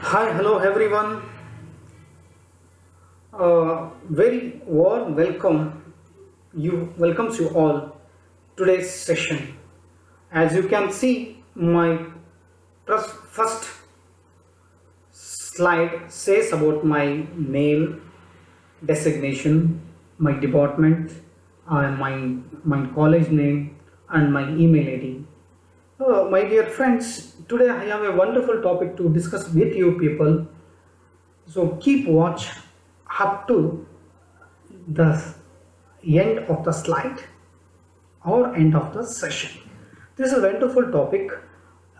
Hi, hello everyone. Very warm welcomes you all today's session. As you can see, my first slide says about my name, designation, my department, my college name, and my email ID. My dear friends, today I have a wonderful topic to discuss with you people. So keep watch up to the end of the slide or end of the session. This is a wonderful topic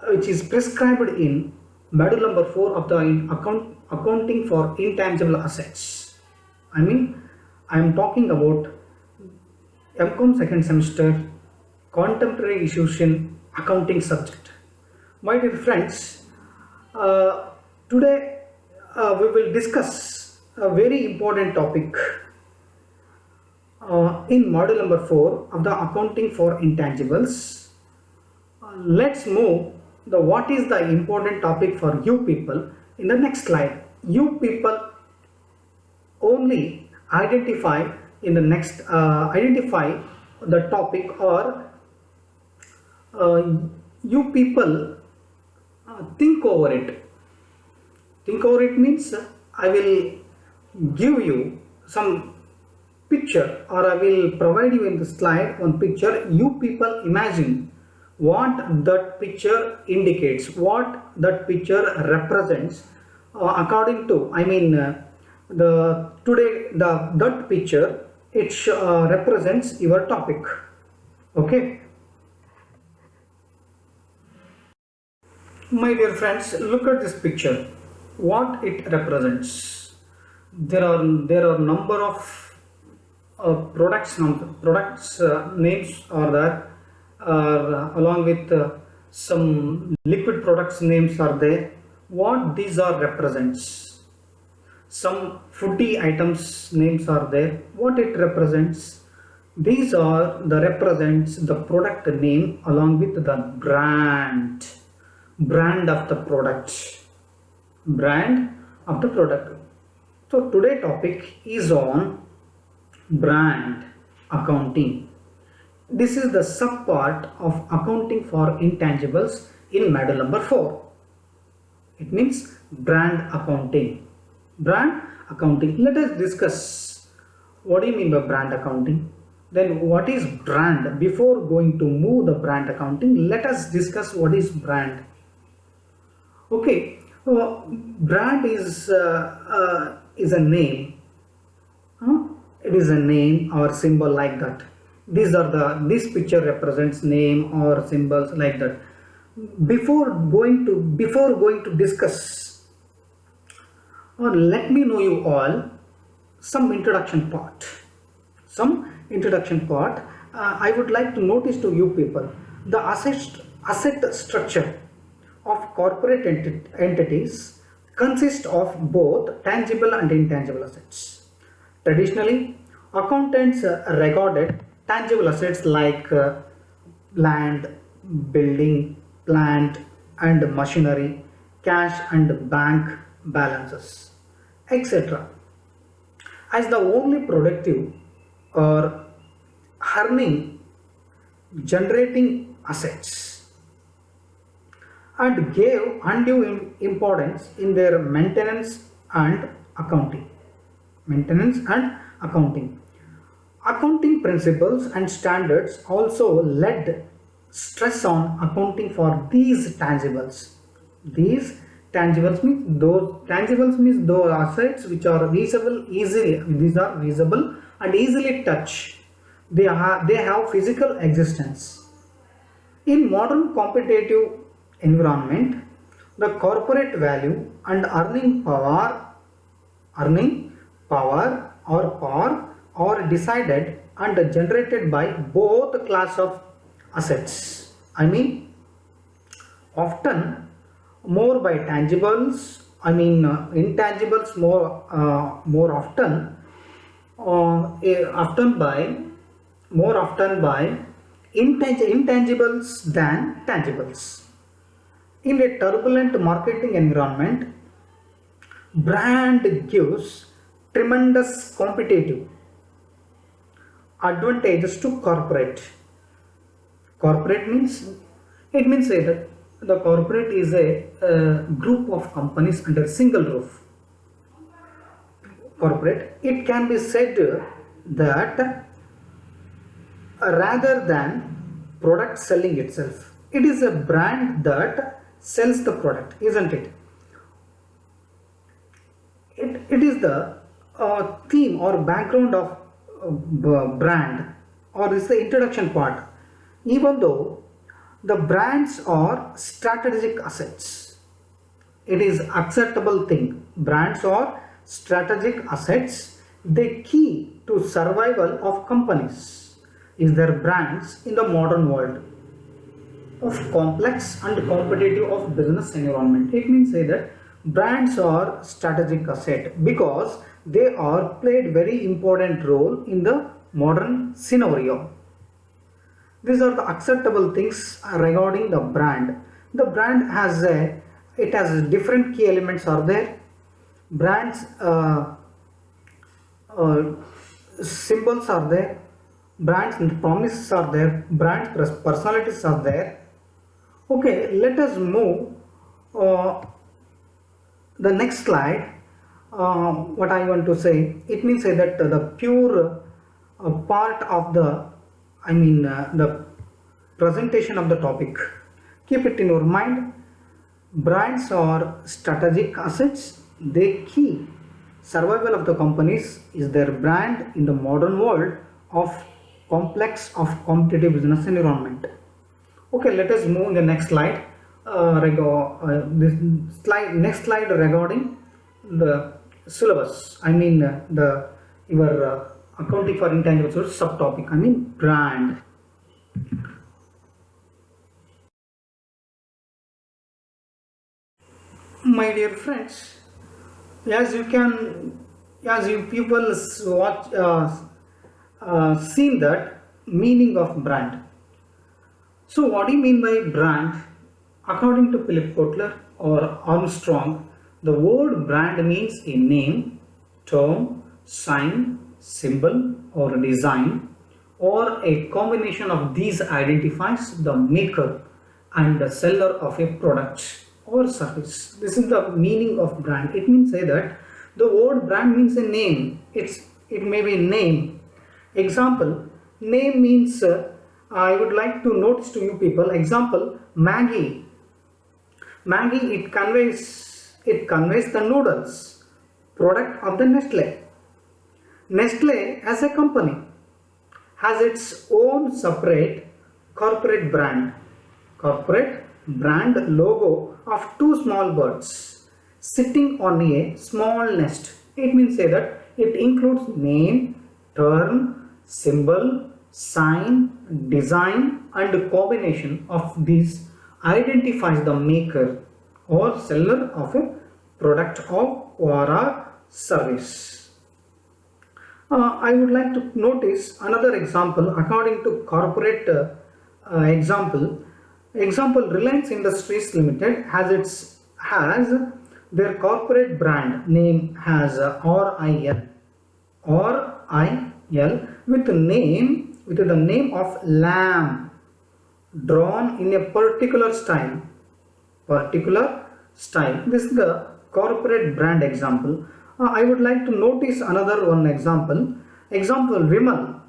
which is prescribed in module number 4 of the accounting for intangible assets. I am talking about MCOM second semester contemporary issues in accounting subject. My dear friends, today we will discuss a very important topic in module number 4 of the accounting for intangibles. Let's move the what is the important topic for you people in the next slide. You people only identify in the next identify the topic, or you people think over it. Think over it means I will give you some picture, or I will provide you in the slide one picture. You people imagine what that picture indicates, what that picture represents according to, the today the that picture it represents your topic. Okay, my dear friends, look at this picture. What it represents? There are number of products names are there, along with some liquid products names are there. What these are represents? Some foodie items names are there. What it represents? These are the represents the product name along with the brand of the product, brand of the product. So today topic is on brand accounting. This is the sub part of accounting for intangibles in module number 4. It means brand accounting. Brand accounting. Let us discuss what do you mean by brand accounting. Then what is brand? Before going to move the brand accounting, let us discuss what is brand. Okay, brand is a name. It is a name or symbol like that. This picture represents name or symbols like that. Before going to discuss, or let me know you all some introduction part. I would like to notice to you people the asset structure of corporate entities consist of both tangible and intangible assets. Traditionally, accountants recorded tangible assets like land, building, plant and machinery, cash and bank balances, etc. as the only productive or earning generating assets, and gave undue importance in their maintenance and accounting. Accounting principles and standards also led stress on accounting for these tangibles. These tangibles means those assets which are visible easily. These are visible and easily touch. They have physical existence. In modern competitive environment, the corporate value and earning power or power are decided and generated by both class of assets. Often more by tangibles. Intangibles more often by intangibles than tangibles. In a turbulent marketing environment, Brand gives tremendous competitive advantages to corporate. Corporate means, it means say that the corporate is a group of companies under single roof. Corporate, it can be said that rather than product selling itself, it is a brand that sells the product, isn't it? It is the theme or background of brand, or is the introduction part. Even though the brands are strategic assets, it is acceptable thing. Brands are strategic assets. They key to survival of companies is their brands in the modern world of complex and competitive of business environment. It means say that brands are strategic asset because they are played very important role in the modern scenario. These are the acceptable things regarding the brand. The brand has it has different key elements are there. Brands symbols are there. Brands and promises are there. Brands personalities are there. Okay, let us move the next slide. What I want to say, it means say that the pure part of the the presentation of the topic, keep it in your mind. Brands are strategic assets. They key survival of the companies is their brand in the modern world of complex of competitive business environment. Okay, let us move in the next slide. Next slide regarding the syllabus. The your accounting for intangible resources subtopic. Brand. My dear friends, as you people watch, seen that meaning of brand. So what do you mean by brand? According to Philip Kotler or Armstrong, the word brand means a name, term, sign, symbol or design, or a combination of these identifies the maker and the seller of a product or service. This is the meaning of brand. It means say that the word brand means a name. It may be a name. Example, name means I would like to notice to you people. Example, Maggi. Maggi, it conveys the noodles, product of the Nestle. Nestle as a company has its own separate corporate brand logo of two small birds sitting on a small nest. It means say that it includes name, term, symbol, sign, design and combination of these identifies the maker or seller of a product or a service. I would like to notice another example according to corporate example. Reliance Industries Limited has their corporate brand name has RIL with the name of lamb drawn in a particular style. This is the corporate brand example. I would like to notice another one example. Example, Vimal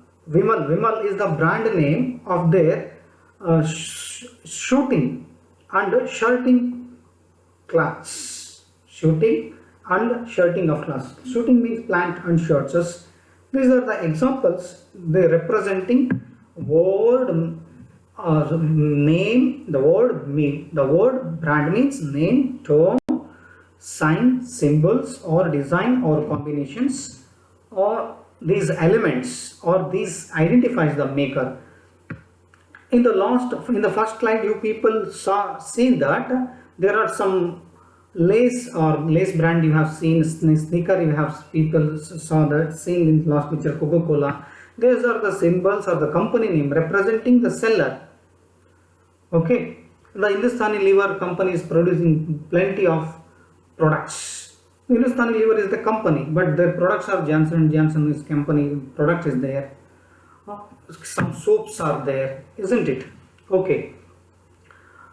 is the brand name of their shooting and shirting class. Shooting of class. Shooting means plant and shirts. These are the examples. They representing word name. The word brand means name, term, sign, symbols or design or combinations, or these elements or these identifies the maker. In the first slide you people seen that there are some lace brand you have seen, sneaker you have people saw that seen in last picture, Coca-Cola. These are the symbols or the company name representing the seller. Okay, the Hindustani Lever company is producing plenty of products. Hindustan Lever is the company, but their products are Johnson and Johnson is company product is there. Some soaps are there, isn't it? Okay.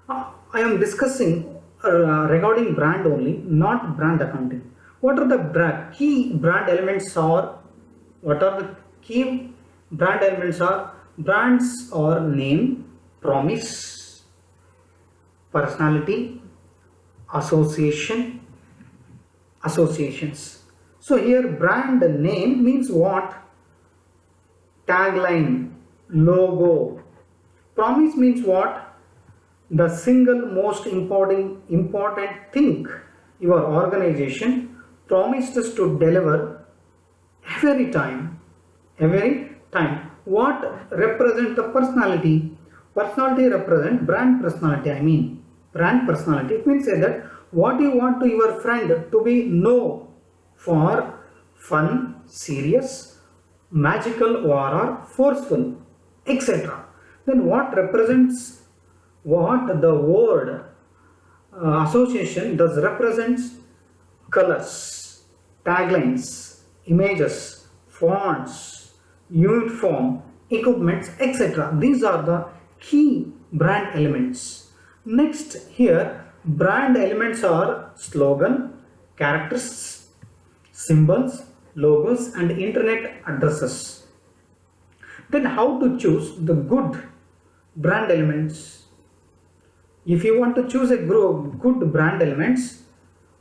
I am discussing regarding brand only, not brand accounting. What are the key brand elements are? What are the key brand elements are? Brands are name, promise, personality, association, associations. So here brand name means what? Tagline, logo. Promise means what? The single most important thing your organization promised us to deliver every time. What represent the personality? Personality represent brand personality. I mean brand personality. It means say that what you want to your friend to be know for fun, serious, magical or forceful, etc. Then what represents what the word association does represents colors, taglines, images, fonts, uniform, equipments, etc. These are the key brand elements. Next here brand elements are slogan, characters, symbols, logos and internet addresses. Then how to choose the good brand elements? If you want to choose a good brand elements,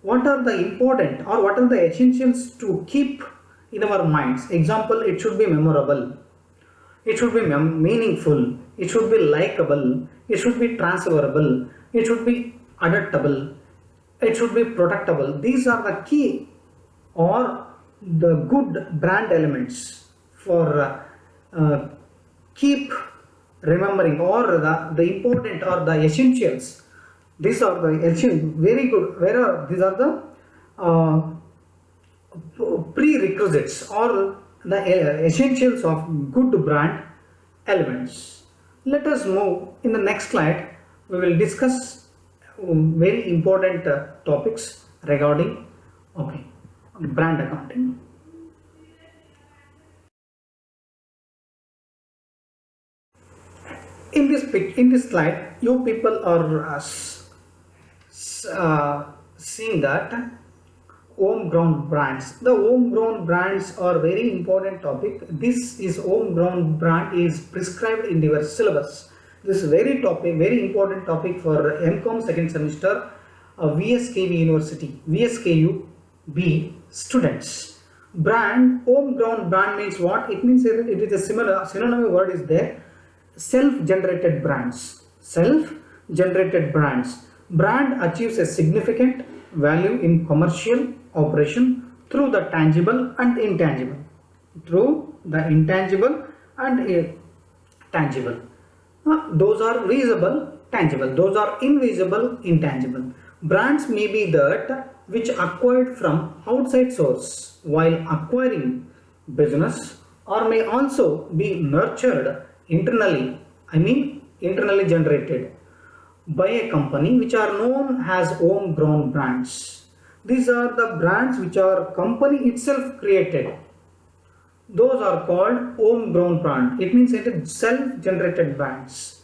what are the important or what are the essentials to keep in our minds? Example, it should be memorable, it should be meaningful, it should be likable, it should be transferable, it should be adaptable, it should be protectable. These are the key or the good brand elements for keep remembering or the important or the essentials. These are the very good. These are the prerequisites or the essentials of good brand elements. Let us move in the next slide. We will discuss very important topics regarding brand accounting. In this slide, you people are seeing that homegrown brands. The homegrown brands are very important topic. This is homegrown brand is prescribed in your syllabus. This is very important topic for MCOM second semester, VSKV University, VSKU students. Brand, homegrown brand means what? It means that it is a similar synonym word is there. Self-generated brands. Self-generated brands. Brand achieves a significant value in commercial operation through the tangible and intangible. Through the intangible and tangible. Those are visible, tangible. Those are invisible, intangible. Brands may be that which acquired from outside source while acquiring business, or may also be nurtured internally, internally generated by a company, which are known as homegrown brands. These are the brands which are company itself created. Those are called homegrown brand. It means it is self-generated brands.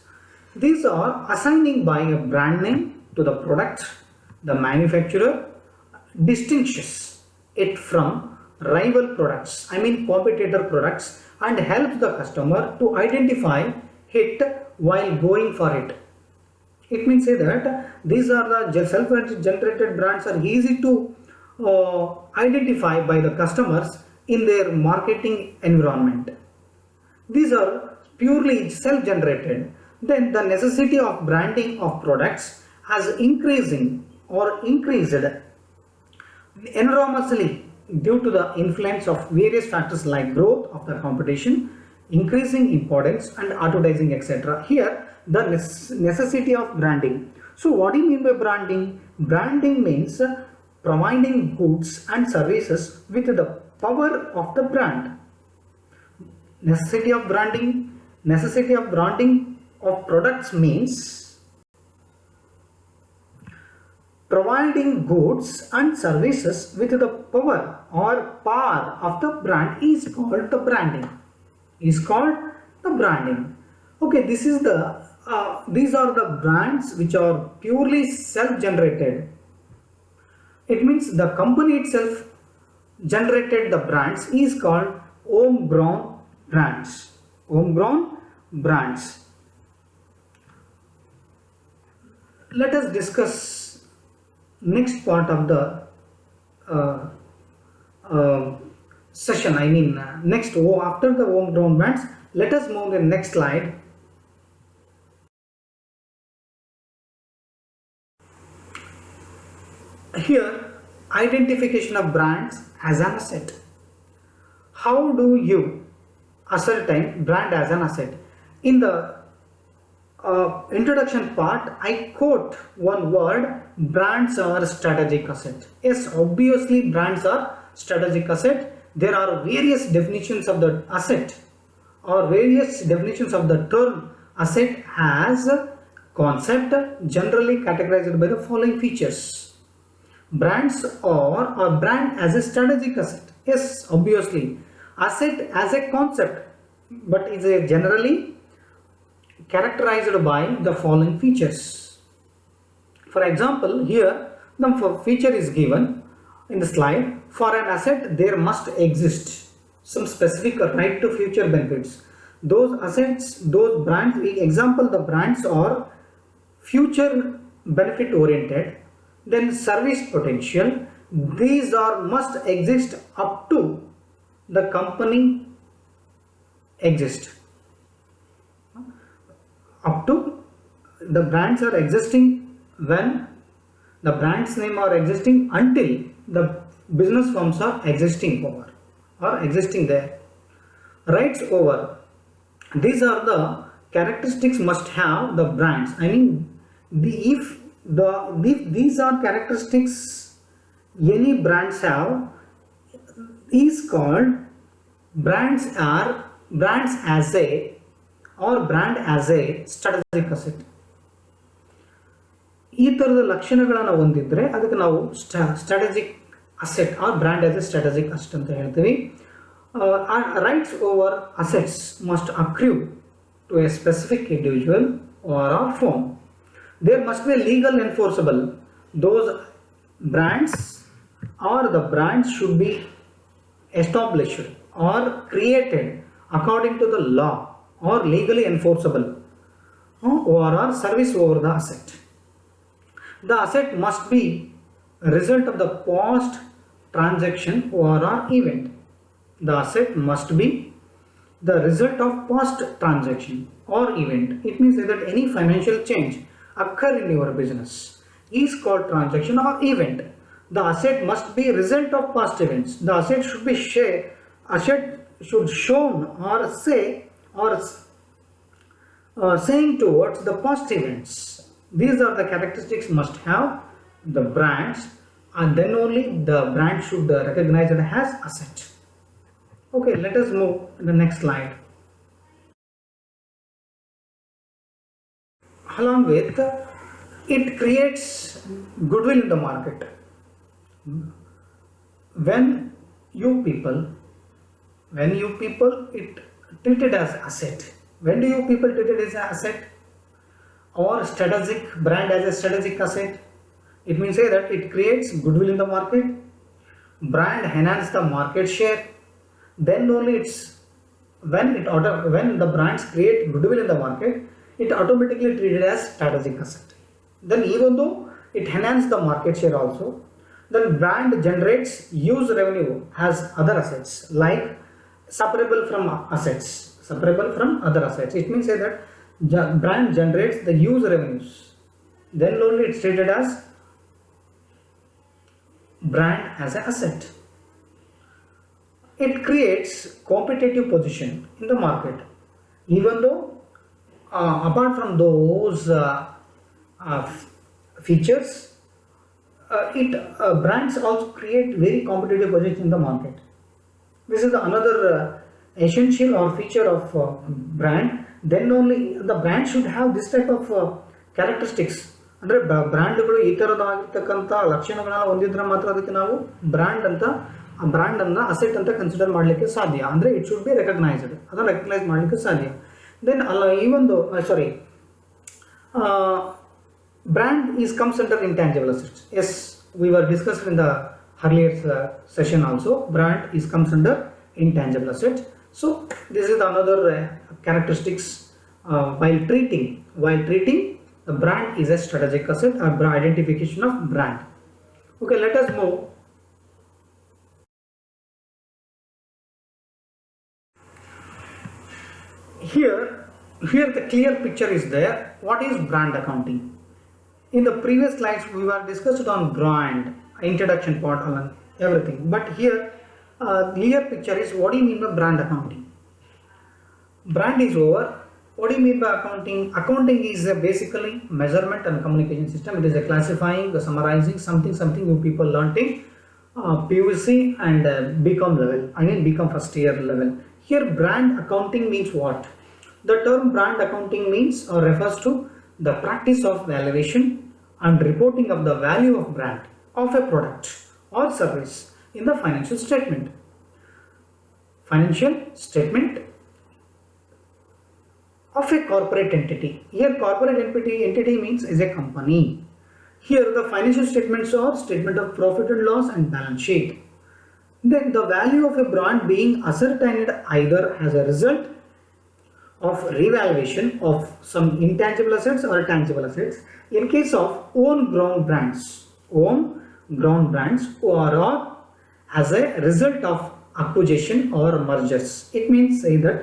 These are assigning by a brand name to the product. The manufacturer distinguishes it from rival products, competitor products, and helps the customer to identify it while going for it. It means that these are the self-generated brands are easy to identify by the customers in their marketing environment. These are purely self-generated. Then the necessity of branding of products has increased enormously due to the influence of various factors like growth of the competition, increasing importance and advertising, etc. Here the necessity of branding. So what do you mean by branding? Branding means providing goods and services with the power of the brand. Necessity of branding of products means providing goods and services with the power or power of the brand is called the branding. Is called the branding. Okay, this is the these are the brands which are purely self-generated. It means the company itself generated the brands is called homegrown brands. Homegrown brands. Let us discuss next part of the session. I mean next after the homegrown brands. Let us move to the next slide. Here, identification of brands as an asset. How do you ascertain brand as an asset? In the introduction part, I quote one word: brands are strategic asset. Yes, obviously brands are strategic asset. There are various definitions of the asset or various definitions of the term asset as a concept generally categorized by the following features. Brands or a brand as a strategic asset. Yes, obviously asset as a concept, but is a generally characterized by the following features. For example, here the feature is given in the slide. For an asset, there must exist some specific right to future benefits. Those assets, those brands, example the brands are future benefit oriented. Then service potential. These are must exist up to the company exist. Up to the brands are existing when the brand's name are existing until the business firms are existing over or existing there. Rights over. These are the characteristics must have the brands. I mean if these are characteristics any brands have is called brands as a or brand as a strategic asset. ಈ ತರದ ಲಕ್ಷಣಗಳನ್ನು ಹೊಂದಿದ್ರೆ ಅದಕ್ಕೆ ನಾವು strategic asset or brand as a strategic asset ಅಂತ ಹೇಳ್ತೀವಿ. Rights over assets must accrue to a specific individual or a firm. There must be legal enforceable. Those brands or the brands should be established or created according to the law or legally enforceable or service over the asset. The asset must be a result of the past transaction or event. The asset must be the result of past transaction or event. It means that any financial change occur in your business is called transaction or event. The asset must be result of past events. The asset should be shown or say or saying towards the past events. These are the characteristics must have the brands, and then only the brand should recognize it as asset. Okay, let us move to the next slide. Along with it creates goodwill in the market. When you people it treated as asset. When do you people treat it as an asset or strategic brand as a strategic asset? It means say that it creates goodwill in the market, brand enhance the market share. Then only it's when the brands create goodwill in the market, it automatically treated as strategic asset. Then even though it enhances the market share also, then brand generates use revenue as other assets like separable from other assets. It means say that brand generates the use revenues. Then only it's treated as brand as an asset. It creates competitive position in the market. Even though apart from those features, brands also create very competitive position in the market. This is another essential or feature of brand. Then only the brand should have this type of characteristics ಅಂದರೆ ಬ್ರ್ಯಾಂಡ್ಗಳು ಈ ಥರದಾಗಿರ್ತಕ್ಕಂಥ ಲಕ್ಷಣಗಳನ್ನ ಹೊಂದಿದ್ರೆ ಮಾತ್ರ ಅದಕ್ಕೆ ನಾವು brand ಅಂತ ಆ ಬ್ರ್ಯಾಂಡನ್ನು asset ಅಂತ consider ಮಾಡಲಿಕ್ಕೆ ಸಾಧ್ಯ. ಅಂದರೆ ಇಟ್ ಶುಡ್ ಬಿ ರೆಕಗ್ನೈಸ್ಡ್, ಅದನ್ನು ರೆಕಗ್ನೈಸ್ ಮಾಡಲಿಕ್ಕೆ ಸಾಧ್ಯ. ದೆನ್ ಅಲ್ಲ ಈ ಒಂದು brand is comes under intangible assets. Yes, we were discussed in the earlier session also. Brand is comes under intangible assets. So this is another characteristics while treating the brand is a strategic asset or identification of brand. Okay, let us move. Here the clear picture is there. What is brand accounting? In the previous slides we were discussed on brand introduction part and everything, but here clear picture is what do you mean by brand accounting. Brand is over. What do you mean by accounting? Accounting is basically measurement and communication system. It is a classifying, summarizing something you people learnt in PUC and BCom level, BCom first year level. Here brand accounting means what? The term brand accounting means or refers to the practice of valuation and reporting of the value of brand of a product or service in the financial statement. Financial statement of a corporate entity. Here corporate entity means is a company. Here the financial statements are statement of profit and loss and balance sheet. Then the value of a brand being ascertained either as a result of revaluation of some intangible assets or tangible assets in case of own ground brands or as a result of acquisition or mergers. It means say that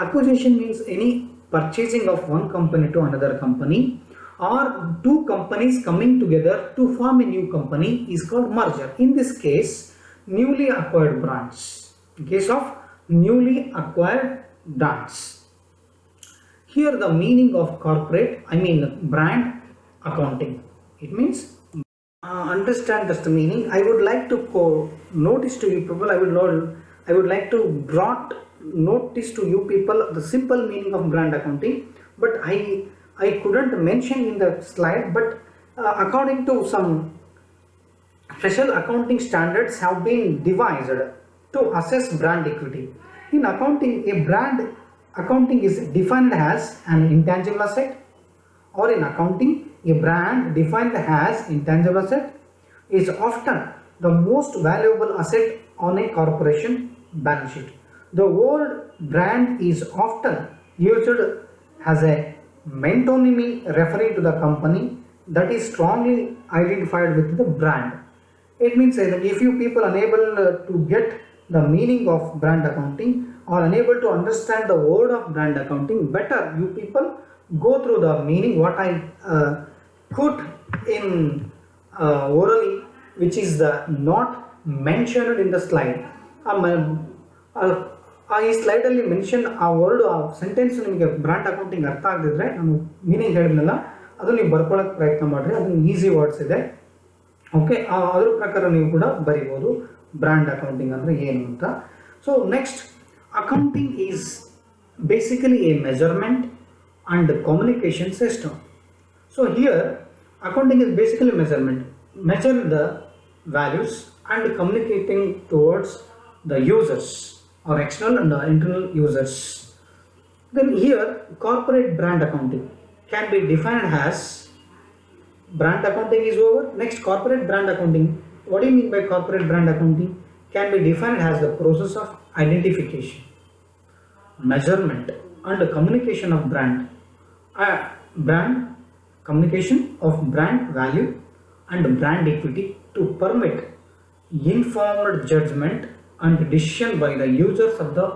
acquisition means any purchasing of one company to another company or two companies coming together to form a new company is called merger. In this case newly acquired brands. In case of newly acquired brands. Here the meaning of corporate, brand accounting. It means understand just the meaning. I would like to notice to you people. I would like to brought notice to you people the simple meaning of brand accounting. But I couldn't mention in the slide. But according to some special accounting standards have been devised to assess brand equity. In accounting, a brand accounting is defined as an intangible asset, or in accounting a brand defined as intangible asset is often the most valuable asset on a corporation balance sheet. The word brand is often used as a metonymy referring to the company that is strongly identified with the brand. It means that if you people unable to get the meaning of brand accounting or unable to understand the word of brand accounting, better you people go through the meaning what I put in orally, which is not mentioned in the slide. ಈ ಸ್ಲೈಡಲ್ಲಿ mention ಆ word ಆ sentence ನಿಮಗೆ brand accounting ಅರ್ಥ ಆಗದಿದ್ರೆ ನಾನು meaning ಹೇಳಿದ್ನಲ್ಲ ಅದು ನೀವು ಬರ್ಕೊಳ್ಳೋಕೆ ಪ್ರಯತ್ನ ಮಾಡಿರಿ. ಅದು ಈಸಿ ವರ್ಡ್ಸ್ ಇದೆ. ಓಕೆ, ಅದ್ರ ಪ್ರಕಾರ ನೀವು ಕೂಡ ಬರಿಬೋದು ಬ್ರ್ಯಾಂಡ್ ಅಕೌಂಟಿಂಗ್ ಅಂದರೆ ಏನು ಅಂತ. So next, accounting is basically a measurement and communication system. So here accounting is basically measurement, measure the values and communicating towards the users or external and internal users. Then here corporate brand accounting can be defined as brand accounting is over. Next, corporate brand accounting. What do you mean by corporate brand accounting? Can be defined as the process of identification, measurement and communication of brand communication of brand value and brand equity to permit informed judgment and decision by the users of the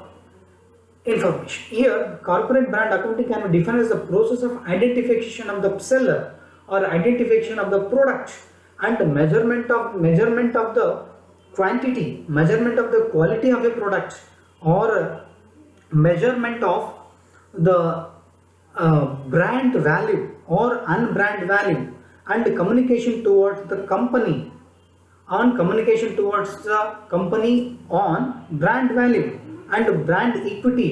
information. Here corporate brand accounting can be defined as the process of identification of the seller or identification of the product and measurement of the quantity, measurement of the quality of a product or measurement of the brand value or unbrand value and communication towards the company on brand value and brand equity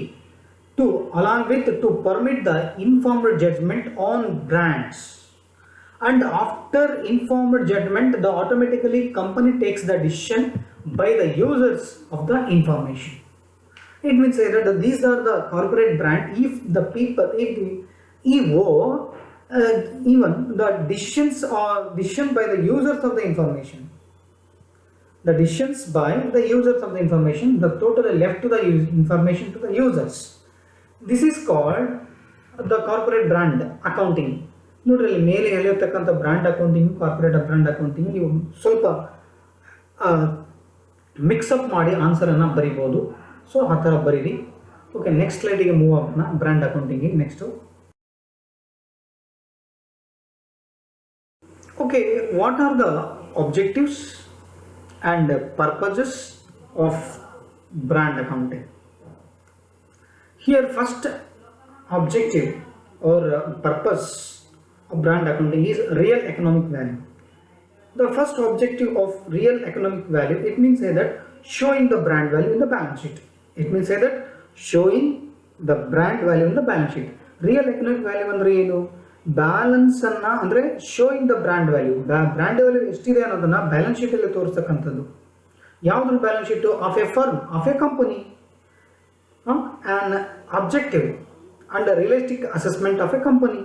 to permit the informed judgment on brands and after informed judgment, the automatically company takes the decision by the users of the information. It means that these are the corporate brand. If the people, if the EO, even the decisions are decision by the users of the information. The decisions by the users of the information, the totally left to the information to the users. This is called the corporate brand accounting. ನೋಡ್ರಿ ಇಲ್ಲಿ ಮೇಲೆ ಹೇಳಿರ್ತಕ್ಕಂಥ brand accounting corporate brand accounting ನೀವು ಸ್ವಲ್ಪ mix-up ಮಾಡಿ ಆನ್ಸರನ್ನು ಬರಿಬೋದು. So ಆ ಥರ ಬರೀರಿ. ಓಕೆ, ನೆಕ್ಸ್ಟ್ ಸ್ಲೈಡಿಗೆ ಮೂವ್ ಆಗೋಣ. ಬ್ರ್ಯಾಂಡ್ ಅಕೌಂಟಿಂಗಿಗೆ next. Okay, what are the objectives and purposes of brand accounting? Here first objective or purpose of brand accounting is real economic value. The first objective of real economic value, it means that showing the brand value in the balance sheet. It means that showing the brand value in the balance sheet. Real economic value ಅಂದ್ರೆ ಏನು? Balance ಅನ್ನ ಅಂದ್ರೆ showing the brand value. Brand value ಎಷ್ಟಿದೆ ಅನ್ನೋದನ್ನ balance sheet ಅಲ್ಲಿ ತೋರಿಸ್ತಕ್ಕಂಥದ್ದು. ಯಾವ್ದ್ರ balance sheet? Of A firm, of a company. An objective and a realistic assessment of a company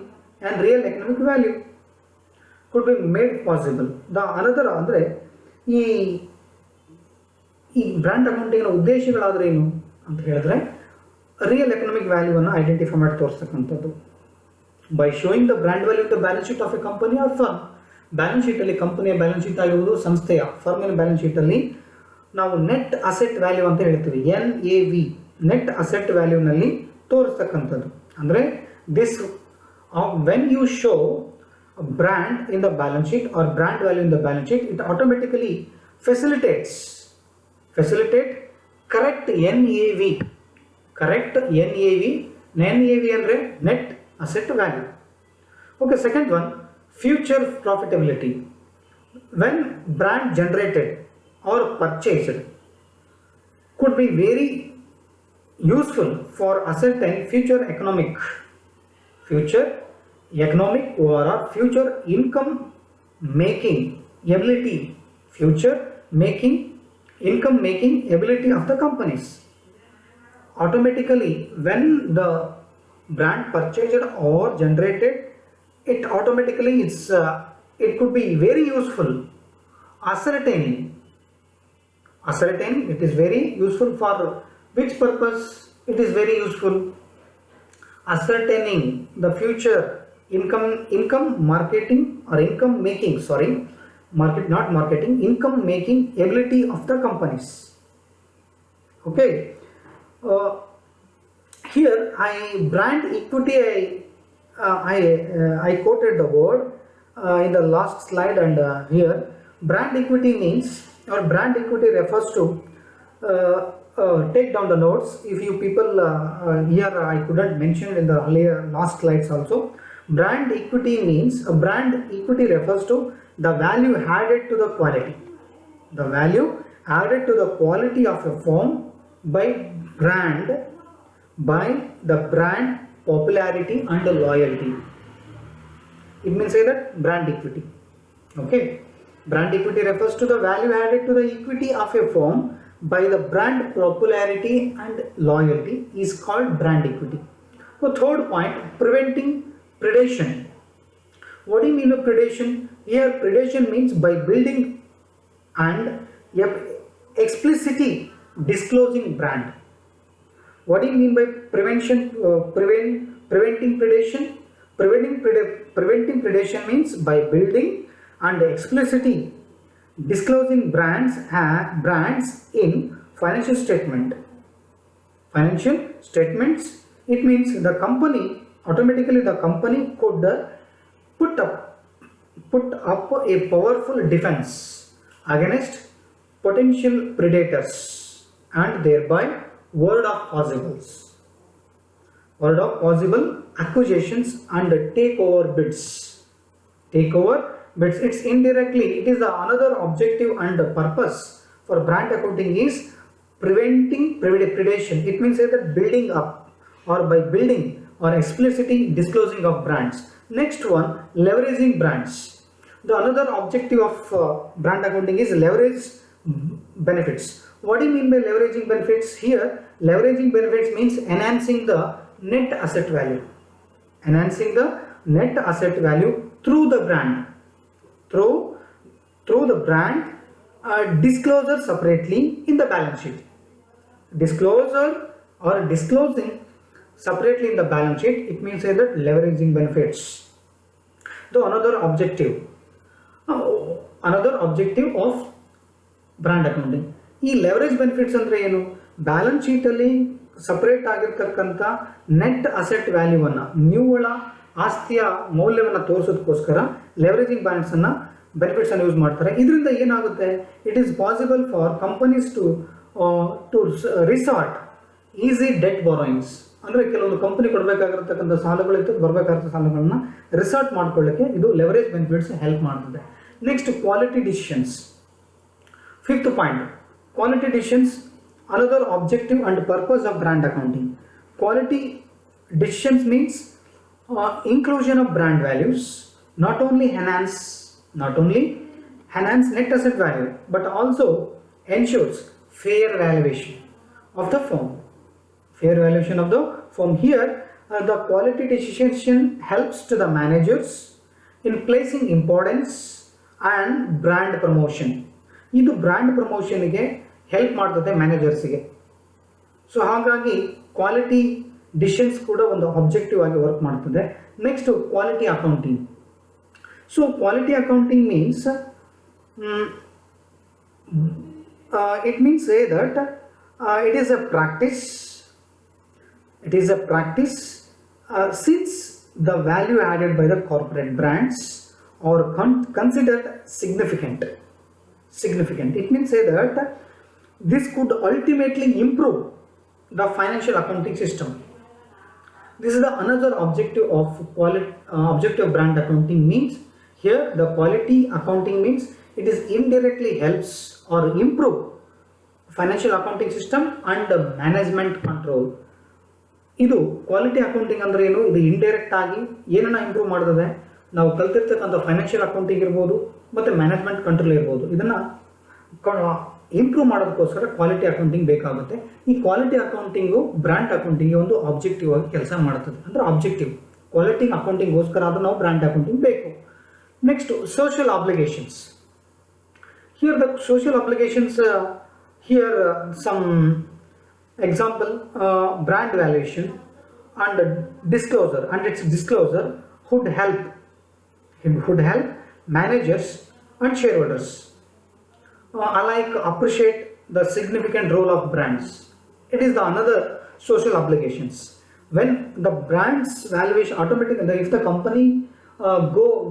and real economic value could be made possible. The another ಅಂದ್ರೆ ಈ brand accounting ಉದ್ದೇಶಗಳಾದ್ರೆ ಏನು ಅಂತ ಹೇಳಿದ್ರೆ real economic value ಅನ್ನು identify ಮಾಡಿ ತೋರಿಸ್ತಕ್ಕಂಥದ್ದು. By showing the brand value the balance sheet of a company or firm. Balance sheet ಅಲ್ಲಿ ಕಂಪನಿಯ ಬ್ಯಾಲೆನ್ಸ್ ಶೀಟ್ ಆಗಿರುವುದು, ಸಂಸ್ಥೆಯ ಫರ್ಮಿನ ಬ್ಯಾಲೆನ್ಸ್ ಶೀಟ್ ಅಲ್ಲಿ ನಾವು ನೆಟ್ ಅಸೆಟ್ ವ್ಯಾಲ್ಯೂ ಅಂತ ಹೇಳ್ತೀವಿ, NAV, ನೆಟ್ ಅಸೆಟ್ ವ್ಯಾಲ್ಯೂನಲ್ಲಿ ತೋರಿಸ್ತಕ್ಕಂಥದ್ದು. ಅಂದರೆ this when you show brand in the balance sheet or brand value in the balance sheet, it automatically facilitate correct NAV. Correct NAV. NAV ಅಂದ್ರೆ net asset value. Okay, second one, future profitability. When brand generated or purchased could be very useful for ascertain future economic or future income making ability, income making ability of the companies. Automatically when the brand purchased or generated, it automatically it could be very useful ascertaining. It is very useful for which purpose? It is very useful ascertaining the future income marketing or income making, income making ability of the companies. Okay, here brand equity, I quoted the word in the last slide, and here brand equity means, or brand equity refers to, take down the notes if you people, here I couldn't mention in the earlier last slides also. Brand equity means, brand equity refers to the value added to the quality. The value added to the quality of a firm by the brand popularity and loyalty. It means say that brand equity. Okay, brand equity refers to the value added to the equity of a firm by the brand popularity and loyalty is called brand equity. So third point, preventing predation. What do you mean by predation? Here predation means by building and explicitly disclosing brand. What do you mean by preventing predation? Preventing predation means by building and explicitly disclosing brands in financial statements. It means the company automatically could put up a powerful defense against potential predators and thereby ward off possible accusations and takeover bids. It's indirectly, it is the another objective and purpose for brand accounting is preventing predation. It means that building up or by building or explicitly disclosing of brands. Next one, leveraging brands. The another objective of brand accounting is leverage benefits. What do you mean by leveraging benefits? Here, leveraging benefits means enhancing the net asset value. Enhancing the net asset value through the brand. Through the brand disclosure separately in the balance sheet. Disclosure or disclosing separately in the balance sheet, it means that leveraging benefits. The another objective of brand accounting. ಈ leverage benefits ಅಂದರೆ ಏನು? Balance ಶೀಟಲ್ಲಿ separate ಆಗಿರ್ತಕ್ಕಂಥ net asset ವ್ಯಾಲ್ಯೂವನ್ನು, ನಿವ್ವಳ ಆಸ್ತಿಯ ಮೌಲ್ಯವನ್ನು ತೋರಿಸೋದಕ್ಕೋಸ್ಕರ ಲೆವರೇಜಿಂಗ್ ಬ್ಯಾಂಡ್ಸನ್ನು ಬೆನಿಫಿಟ್ಸನ್ನು use ಮಾಡ್ತಾರೆ. ಇದರಿಂದ ಏನಾಗುತ್ತೆ? It is possible for companies to resort easy debt borrowings. ಅಂದರೆ ಕೆಲವೊಂದು ಕಂಪನಿ ಕೊಡಬೇಕಾಗಿರ್ತಕ್ಕಂಥ ಸಾಲಗಳಿತ್ತು, ಬರಬೇಕಾಗಿರೋ ಸಾಲಗಳನ್ನ ರಿಸಾರ್ಟ್ ಮಾಡ್ಕೊಳ್ಳಿಕ್ಕೆ ಇದು ಲೆವರೇಜ್ ಬೆನಿಫಿಟ್ಸ್ ಹೆಲ್ಪ್ ಮಾಡ್ತದೆ. Next, quality decisions. Fifth point, quality decisions, another objective and purpose of brand accounting. Quality decisions means inclusion of brand values not only enhance net asset value but also ensures fair valuation of the firm. Fair valuation of the firm. Here, the quality decision helps to the managers in placing importance and brand promotion. ಇದು brand ಪ್ರಮೋಷನ್ಗೆ help ಮಾಡ್ತದೆ ಮ್ಯಾನೇಜರ್ಸ್ಗೆ. So ಹಾಗಾಗಿ quality decisions ಕೂಡ ಒಂದು objective ಆಗಿ work ಮಾಡ್ತದೆ. Next, quality accounting. So quality accounting means it means say that it is a practice since the value added by the corporate brands are considered significant. It means say that this could ultimately improve the financial accounting system. This is the another objective of brand accounting. Means here the quality accounting means it is indirectly helps or improve financial accounting system and the management control. ಇದು quality accounting ಅಂದ್ರೆ ಏನು? ಇದು indirect ಆಗಿ ಏನನ್ನ improve ಮಾಡ್ತದೆ? ನಾವು ಕಲ್ತಿರ್ತಕ್ಕಂಥ financial accounting ಇರ್ಬೋದು ಮತ್ತು ಮ್ಯಾನೇಜ್ಮೆಂಟ್ ಕಂಟ್ರೋಲ್ ಇರ್ಬೋದು, ಇದನ್ನು ಇಂಪ್ರೂವ್ ಮಾಡೋದಕ್ಕೋಸ್ಕರ ಕ್ವಾಲಿಟಿ ಅಕೌಂಟಿಂಗ್ ಬೇಕಾಗುತ್ತೆ. ಈ ಕ್ವಾಲಿಟಿ ಅಕೌಂಟಿಂಗು ಬ್ರ್ಯಾಂಡ್ ಅಕೌಂಟಿಂಗ್ಗೆ ಒಂದು ಆಬ್ಜೆಕ್ಟಿವ್ ಆಗಿ ಕೆಲಸ ಮಾಡುತ್ತದೆ. ಅಂದರೆ ಆಬ್ಜೆಕ್ಟಿವ್ ಕ್ವಾಲಿಟಿ ಅಕೌಂಟಿಂಗ್ಗೋಸ್ಕರ ಅದು ನಾವು ಬ್ರ್ಯಾಂಡ್ ಅಕೌಂಟಿಂಗ್ ಬೇಕು. Next, social obligations. Here the social obligations, here some example, brand valuation and disclosure and its disclosure would help managers and shareholders alike appreciate the significant role of brands. It is the another social obligations. When the brand's valuation automatically, if the company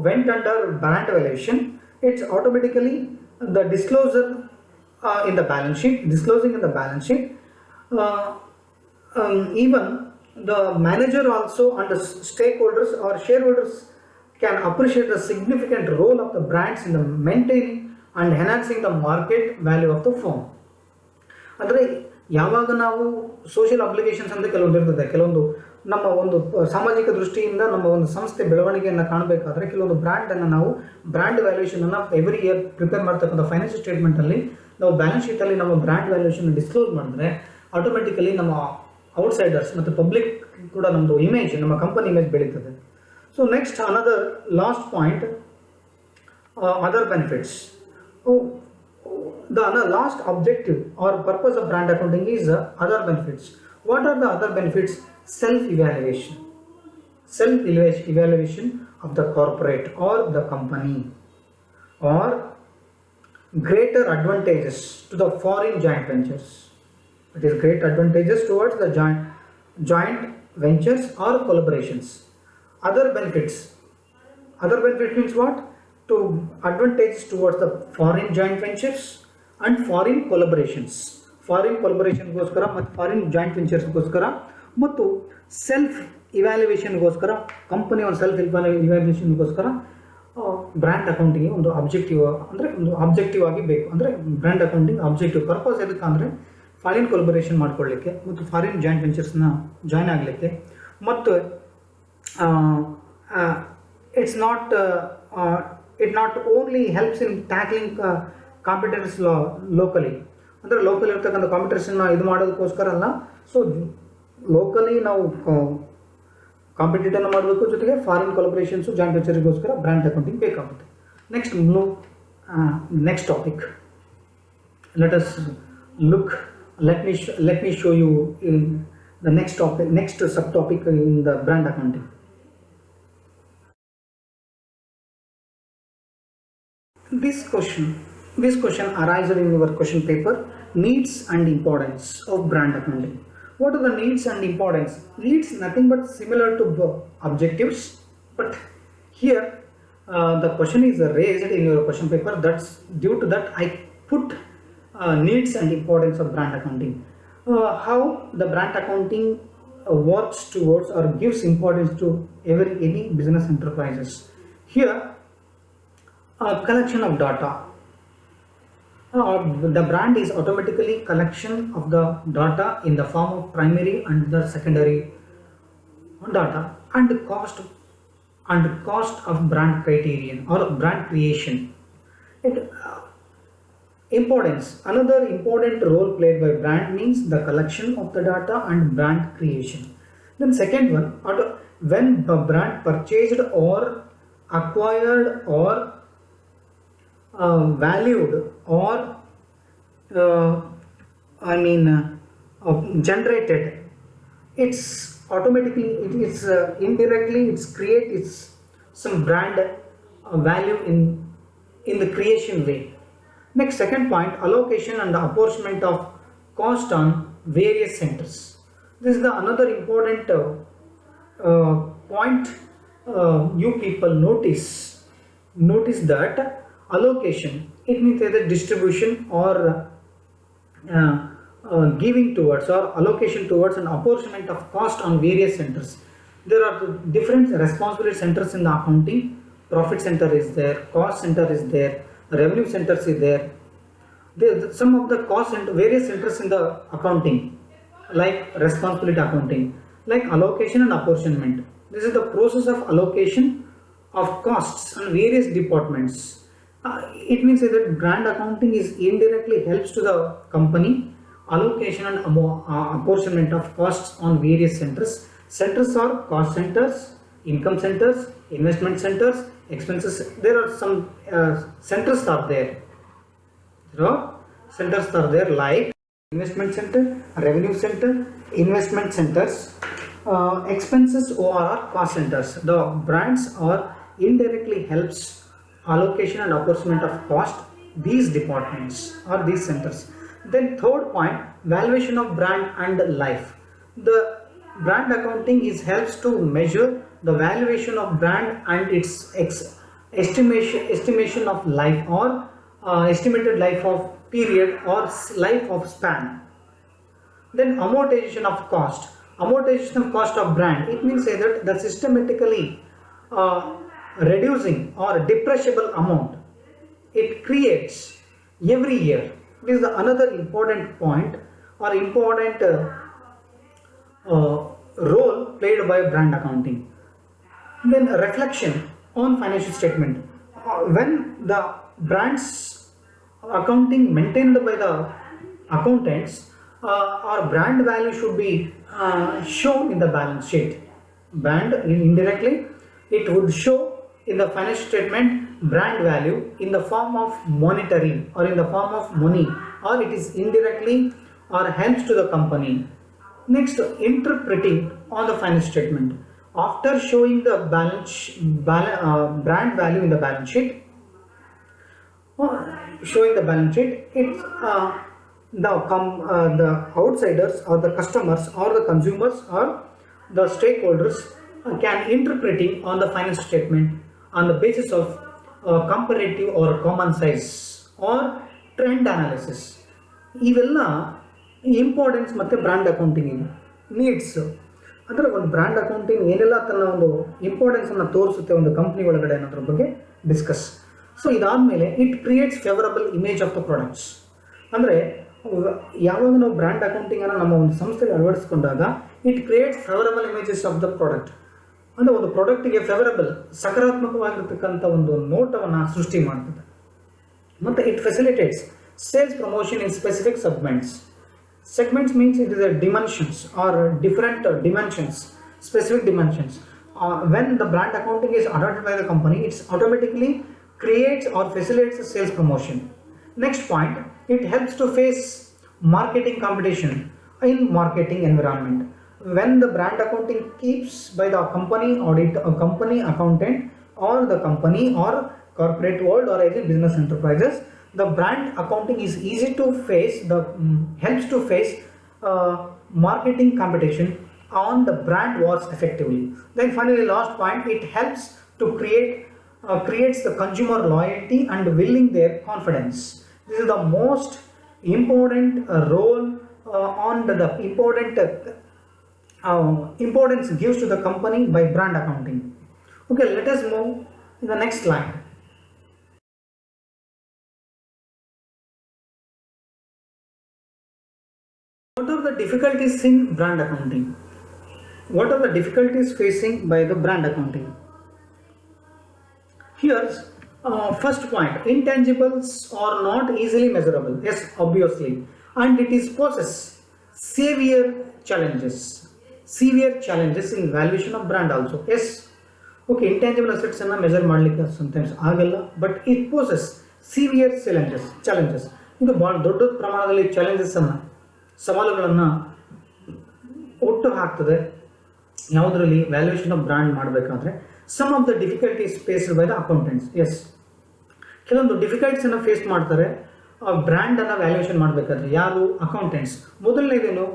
went under brand valuation, it's automatically the disclosure in the balance sheet, disclosing in the balance sheet. Even the manager also and the stakeholders or shareholders can appreciate the significant role of the brands in the maintaining and enhancing the market value of the firm. ಅಂದರೆ ಯಾವಾಗ ನಾವು social obligations ಅಂತ ಕೆಲವೊಂದು ಇರ್ತದೆ, ಕೆಲವೊಂದು ನಮ್ಮ ಒಂದು ಸಾಮಾಜಿಕ ದೃಷ್ಟಿಯಿಂದ ನಮ್ಮ ಒಂದು ಸಂಸ್ಥೆ ಬೆಳವಣಿಗೆಯನ್ನು ಕಾಣಬೇಕಾದ್ರೆ ಕೆಲವೊಂದು ಬ್ರ್ಯಾಂಡನ್ನು ನಾವು ಬ್ರ್ಯಾಂಡ್ ವ್ಯಾಲ್ಯೂಯೇಷನನ್ನು ಎವ್ರಿ ಇಯರ್ ಪ್ರಿಪೇರ್ ಮಾಡ್ತಕ್ಕಂಥ ಫೈನಾನ್ಷಿಯಲ್ ಸ್ಟೇಟ್ಮೆಂಟಲ್ಲಿ ನಾವು ಬ್ಯಾಲೆನ್ಸ್ ಶೀಟಲ್ಲಿ ನಮ್ಮ ಬ್ರ್ಯಾಂಡ್ ವ್ಯಾಲ್ಯೂಯೇಷನ್ ಡಿಸ್ಕ್ಲೋಸ್ ಮಾಡಿದ್ರೆ ಆಟೋಮೆಟಿಕಲಿ ನಮ್ಮ ಔಟ್ಸೈಡರ್ಸ್ ಮತ್ತು ಪಬ್ಲಿಕ್ ಕೂಡ ನಮ್ಮದು ಇಮೇಜ್, ನಮ್ಮ ಕಂಪನಿ ಇಮೇಜ್ ಬೆಳೀತದೆ. So next, another last point, other benefits. The last objective or purpose of brand accounting is other benefits. What are the other benefits? Self-evaluation. Self-evaluation of the corporate or the company, or greater advantages to the foreign joint ventures. It is great advantages towards the joint ventures or collaborations. Other benefits means what? To advantages towards the foreign joint ventures and foreign collaborations. Foreign collaborationಗೋಸ್ಕರ ಮತ್ತು foreign joint ವೆಂಚರ್ಸ್ಗೋಸ್ಕರ ಮತ್ತು self ಇವ್ಯಾಲ್ಯೂಯೇಷನ್ಗೋಸ್ಕರ, company ಒಂದು self ಇವ್ಯಾಲ್ಯೂಯೇಷನ್ಗೋಸ್ಕರ brand accounting ಒಂದು objective, ಅಂದರೆ ಒಂದು objective ಆಗಿ ಬೇಕು. ಅಂದರೆ brand accounting objective purpose ಎದಕ್ಕೆ ಅಂದರೆ ಫಾರಿನ್ ಕೊಲಬರೇಷನ್ ಮಾಡ್ಕೊಳ್ಳಿಕ್ಕೆ ಮತ್ತು ಫಾರಿನ್ ಜಾಯಿಂಟ್ ವೆಂಚರ್ಸ್ನ ಜಾಯ್ನ್ ಆಗಲಿಕ್ಕೆ ಮತ್ತು it's not it not only helps in tackling competitors locally, ಅಂದರೆ ಲೋಕಲ್ ಇರ್ತಕ್ಕಂಥ ಕಾಂಪಿಟೇಷನ್ನ ಇದು ಮಾಡೋದಕ್ಕೋಸ್ಕರ ಅಲ್ಲ. ಸೊ ಲೋಕಲಿ ನಾವು ಕಾಂಪಿಟೇಟರ್ನ ಮಾಡಬೇಕು, ಜೊತೆಗೆ ಫಾರಿನ್ ಕೊಲಬ್ರೇಷನ್ಸು ಜಾಯಿಂಟ್ ವೆಂಚರ್ಗೋಸ್ಕರ ಬ್ರ್ಯಾಂಡ್ ಅಕೌಂಟಿಂಗ್ ಬೇಕಾಗುತ್ತೆ. Next topic, let us look, let me show you in the next topic, next subtopic in the brand accounting. This question arises in your question paper, needs and importance of brand accounting. What are the needs and importance? Needs nothing but similar to objectives, but here the question is raised in your question paper. That's due to that I put needs and importance of brand accounting. How the brand accounting works towards or gives importance to any business enterprises. Here, collection of data. The brand is automatically collection of the data in the form of primary and the secondary data, and cost of brand criterion or brand creation. Importance, another important role played by brand means the collection of the data and brand creation. Then second one, when the brand purchased or acquired or valued or generated, it's automatically, it's indirectly, it's some brand value in the creation way. Next, second point, allocation and the apportionment of cost on various centers. This is the another important point you people notice that allocation, it means either distribution or giving towards, or allocation towards an apportionment of cost on various centers. There are different responsibility centers in the accounting. Profit center is there, cost center is there, revenue centers is there. Some of the cost and various centers in the accounting, like responsibility accounting, like allocation and apportionment. This is the process of allocation of costs on various departments. It means that brand accounting is indirectly helps to the company allocation and apportionment of costs on various centers. Centers are cost centers, income centers, investment centers, expenses. There are some centers are there. Centers are there like investment center, revenue center, investment centers, expenses or cost centers. The brands are indirectly helps allocation and apportionment of cost these departments or these centers. Then third point, valuation of brand and life. The brand accounting helps to measure the valuation of brand and its estimation of life or estimated life of period or life of span. Then amortization of cost. Amortization of cost of brand, it means that the systematically reducing or depreciable amount it creates every year. This is another important point or important role played by brand accounting. Then reflection on financial statement. When the brands accounting maintained by the accountants, our brand value should be shown in the balance sheet. Brand indirectly it would show in the financial statement brand value in the form of monetary or in the form of money, or it is indirectly or helps to the company. Next, interpreting on the financial statement. After showing the brand value in the balance sheet, it's the outsiders or the customers or the consumers or the stakeholders can interpreting on the financial statement on the basis of comparative or common size or trend analysis. ಇವೆಲ್ಲ importance ಮತ್ತು brand accounting needs. ಅಂದರೆ ಒಂದು brand accounting ಏನೆಲ್ಲ ತನ್ನ ಒಂದು ಇಂಪಾರ್ಟೆನ್ಸನ್ನು ತೋರಿಸುತ್ತೆ ಒಂದು company ಒಳಗಡೆ ಅನ್ನೋದ್ರ ಬಗ್ಗೆ ಡಿಸ್ಕಸ್. ಸೊ ಇದಾದಮೇಲೆ it creates favourable image of the products. ಅಂದರೆ ಯಾವಾಗ ನಾವು ಬ್ರ್ಯಾಂಡ್ ಅಕೌಂಟಿಂಗನ್ನು ನಮ್ಮ ಒಂದು ಸಂಸ್ಥೆಗೆ ಅಳವಡಿಸ್ಕೊಂಡಾಗ it creates favourable images of the product. ಅಂದರೆ ಒಂದು ಪ್ರಾಡಕ್ಟಿಗೆ ಫೇವರಬಲ್ ಸಕಾರಾತ್ಮಕವಾಗಿರ್ತಕ್ಕಂಥ ಒಂದು ನೋಟವನ್ನು ಸೃಷ್ಟಿ ಮಾಡ್ತದೆ. ಮತ್ತು it facilitates sales promotion in specific segments. Segments means it is a dimensions or different dimensions, specific dimensions. When the brand accounting is adopted by the company, it automatically creates or facilitates the sales promotion. Next point, it helps to face marketing competition in marketing environment. When the brand accounting keeps by the company audit, a company accountant or the company or corporate world or as in business enterprises, the brand accounting is easy to face, helps to face marketing competition on the brand wars effectively. Then finally last point, it helps to creates the consumer loyalty and building their confidence. This is the most important role on the importance gives to the company by brand accounting. Okay, let us move in the next slide. What are the difficulties in brand accounting? What are the difficulties facing by the brand accounting? Here's first point, intangibles are not easily measurable. Yes, obviously, and it is poses severe challenges in valuation of brand also. Yes, okay, intangible assets anna measure ಮಾಡಲಿಕ್ಕೆ sometimes ಆಗಲ್ಲ, but it poses severe challenges. ಇದು ಬಹಳ ದೊಡ್ಡ ಪ್ರಮಾಣದಲ್ಲಿ challenges ಅನ್ನು ಸವಾಲುಗಳನ್ನು ಒಟ್ಟು ಹಾಕ್ತದೆ ಯಾವುದರಲ್ಲಿ ವ್ಯಾಲ್ಯೂಯೇಷನ್ ಆಫ್ ಬ್ರ್ಯಾಂಡ್ ಮಾಡಬೇಕಾದ್ರೆ. Some of the difficulties faced by the accountants. Yes, ಕೆಲವೊಂದು ಡಿಫಿಕಲ್ಟೀಸನ್ನು ಫೇಸ್ ಮಾಡ್ತಾರೆ ಬ್ರ್ಯಾಂಡನ್ನು ವ್ಯಾಲ್ಯೂಯೇಷನ್ ಮಾಡಬೇಕಾದ್ರೆ. ಯಾರು? ಅಕೌಂಟೆಂಟ್ಸ್. ಮೊದಲನೇದೇನು?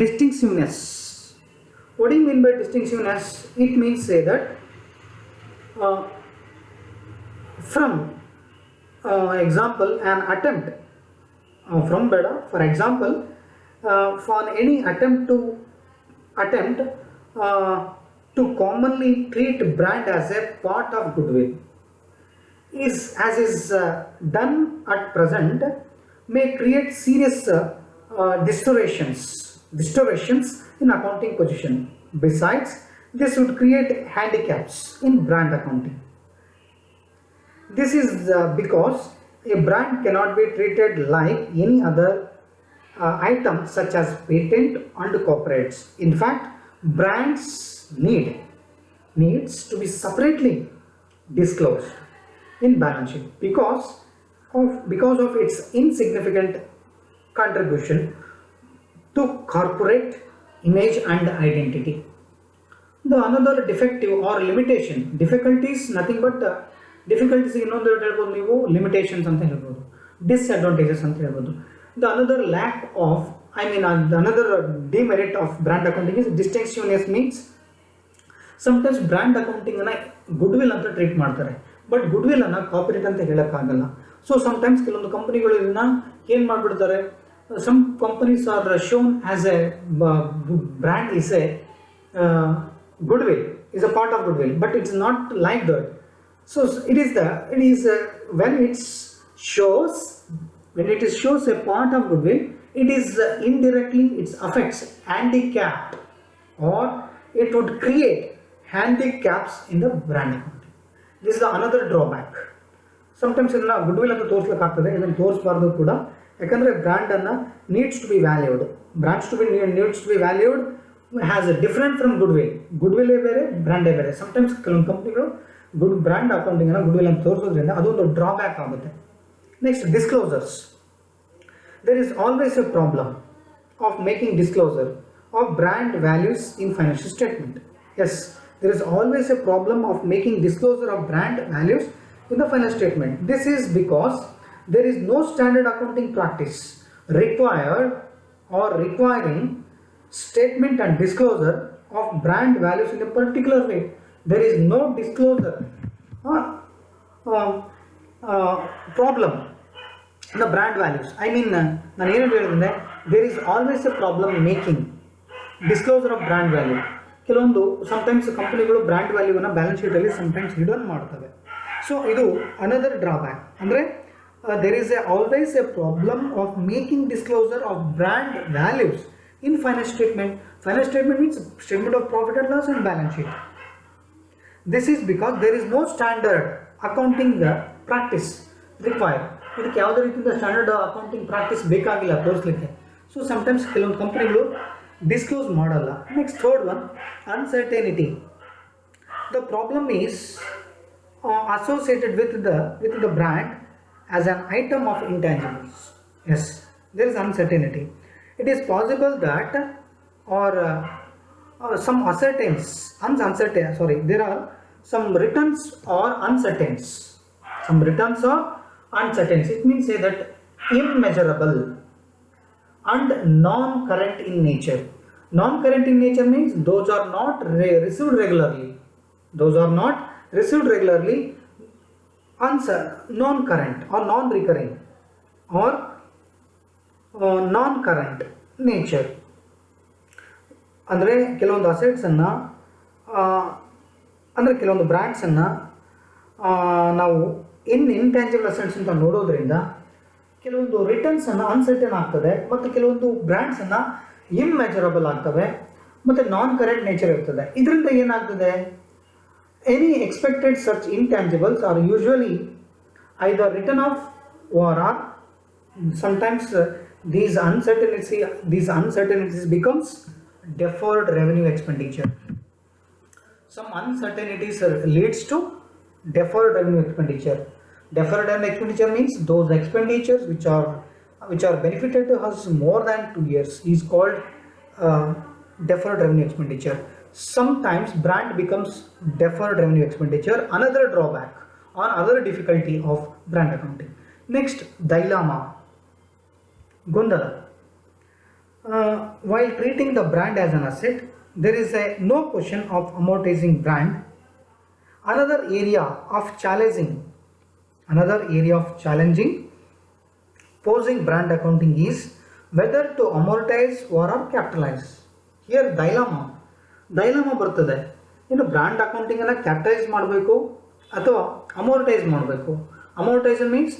Distinctiveness. What you mean by distinctiveness? It means say that from example an attempt from beda, for example, for any attempt to commonly treat brand as a part of goodwill is done at present may create serious distortions in accounting position. Besides, this would create handicaps in brand accounting. This is because a brand cannot be treated like any other item such as patent and copyrights. In fact, brands needs to be separately disclosed in balance sheet because of its insignificant contribution to corporate image and identity. The another defective or limitation, difficulties nothing but difficulties ಇನ್ನೊಂದು ಹೇಳ್ಬೋದು ನೀವು limitations ಅಂತ ಹೇಳ್ಬೋದು, ಡಿಸ್ಅಡ್ವಾಂಟೇಜಸ್ ಅಂತ ಹೇಳ್ಬೋದು. The another lack of another demerit of brand accounting is distinctiveness. Means sometimes brand ಅಕೌಂಟಿಂಗನ್ನು goodwill ಅಂತ ಟ್ರೀಟ್ ಮಾಡ್ತಾರೆ, ಬಟ್ ಗುಡ್ವಿಲನ್ನು ಕಾಪಿರೇಟ್ ಅಂತ ಹೇಳೋಕ್ಕಾಗಲ್ಲ. ಸೊ ಸಮ್ಟೈಮ್ಸ್ ಕೆಲವೊಂದು ಕಂಪನಿಗಳು ಇದನ್ನು ಏನು ಮಾಡಿಬಿಡ್ತಾರೆ, some companies are shown as a brand is a goodwill, is a part of goodwill, but it's not like that. So it is when it shows a part of goodwill, it is indirectly it affects handicap, or it would create handicaps in the brand accounting. This is another drawback. Sometimes ಇದನ್ನ goodwill ಅಂತ ತೋರಿಸಲಿಕ್ಕಾಗ್ತದೆ, ಇದನ್ನು ತೋರಿಸಬಾರ್ದು ಕೂಡ. ಯಾಕಂದರೆ ಬ್ರ್ಯಾಂಡನ್ನು needs to be valued has a different from goodwill. Goodwill ಬೇರೆ, ಬ್ರ್ಯಾಂಡೇ ಬೇರೆ. Sometimes ಕೆಲವೊಂದು ಕಂಪ್ನಿಗಳು brand ಅಕೌಂಟಿಂಗನ್ನು ಗುಡ್ವಿಲ್ ಅಂತ ತೋರಿಸೋದ್ರಿಂದ ಅದೊಂದು ಡ್ರಾಬ್ಯಾಕ್ ಆಗುತ್ತೆ. Next, disclosures. There is always a problem of making disclosure of brand values in financial statement. Yes, there is always a problem of making disclosure of brand values in the financial statement. This is because there is no standard accounting practice requiring statement and disclosure of brand values in a particular way. There is no disclosure problem in the brand values. I mean, there is always a problem making disclosure of brand value. ಕೆಲವೊಂದು sometimes ಕಂಪನಿಗಳು brand ವ್ಯಾಲ್ಯೂವನ್ನು balance ಶೀಟಲ್ಲಿ sometimes hidden ಮಾಡ್ತವೆ. So ಇದು another drawback. ಅಂದರೆ there is always a problem of making disclosure of brand values in financial statement. Financial statement means statement of profit and loss and balance sheet. This is because there is no standard accounting practice required. ಇದಕ್ಕೆ ಯಾವುದೇ ರೀತಿಯಿಂದ standard accounting practice ಬೇಕಾಗಿಲ್ಲ ತೋರಿಸಲಿಕ್ಕೆ. So sometimes ಕೆಲವೊಂದು ಕಂಪ್ನಿಗಳು disclose ಮಾಡಲ್ಲ. Next third one, uncertainty. The problem is associated with the brand as an item of intangibles. Yes, there is uncertainty. It is possible that or some there are some returns or uncertainties. Some returns or uncertainties. It means say that immeasurable and non-current in nature. Non-current in nature means those are not received regularly. Those are not received regularly, non-current or non-recurring or non-current nature. ಅಂದರೆ ಕೆಲವೊಂದು ಅಸೆಟ್ಸನ್ನು ಅಂದರೆ ಕೆಲವೊಂದು ಬ್ರ್ಯಾಂಡ್ಸನ್ನು ನಾವು ಇನ್ಟ್ಯಾಂಜಿಬಲ್ assets ಅಂತ ನೋಡೋದ್ರಿಂದ ಕೆಲವೊಂದು ರಿಟರ್ನ್ಸನ್ನು uncertain ಆಗ್ತದೆ ಮತ್ತು ಕೆಲವೊಂದು ಬ್ರ್ಯಾಂಡ್ಸನ್ನು ಇಮ್ಮೆಜರಬಲ್ ಆಗ್ತವೆ ಮತ್ತು ನಾನ್ ಕರೆಂಟ್ ನೇಚರ್ ಇರ್ತದೆ. ಇದರಿಂದ ಏನಾಗ್ತದೆ, any expected such intangibles are usually either written off or are sometimes these uncertainties becomes deferred revenue expenditure. Some uncertainties leads to deferred revenue expenditure. Deferred revenue expenditure means those expenditures which are benefited to us more than 2 years is called deferred revenue expenditure. Sometimes brand becomes deferred revenue expenditure, another drawback or other difficulty of brand accounting. Next, dilemma, gondala. While treating the brand as an asset, there is no question of amortizing brand. Another area of challenging posing brand accounting is whether to amortize or capitalize. Here dilemma ಬರ್ತದೆ. ಇನ್ನು brand ಅಕೌಂಟಿಂಗನ್ನು capitalise ಮಾಡಬೇಕು ಅಥವಾ amortise ಮಾಡಬೇಕು. Amortisation means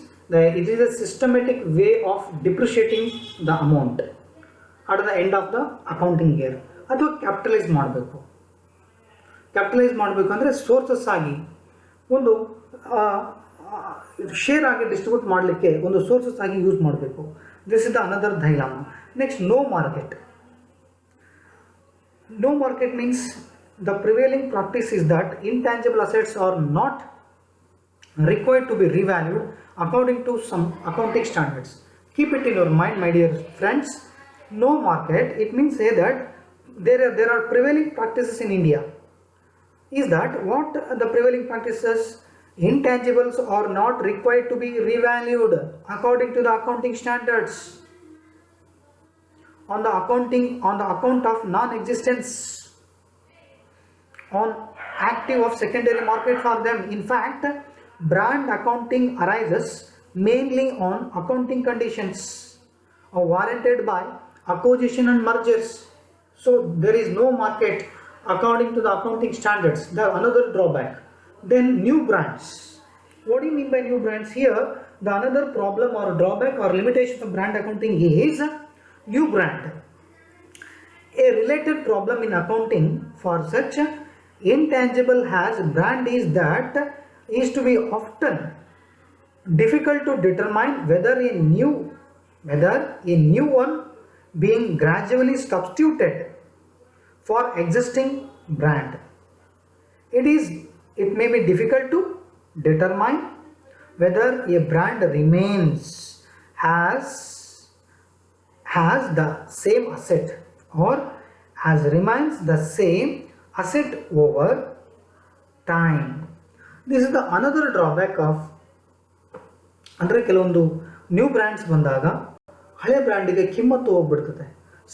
it is a systematic way of depreciating the amount at the end of the accounting year. ಅಥವಾ capitalise ಮಾಡಬೇಕು. Capitalise ಮಾಡಬೇಕು ಅಂದರೆ ಸೋರ್ಸಸ್ ಆಗಿ ಒಂದು ಶೇರ್ ಆಗಿ ಡಿಸ್ಟ್ರಿಬ್ಯೂಟ್ ಮಾಡಲಿಕ್ಕೆ ಒಂದು ಸೋರ್ಸಸ್ ಆಗಿ ಯೂಸ್ ಮಾಡಬೇಕು. This is the another dilemma. Next, no market. No market means the prevailing practice is that intangible assets are not required to be revalued according to some accounting standards. Keep it in your mind, my dear friends. No market, it means say that there are prevailing practices in India. Is that what the prevailing practices? Intangibles are not required to be revalued according to the accounting standards. On the account of non-existence on active of secondary market for them. In fact, brand accounting arises mainly on accounting conditions warranted by acquisition and mergers. So there is no market according to the accounting standards. The another drawback. Then new brands. What do you mean by new brands? Here the another problem or drawback or limitation of brand accounting is new brand. A related problem in accounting for such intangible as brand is that is to be often difficult to determine whether a new one being gradually substituted for existing brand. It may be difficult to determine whether a brand remains has the same asset or remains the same asset over time. This is the another drawback of ಅಂದರೆ ಕೆಲವೊಂದು new brands ಬಂದಾಗ ಹಳೆ ಬ್ರ್ಯಾಂಡಿಗೆ ಕಿಮ್ಮತ್ತು ಹೋಗ್ಬಿಡ್ತದೆ.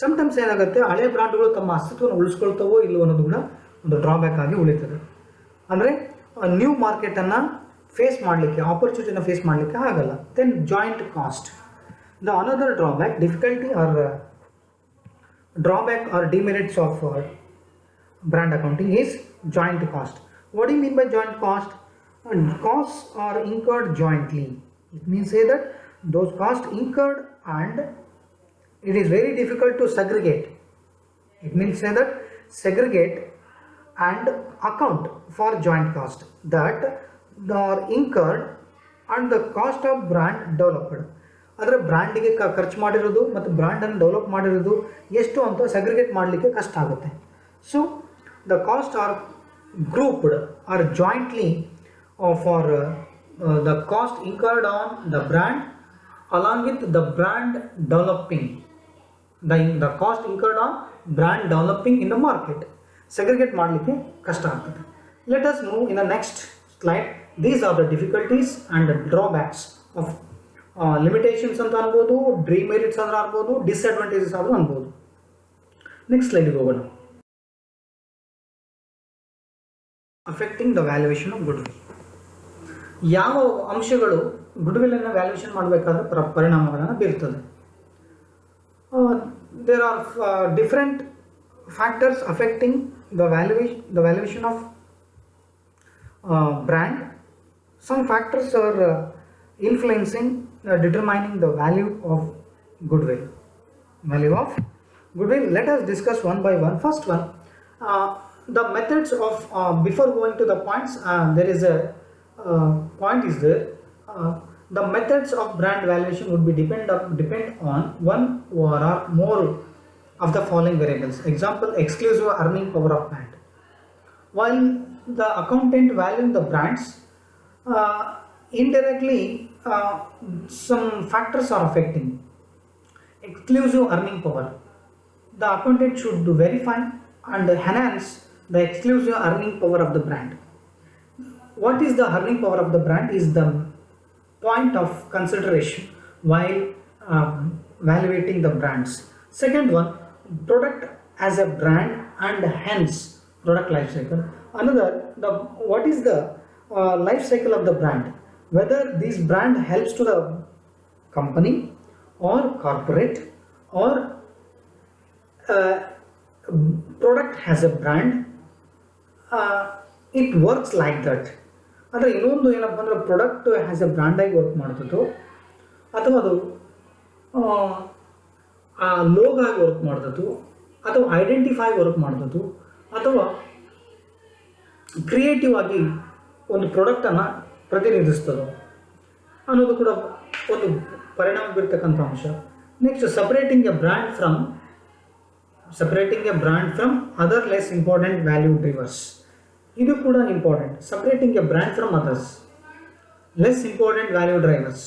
Sometimes ಏನಾಗುತ್ತೆ, ಹಳೆ ಬ್ರ್ಯಾಂಡ್ಗಳು ತಮ್ಮ ಅಸ್ತಿತ್ವವನ್ನು ಉಳಿಸ್ಕೊಳ್ತಾವೋ ಇಲ್ಲವೋ ಅನ್ನೋದು ಕೂಡ ಒಂದು ಡ್ರಾಬ್ಯಾಕ್ ಆಗಿ ಉಳಿತದೆ. ಅಂದರೆ ನ್ಯೂ ಮಾರ್ಕೆಟನ್ನು ಫೇಸ್ ಮಾಡಲಿಕ್ಕೆ, ಆಪರ್ಚುನಿಟಿನ ಫೇಸ್ ಮಾಡಲಿಕ್ಕೆ ಆಗಲ್ಲ. Then joint cost. The another drawback or demerits of brand accounting is joint cost. What do you mean by joint cost? Costs are incurred jointly. It means say that those costs incurred and it is very difficult to segregate. It means say that segregate and account for joint cost that are incurred and the cost of brand developed. ಅಂದರೆ ಬ್ರ್ಯಾಂಡಿಗೆ ಖರ್ಚು ಮಾಡಿರೋದು ಮತ್ತು ಬ್ರ್ಯಾಂಡನ್ನು develop ಮಾಡಿರೋದು ಎಷ್ಟು ಅಂತ segregate ಮಾಡಲಿಕ್ಕೆ ಕಷ್ಟ ಆಗುತ್ತೆ. So the cost are grouped or jointly for the cost incurred on the brand along with the brand developing the cost incurred on brand developing in the market. Segregate ಮಾಡಲಿಕ್ಕೆ ಕಷ್ಟ ಆಗ್ತದೆ. Let us move in the next slide. These are the difficulties and the drawbacks of limitations ಅಂತ ಅನ್ಬೋದು, demerits ಅಂದ್ರೆ ಅನ್ಬೋದು, disadvantages ಆದ್ರೂ ಅನ್ಬೋದು. Next ಸ್ಲೈಡ್ಗೆ ಹೋಗೋಣ. Affecting the valuation of goodwill. ಯಾವ ಅಂಶಗಳು ಗುಡ್ವಿಲ್ಲನ್ನು ವ್ಯಾಲ್ಯೂಯೇಷನ್ ಮಾಡಬೇಕಾದ್ರೆ ಪರಿಣಾಮಗಳನ್ನು ಬೀರ್ತದೆ? There are different factors affecting the valuation of brand. Some factors are influencing determining the value of goodwill. Let us discuss one by one. First one, the methods of before going to the points, there is a point is there. The methods of brand valuation would be depend on one or more of the following variables. Example, exclusive earning power of brand. While the accountant valuing the brands, indirectly some factors are affecting exclusive earning power. The accountant should verify and enhance the exclusive earning power of the brand. What is the earning power of the brand is the point of consideration while evaluating the brands. Second one, product as a brand and hence product life cycle. Another, what is the life cycle of the brand? Whether this brand helps to the company or corporate or product has a brand, it works like that. ಅಂದರೆ ಇನ್ನೊಂದು ಏನಪ್ಪ ಅಂದರೆ product has A brand ಆಗಿ work ಮಾಡ್ತದೋ ಅಥವಾ ಅದು logo ಆಗಿ work ಮಾಡ್ತದ್ದು ಅಥವಾ identify work ಮಾಡ್ತದ್ದು ಅಥವಾ ಕ್ರಿಯೇಟಿವ್ ಆಗಿ ಒಂದು ಪ್ರಾಡಕ್ಟನ್ನು ಪ್ರತಿನಿಧಿಸ್ತದೋ ಅನ್ನೋದು ಕೂಡ ಒಂದು ಪರಿಣಾಮ ಬೀರ್ತಕ್ಕಂಥ ಅಂಶ. Next, separating A brand from other less important value drivers. ಇದು ಕೂಡ important. Separating A brand from others less important value drivers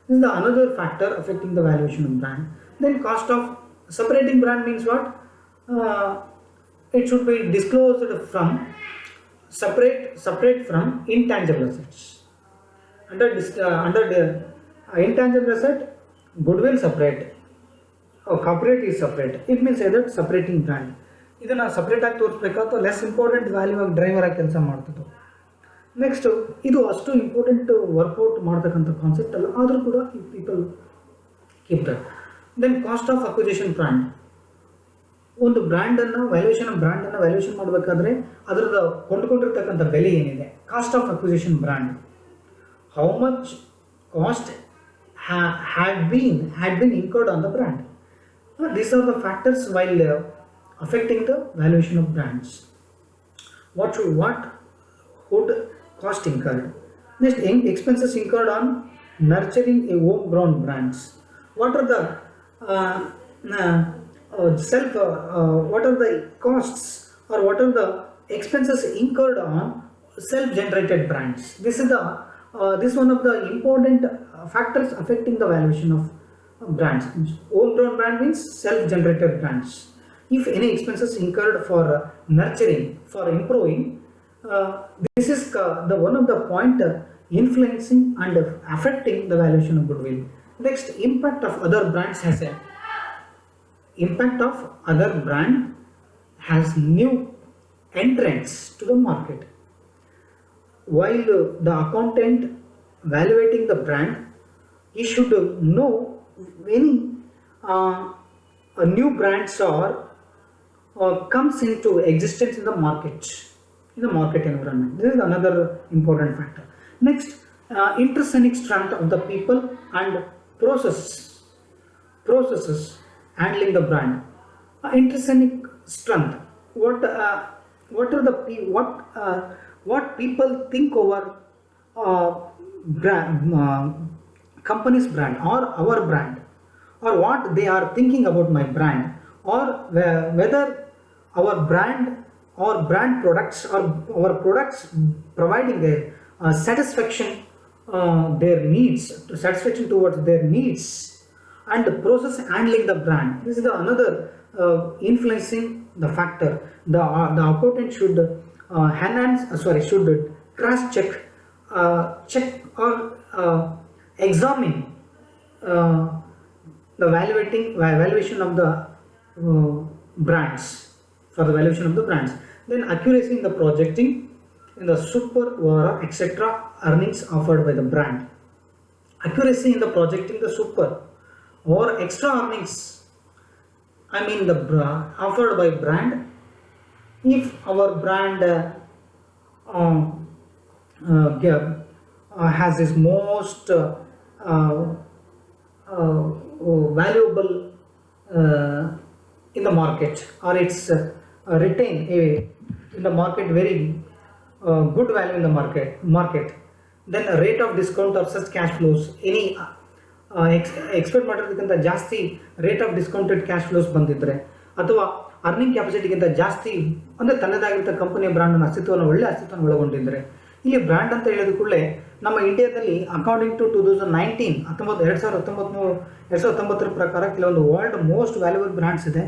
is the another factor affecting the valuation of brand. Then cost of separating brand means what? It should be disclosed from separate from intangible assets. Under the intangible asset, goodwill separate, or corporate is separate. It means either separating brand. ಇದನ್ನು separate ಆಗಿ ತೋರಿಸ್ಬೇಕಾ ಅಥವಾ less important value ಆಗಿ driver ಆಗಿ ಕೆಲಸ ಮಾಡ್ತದೆ. Next, ಇದು ಅಷ್ಟು important workout ಮಾಡ್ತಕ್ಕಂಥ ಕಾನ್ಸೆಪ್ಟ್ ಅಲ್ಲ, ಆದರೂ ಕೂಡ ಈ people keep that. Then cost of acquisition brand. ಒಂದು ಬ್ರ್ಯಾಂಡನ್ನು ವ್ಯಾಲ್ಯೂಯೇಷನ್ ಮಾಡಬೇಕಾದ್ರೆ ಅದರದ ಕೊಂಡುಕೊಂಡಿರ್ತಕ್ಕಂಥ ಬೆಲೆ ಏನಿದೆ, cost of acquisition brand, how much cost had been incurred on the brand. These are the factors while affecting the valuation of brands. What would cost incurred? Next, expenses incurred on nurturing a homegrown brands. What are the what are the costs or what are the expenses incurred on self-generated brands? This is one of the important factors affecting the valuation of brands. Homegrown brand means self-generated brands. If any expenses incurred for nurturing, for improving, this is the one of the point influencing and affecting the valuation of goodwill. Next, impact of other brands has new entrants to the market. While the accountant evaluating the brand, he should know any new brands comes into existence in the market environment. This is another important factor. Next, intrinsic strength of the people and processes handling the brand. Intrinsic strength, what what are the what people think over brand, company's brand or our brand, or what they are thinking about my brand, or whether our brand or brand products or our products providing their satisfaction, their needs, satisfaction towards their needs, and the process handling the brand. This is the another influencing the factor. The accountant should should cross check, check or examine the valuation of the brands, for the valuation of the brands. Then accuracy in the projecting in the super or etc. earnings offered by the brand. Accuracy in the projecting the super or extra earnings, I mean the offered by brand. If our brand has this most valuable in the market, or it's retain in the market very good value in the market, then a rate of discount or such cash flows, any expect ಮಾಡೋದಕ್ಕಿಂತ ಜಾಸ್ತಿ rate of discounted cash flows ಬಂದಿದ್ರೆ, ಅಥವಾ earning ಕ್ಯಾಪಾಸಿಟಿಗಿಂತ ಜಾಸ್ತಿ ಅಂದರೆ ತನ್ನದಾಗಿದ್ದ ಕಂಪನಿಯ ಬ್ರ್ಯಾಂಡ್ನ ಒಳ್ಳೆ ಅಸ್ತಿತ್ವವನ್ನು ಒಳಗೊಂಡಿದ್ದರೆ, ಇಲ್ಲಿ ಬ್ರ್ಯಾಂಡ್ ಅಂತ ಹೇಳಿದ ಕೂಡಲೇ ನಮ್ಮ ಇಂಡಿಯಾದಲ್ಲಿ ಅಕಾರ್ಡಿಂಗ್ ಟು 2019 ಪ್ರಕಾರ ಕೆಲವೊಂದು ವರ್ಲ್ಡ್ ಮೋಸ್ಟ್ ವ್ಯಾಲ್ಯೂಬಲ್ ಬ್ರ್ಯಾಂಡ್ಸ್ ಇದೆ.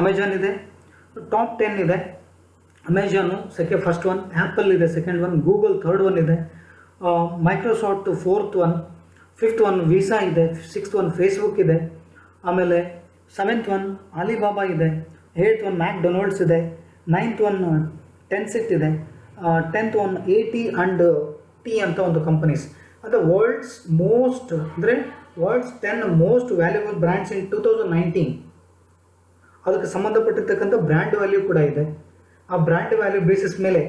ಅಮೆಜಾನ್ ಇದೆ, ಟಾಪ್ 10 ಇದೆ. ಅಮೆಜಾನು ಫಸ್ಟ್ ಒನ್, ಆ್ಯಪಲ್ ಇದೆ second one, Google third one ಇದೆ, Microsoft fourth one, fifth one Visa ಇದೆ, ಸಿಕ್ಸ್ತ್ ಒನ್ ಫೇಸ್ಬುಕ್ ಇದೆ, ಆಮೇಲೆ ಸೆವೆಂತ್ ಒನ್ ಅಲಿಬಾಬಾ ಇದೆ, ಏಯ್ತ್ ಒನ್ ಮ್ಯಾಕ್ಡೊನಾಲ್ಡ್ಸ್ ಇದೆ, ನೈನ್ತ್ ಒನ್ ಟೆನ್ಸೆಟ್ ಇದೆ, 10th one AT and T ಅಂತ ಒಂದು ಕಂಪನೀಸ್. ಅದು ವರ್ಲ್ಡ್ಸ್ 10 ಮೋಸ್ಟ್ ವ್ಯಾಲ್ಯೂಬಲ್ ಬ್ರ್ಯಾಂಡ್ಸ್ ಇನ್ 2019. ಅದಕ್ಕೆ ಸಂಬಂಧಪಟ್ಟಿರ್ತಕ್ಕಂಥ ಬ್ರ್ಯಾಂಡ್ ವ್ಯಾಲ್ಯೂ ಕೂಡ ಇದೆ. ಆ ಬ್ರ್ಯಾಂಡ್ ವ್ಯಾಲ್ಯೂ ಬೇಸಿಸ್ ಮೇಲೆ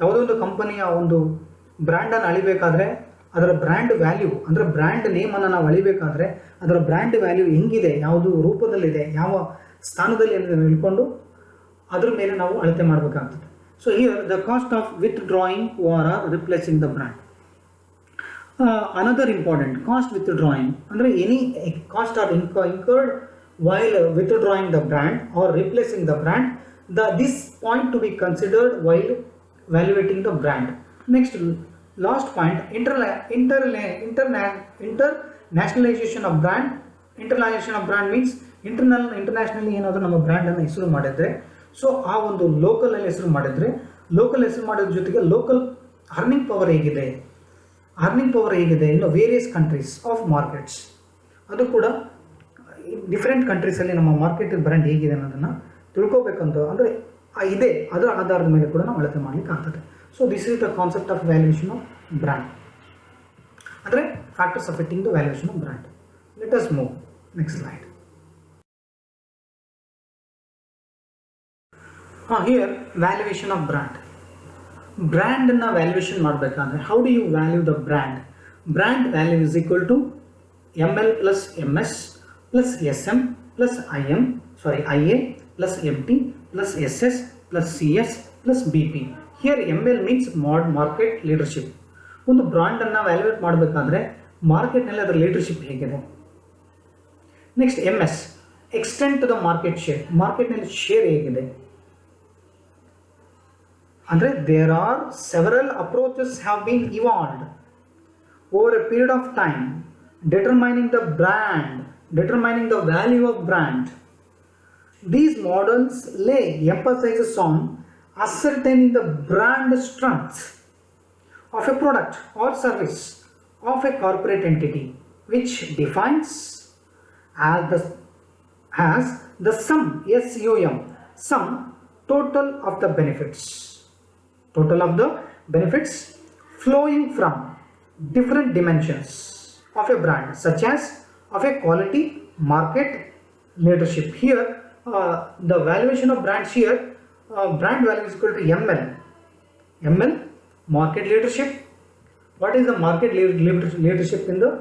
ಯಾವುದೋ ಒಂದು ಕಂಪನಿಯ ಒಂದು ಬ್ರ್ಯಾಂಡನ್ನು ಅಳಿಬೇಕಾದ್ರೆ ಅದರ ಬ್ರ್ಯಾಂಡ್ ವ್ಯಾಲ್ಯೂ ಅಂದರೆ ಬ್ರ್ಯಾಂಡ್ ನೇಮನ್ನು ನಾವು ಅಳಿಬೇಕಾದ್ರೆ ಅದರ ಬ್ರ್ಯಾಂಡ್ ವ್ಯಾಲ್ಯೂ ಹೆಂಗಿದೆ, ಯಾವುದು ರೂಪದಲ್ಲಿದೆ, ಯಾವ ಸ್ಥಾನದಲ್ಲಿ ಅಂತ ತಿಳ್ಕೊಂಡು ಅದ್ರ ಮೇಲೆ ನಾವು ಅಳತೆ ಮಾಡಬೇಕಾಗ್ತದೆ. So here the cost of withdrawing or replacing the brand. Another important, cost withdrawing ಅಂದರೆ any cost are incurred while withdrawing the brand or replacing the brand. This point to be considered while evaluating the brand. Next, last point, internationalization of brand. Internationalization of brand means internationally ಏನಾದರೂ ನಮ್ಮ ಬ್ರ್ಯಾಂಡನ್ನು ಹೆಸರು ಮಾಡಿದರೆ, so ಆ ಒಂದು ಲೋಕಲಲ್ಲಿ ಹೆಸರು ಮಾಡಿದರೆ, local ಹೆಸರು ಮಾಡೋದ್ರ ಜೊತೆಗೆ ಲೋಕಲ್ ಅರ್ನಿಂಗ್ ಪವರ್ ಹೇಗಿದೆ ಇನ್ನು ವೇರಿಯಸ್ ಕಂಟ್ರೀಸ್ ಆಫ್ ಮಾರ್ಕೆಟ್ಸ್, ಅದು ಕೂಡ ಡಿಫ್ರೆಂಟ್ ಕಂಟ್ರೀಸಲ್ಲಿ ನಮ್ಮ ಮಾರ್ಕೆಟ್ ಬ್ರ್ಯಾಂಡ್ ಹೇಗಿದೆ ಅನ್ನೋದನ್ನು ತಿಳ್ಕೋಬೇಕಂತ ಅಂದರೆ ಇದೆ, ಅದರ ಆಧಾರದ ಮೇಲೆ ಕೂಡ ನಾವು ಅಳತೆ ಮಾಡಲಿಕ್ಕೆ ಆಗ್ತದೆ. So this is the concept of valuation of brand, ಅಂದರೆ factors affecting the valuation of brand. Let us move next slide. Here valuation of ಬ್ರ್ಯಾಂಡನ್ನು ವ್ಯಾಲ್ಯೂಯೇಷನ್ ಮಾಡಬೇಕಾದ್ರೆ how do you value the brand value is equal to ML plus MS plus SM plus IA plus MT plus SS plus CS plus BP. Here ML means market leadership. ಒಂದು ಬ್ರ್ಯಾಂಡನ್ನು valuate ಮಾಡಬೇಕಾದ್ರೆ ಮಾರ್ಕೆಟ್ನಲ್ಲಿ ಅದರ leadership ಹೇಗಿದೆ. Next MS, extent to the market share, ಮಾರ್ಕೆಟ್ನಲ್ಲಿ share ಹೇಗಿದೆ. ಅಂದರೆ there are several approaches have been evolved over a period of time determining the value of brand. These models lay emphasis on ascertaining the brand strength of a product or service of a corporate entity, which defines as the sum total of the benefits flowing from different dimensions of a brand, such as of a quality, market, leadership. Here the valuation of brands here, brand value is equal to ML, market leadership. What is the market leadership in the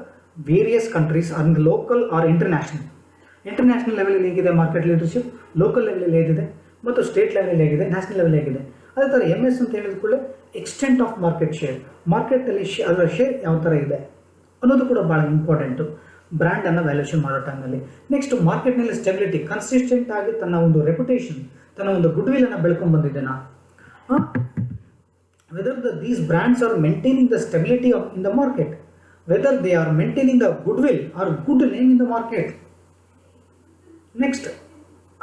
various countries, or in the local or international level ಹೇಗಿದೆ market leadership, local level ಹೇಗಿದೆ. ಮತ್ತು state level ಹೇಗಿದೆ, national level ಹೇಗಿದೆ. ಅದೇ ಥರ MS ಅಂತ ಹೇಳಿದ ಕೂಡಲೇ ಎಕ್ಸ್ಟೆಂಟ್ ಆಫ್ ಮಾರ್ಕೆಟ್ ಶೇರ್, ಮಾರ್ಕೆಟಲ್ಲಿ ಅದರ ಶೇರ್ ಯಾವ ಥರ ಇದೆ ಅನ್ನೋದು ಕೂಡ ಭಾಳ ಇಂಪಾರ್ಟೆಂಟು ಬ್ರ್ಯಾಂಡನ್ನು ವ್ಯಾಲ್ಯೂಷನ್ ಮಾಡೋ ಟೈಮ್ನಲ್ಲಿ. ನೆಕ್ಸ್ಟ್ ಮಾರ್ಕೆಟ್ನಲ್ಲಿ ಸ್ಟೆಬಿಲಿಟಿ, ಕನ್ಸಿಸ್ಟೆಂಟ್ ಆಗಿ ತನ್ನ ಒಂದು ರೆಪ್ಯುಟೇಷನ್, ತನ್ನ ಒಂದು ಗುಡ್ ವಿಲನ್ನು ಬೆಳ್ಕೊಂಡು ಬಂದಿದ್ದೇನಾ, weather these brands are maintaining the stability in the market, whether they are maintaining the goodwill or good name in the market. Next,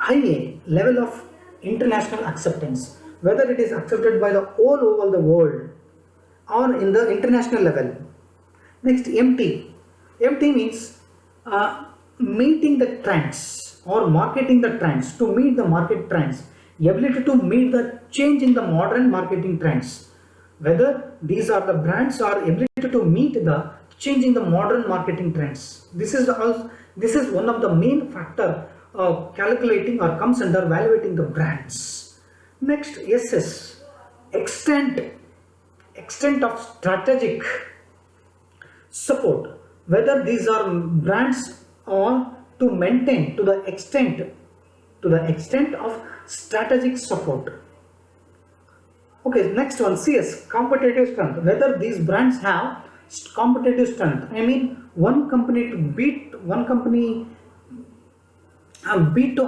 high level of international acceptance, whether it is accepted by the all over the world or in the international level. Next, MT means meeting the trends or marketing the trends, to meet the market trends, ability to meet the change in the modern marketing trends, whether these are the brands or ability to meet the change in the modern marketing trends. This is one of the main factor of calculating or comes under evaluating the brands. Next, SS, extent of strategic support, whether these are brands or to maintain to the extent of strategic support. Okay, next one, CS, competitive strength, whether these brands have competitive strength. I mean, one company to beat to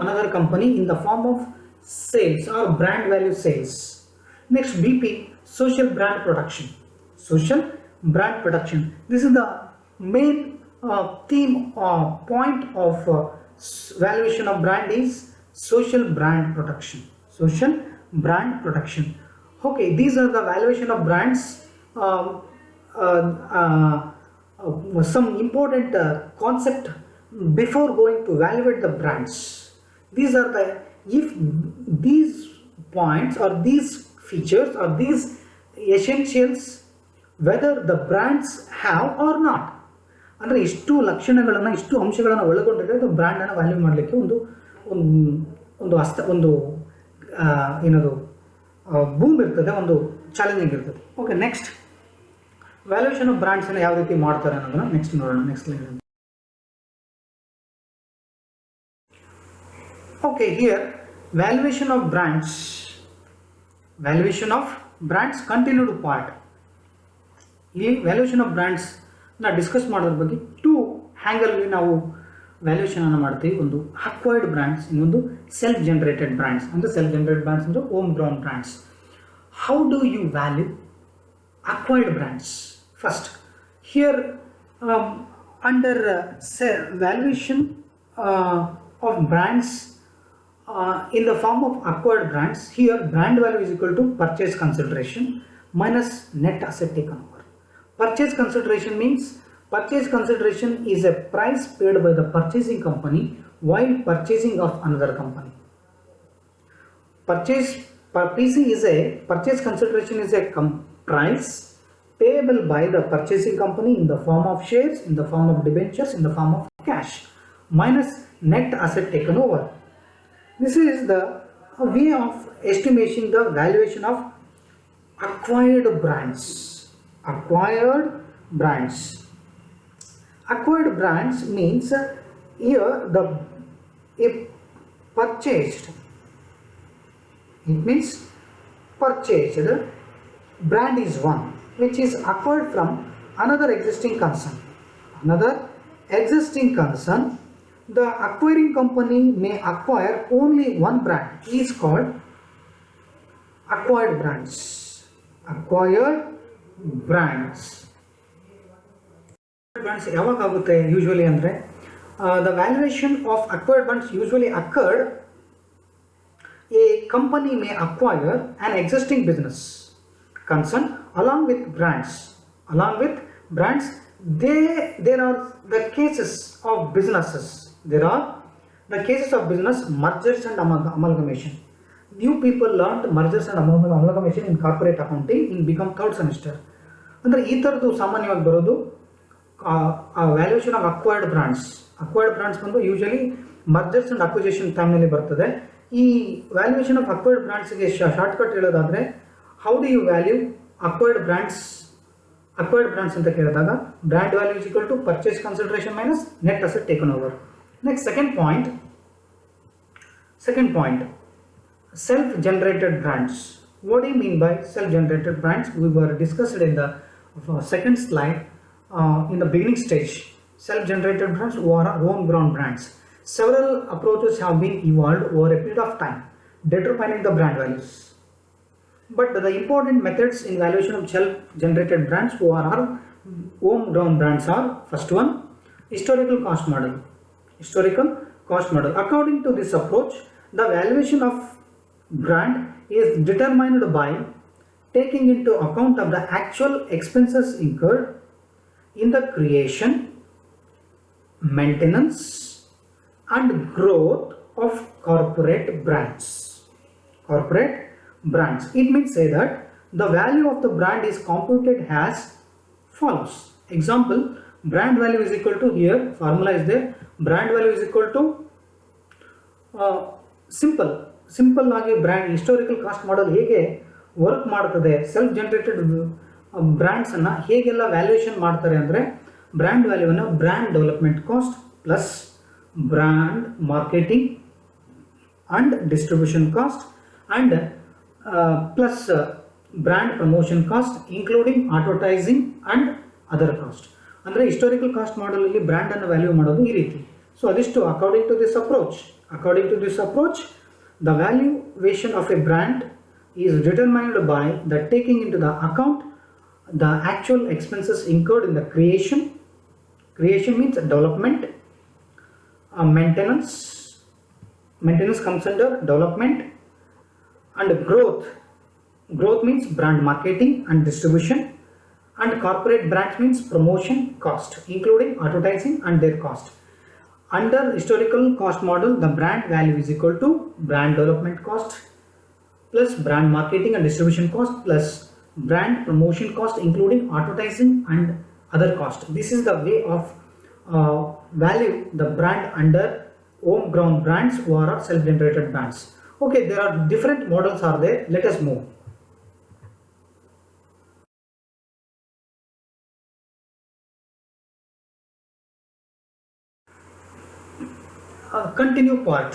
another company in the form of sales or brand value sales. Next, BP, social brand production. This is the main theme or point of valuation of brand is social brand production. Okay, these are the valuation of brands. Some important concept before going to evaluate the brands. These are the, if these points or these features or these essentials, whether the brands have or not. ಅಂದರೆ ಇಷ್ಟು ಲಕ್ಷಣಗಳನ್ನು, ಇಷ್ಟು ಅಂಶಗಳನ್ನು ಒಳಗೊಂಡಿದ್ರೆ ಅದು ಬ್ರ್ಯಾಂಡನ್ನು value ಮಾಡಲಿಕ್ಕೆ ಒಂದು ಏನದು boom ಇರ್ತದೆ, ಒಂದು ಚಾಲೆಂಜಿಂಗ್ ಇರ್ತದೆ. ಓಕೆ, ನೆಕ್ಸ್ಟ್ ವ್ಯಾಲ್ಯೂಯೇಷನ್ ಆಫ್ ಬ್ರ್ಯಾಂಡ್ಸನ್ನು ಯಾವ ರೀತಿ ಮಾಡ್ತಾರೆ ಅನ್ನೋದನ್ನ ನೆಕ್ಸ್ಟ್ ನೋಡೋಣ. Next line. Okay, here valuation of brands continued part. ಇಲ್ಲಿ ವ್ಯಾಲ್ಯೂಯೇಷನ್ ಆಫ್ ಬ್ರ್ಯಾಂಡ್ಸ್ನ ಡಿಸ್ಕಸ್ ಮಾಡೋದ್ರ ಬಗ್ಗೆ 2 ಹ್ಯಾಂಗಲ್ಲಿ ನಾವು ವ್ಯಾಲ್ಯೂಯೇಷನನ್ನು ಮಾಡ್ತೀವಿ. ಒಂದು ಅಕ್ವೈರ್ಡ್ ಬ್ರ್ಯಾಂಡ್ಸ್, ಇನ್ನೊಂದು ಸೆಲ್ಫ್ ಜನರೇಟೆಡ್ ಬ್ರ್ಯಾಂಡ್ಸ್. ಅಂದರೆ ಸೆಲ್ಫ್ ಜನರೇಟೆಡ್ ಬ್ರ್ಯಾಂಡ್ಸ್ ಅಂದರೆ home ground brands. How do you value acquired brands? First, here under valuation of brands in the form of acquired brands, here brand value is equal to purchase consideration minus net asset taken over. Purchase consideration means purchase consideration is a price paid by the purchasing company while purchasing of another company. Purchase consideration is a price payable by the purchasing company in the form of shares, in the form of debentures, in the form of cash, minus net asset taken over. This is the way of estimating the valuation of acquired brands. Acquired brands means here purchased brand is one which is acquired from another existing concern. The acquiring company may acquire only one brand, is called acquired brands. ಯಾವಾಗ ಆಗುತ್ತೆ usually ಅಂದರೆ the valuation of acquired brands usually occurred. A company may acquire an existing business concern along with brands. There are the cases of businesses. There are the cases of business mergers and amalgamation. New people learned mergers and amalgamation in corporate accounting in become 3rd semester. ಅಂದರೆ ಈ ಥರದ್ದು ಸಾಮಾನ್ಯವಾಗಿ ಬರೋದು valuation of acquired brands ಬಂದು usually mergers and acquisition ಟೈಮ್ನಲ್ಲಿ ಬರ್ತದೆ. ಈ valuation of acquired ಬ್ರ್ಯಾಂಡ್ಸ್ಗೆ ಶಾರ್ಟ್ಕಟ್ ಹೇಳೋದಾದರೆ, how do you value acquired brands ಅಂತ ಕೇಳಿದಾಗ brand value is equal to purchase consideration minus net asset taken over. Next second point self-generated brands. What do you mean by self-generated brands? We were discussed in the second slide in the beginning stage. Self-generated brands or homegrown brands. Several approaches have been evolved over a period of time, determining the brand values. But the important methods in valuation of self-generated brands or homegrown brands are: first one, historical cost model. Historical cost model. According to this approach, the valuation of brand is determined by taking into account of the actual expenses incurred in the creation, maintenance and growth of corporate brands. Corporate brands. It means say that the value of the brand is computed as follows. Example, brand value is equal to, here formula is there, brand value is equal to simple ಆಗಿ brand historical cost ಮಾಡಲ್ ಹೇಗೆ work ಮಾಡ್ತದೆ, self generated ಬ್ರ್ಯಾಂಡ್ಸನ್ನು ಹೇಗೆಲ್ಲ valuation ಮಾಡ್ತಾರೆ ಅಂದರೆ, brand ವ್ಯಾಲ್ಯೂವನ್ನು brand development cost plus brand marketing and distribution cost and plus brand promotion cost including advertising and other cost. ಅಂದರೆ historical cost ಮಾಡಲಲ್ಲಿ ಬ್ರ್ಯಾಂಡನ್ನು ವ್ಯಾಲ್ಯೂ ಮಾಡೋದು ಈ ರೀತಿ. ಸೊ ಅದಿಷ್ಟು according to this approach the valuation of a brand is determined by the taking into the account the actual expenses incurred in the creation means development, maintenance comes under development, and growth means brand marketing and distribution, and corporate brands means promotion cost including advertising and their cost. Under historical cost model, the brand value is equal to brand development cost plus brand marketing and distribution cost plus brand promotion cost including advertising and other cost. This is the way of value the brand under homegrown brands or self-generated brands. Okay, there are different models are there. Let us move. Continue part.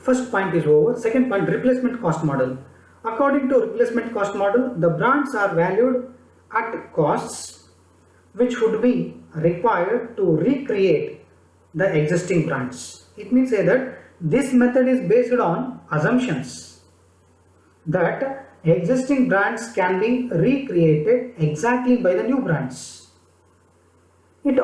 First point is over. Second point, replacement cost model. According to replacement cost model, the brands are valued at costs which would be required to recreate the existing brands. It means say that this method is based on assumptions that existing brands can be recreated exactly by the new brands. It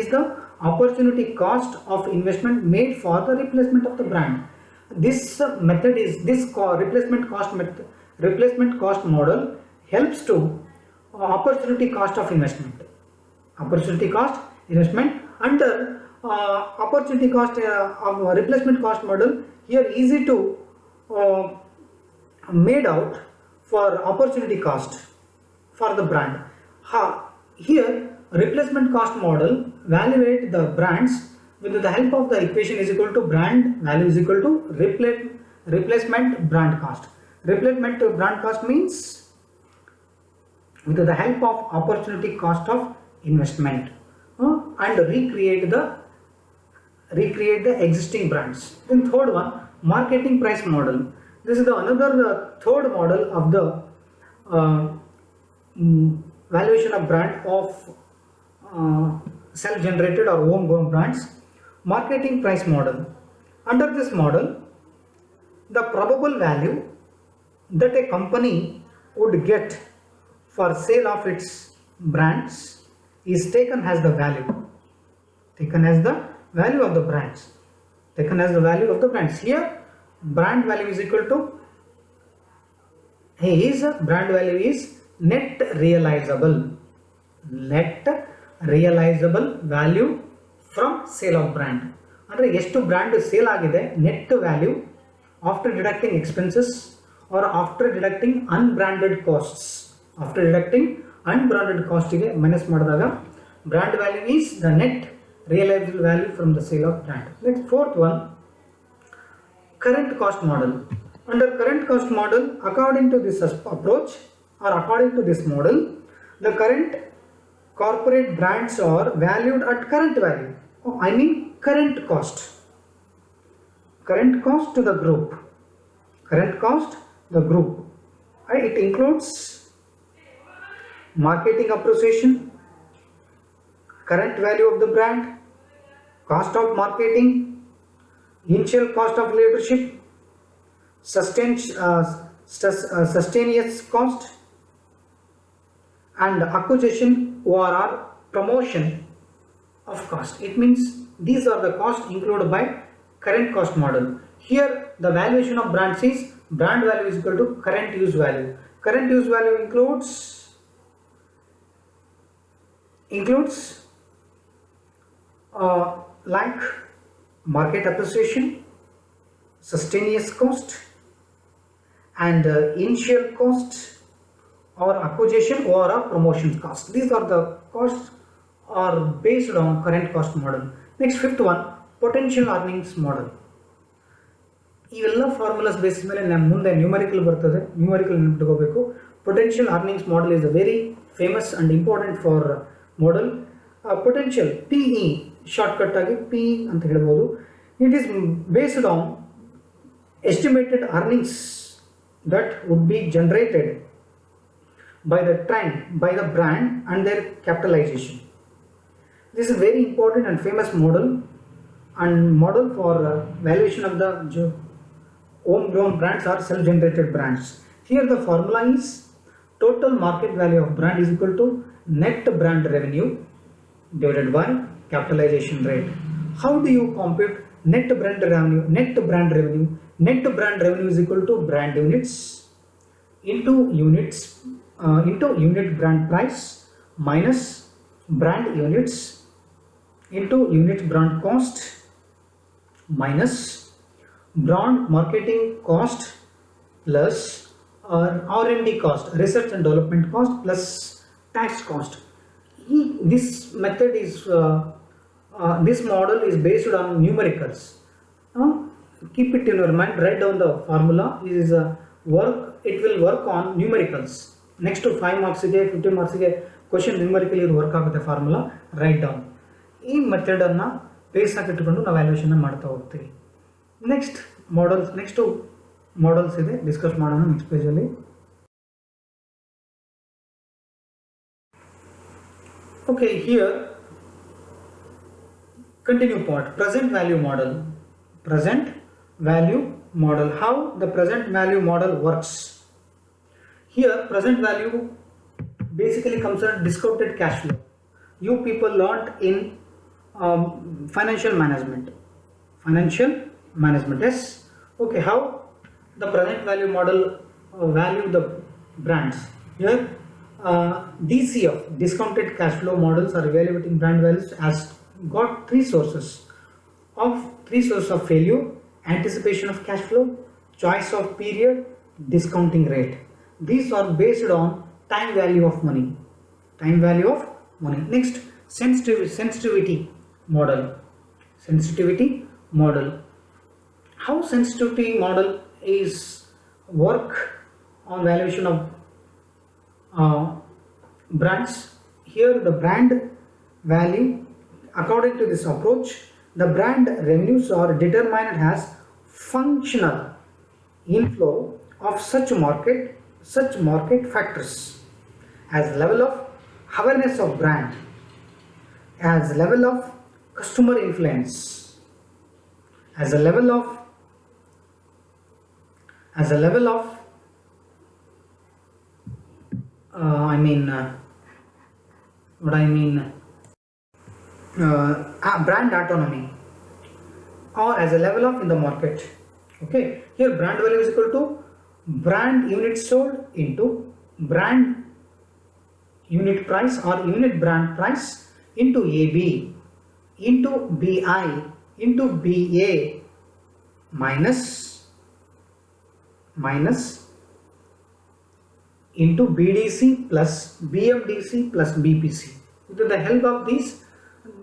is the opportunity cost of investment made for the replacement of the brand. This method is replacement cost model helps to opportunity cost of investment. Under opportunity cost of replacement cost model, here easy to made out for opportunity cost for the brand. Here replacement cost model evaluate the brands with the help of the equation is equal to brand value is equal to replacement brand cost. Replacement brand cost means with the help of opportunity cost of investment and recreate the existing brands. Then third one, marketing price model. This is the another third model of the valuation of brand of self-generated or homegrown brands. Marketing price model. Under this model, the probable value that a company would get for sale of its brands is taken as the value of the brands. Here brand value is equal to brand value is net realizable value from sale of brand. ಅಂದರೆ ಎಷ್ಟು brand sale ಆಗಿದೆ net value after deducting expenses or after deducting unbranded ಕಾಸ್ಟಿಗೆ minus ಮಾಡಿದಾಗ brand value is the net realisable value from the sale of brand. Next fourth one, current cost model. Under current cost model, according to this approach or according to this model, the current corporate brands are valued at current value. Current cost. current cost to the group. Current cost the group. It includes marketing appreciation, current value of the brand, cost of marketing, initial cost of leadership, sustainous cost, and acquisition or promotion of cost. It means these are the costs included by current cost model. Here the valuation of brands is brand value is equal to current use value. Current use value includes like market appreciation, sustainous cost, and initial cost or acquisition or a promotion cost. These are the costs are based on current cost model. Next, fifth one, potential earnings model. ಇವೆಲ್ಲ formulas basis ಮೇಲೆ ನಮ್ಮ ಮುಂದೆ numerical ಬರ್ತದೆ. Numerical ನೆನಪಿಟ್ಕೋಬೇಕು. Potential earnings model is a very famous and important for model. Potential PE shortcut ಆಗಿ P ಅಂತ ಹೇಳ್ಬೋದು. It is based on estimated earnings that would be generated by the trend, by the brand and their capitalization. This is very important and famous model for valuation of the homegrown brands or self-generated brands. Here the formula is total market value of brand is equal to net brand revenue divided by capitalization rate. How do you compute net brand revenue? Net brand revenue is equal to brand units into unit brand price minus brand units into unit brand cost minus brand marketing cost plus R&D cost, research and development cost plus tax cost. This method is this model is based on numericals. Keep it in your mind, write down the formula. It will work on numericals. Next to 5 marks ಗೆ 15 marks ಗೆ question numerically ಇದು work ಆಗುತ್ತೆ. Formula write down. ಈ method ಅನ್ನ base ಆಗಿ ಇಟ್ಕೊಂಡು ನಾವು valuation ಮಾಡ್ತಾ ಹೋಗ್ತೀವಿ. ನೆಕ್ಸ್ಟ್ ಮಾಡೆಲ್ಸ್ ಇದೆ, ಡಿಸ್ಕಸ್ ಮಾಡೋಣ ನೆಕ್ಸ್ಟ್ ಪೇಜ್ ಅಲ್ಲಿ. Okay, here continue part, present value model. How the present value model works. Here present value basically comes under discounted cash flow. You people learned in financial management, yes. Okay, how the present value model value the brands. Here DCF, discounted cash flow models are evaluating brand values as got three sources of failure: anticipation of cash flow, choice of period, discounting rate. These are based on time value of money. Next, sensitivity model. How sensitivity model is work on valuation of brands. Here the brand value, according to this approach, the brand revenues are determined as functional inflow of such market factors as level of awareness of brand, as level of customer influence, as a level of brand autonomy, or as a level of in the market. Okay, here brand value is equal to brand unit sold into brand unit price or unit brand price into AB into BI into BA minus into BDC plus BMDC plus BPC. With the help of these,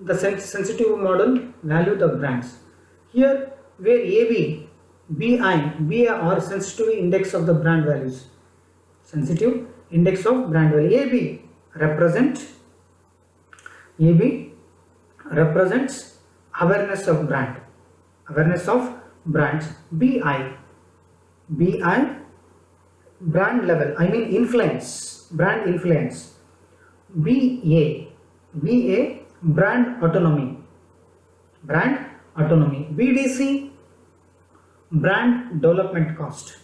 the sensitive model value the brands. Here where AB, BI are sensitivity index of the brand values. Sensitive index of brand value. AB represents awareness of brands. BI brand level, I mean influence, brand influence. BA brand autonomy, BDC brand development cost,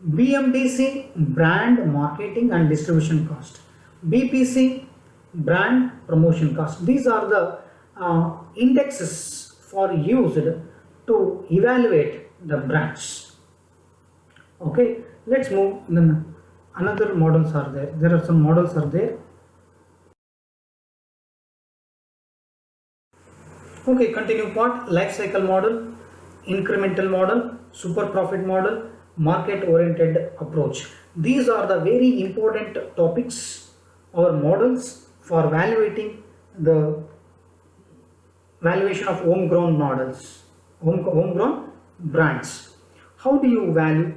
BMDC brand marketing and distribution cost, BPC brand promotion cost. These are the indexes for used to evaluate the brands. Okay, let's move. Then another models are there. There are some models are there. Okay, continue part. Life cycle model, incremental model, super profit model, market oriented approach. These are the very important topics or models for evaluating the valuation of homegrown models, homegrown brands. How do you value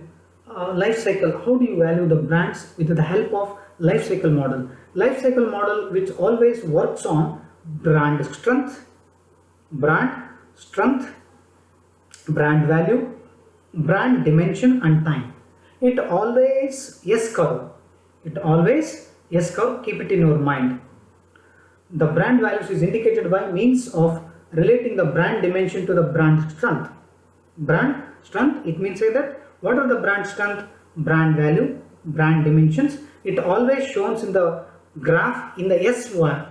life cycle? How do you value the brands with the help of life cycle model? Life cycle model which always works on brand strength, brand value, brand dimension and time. It always S curve. Keep it in your mind. The brand values is indicated by means of relating the brand dimension to the brand strength. Brand strength, it means say that what are the brand strength, brand value, brand dimensions. It always shows in the graph in the S1,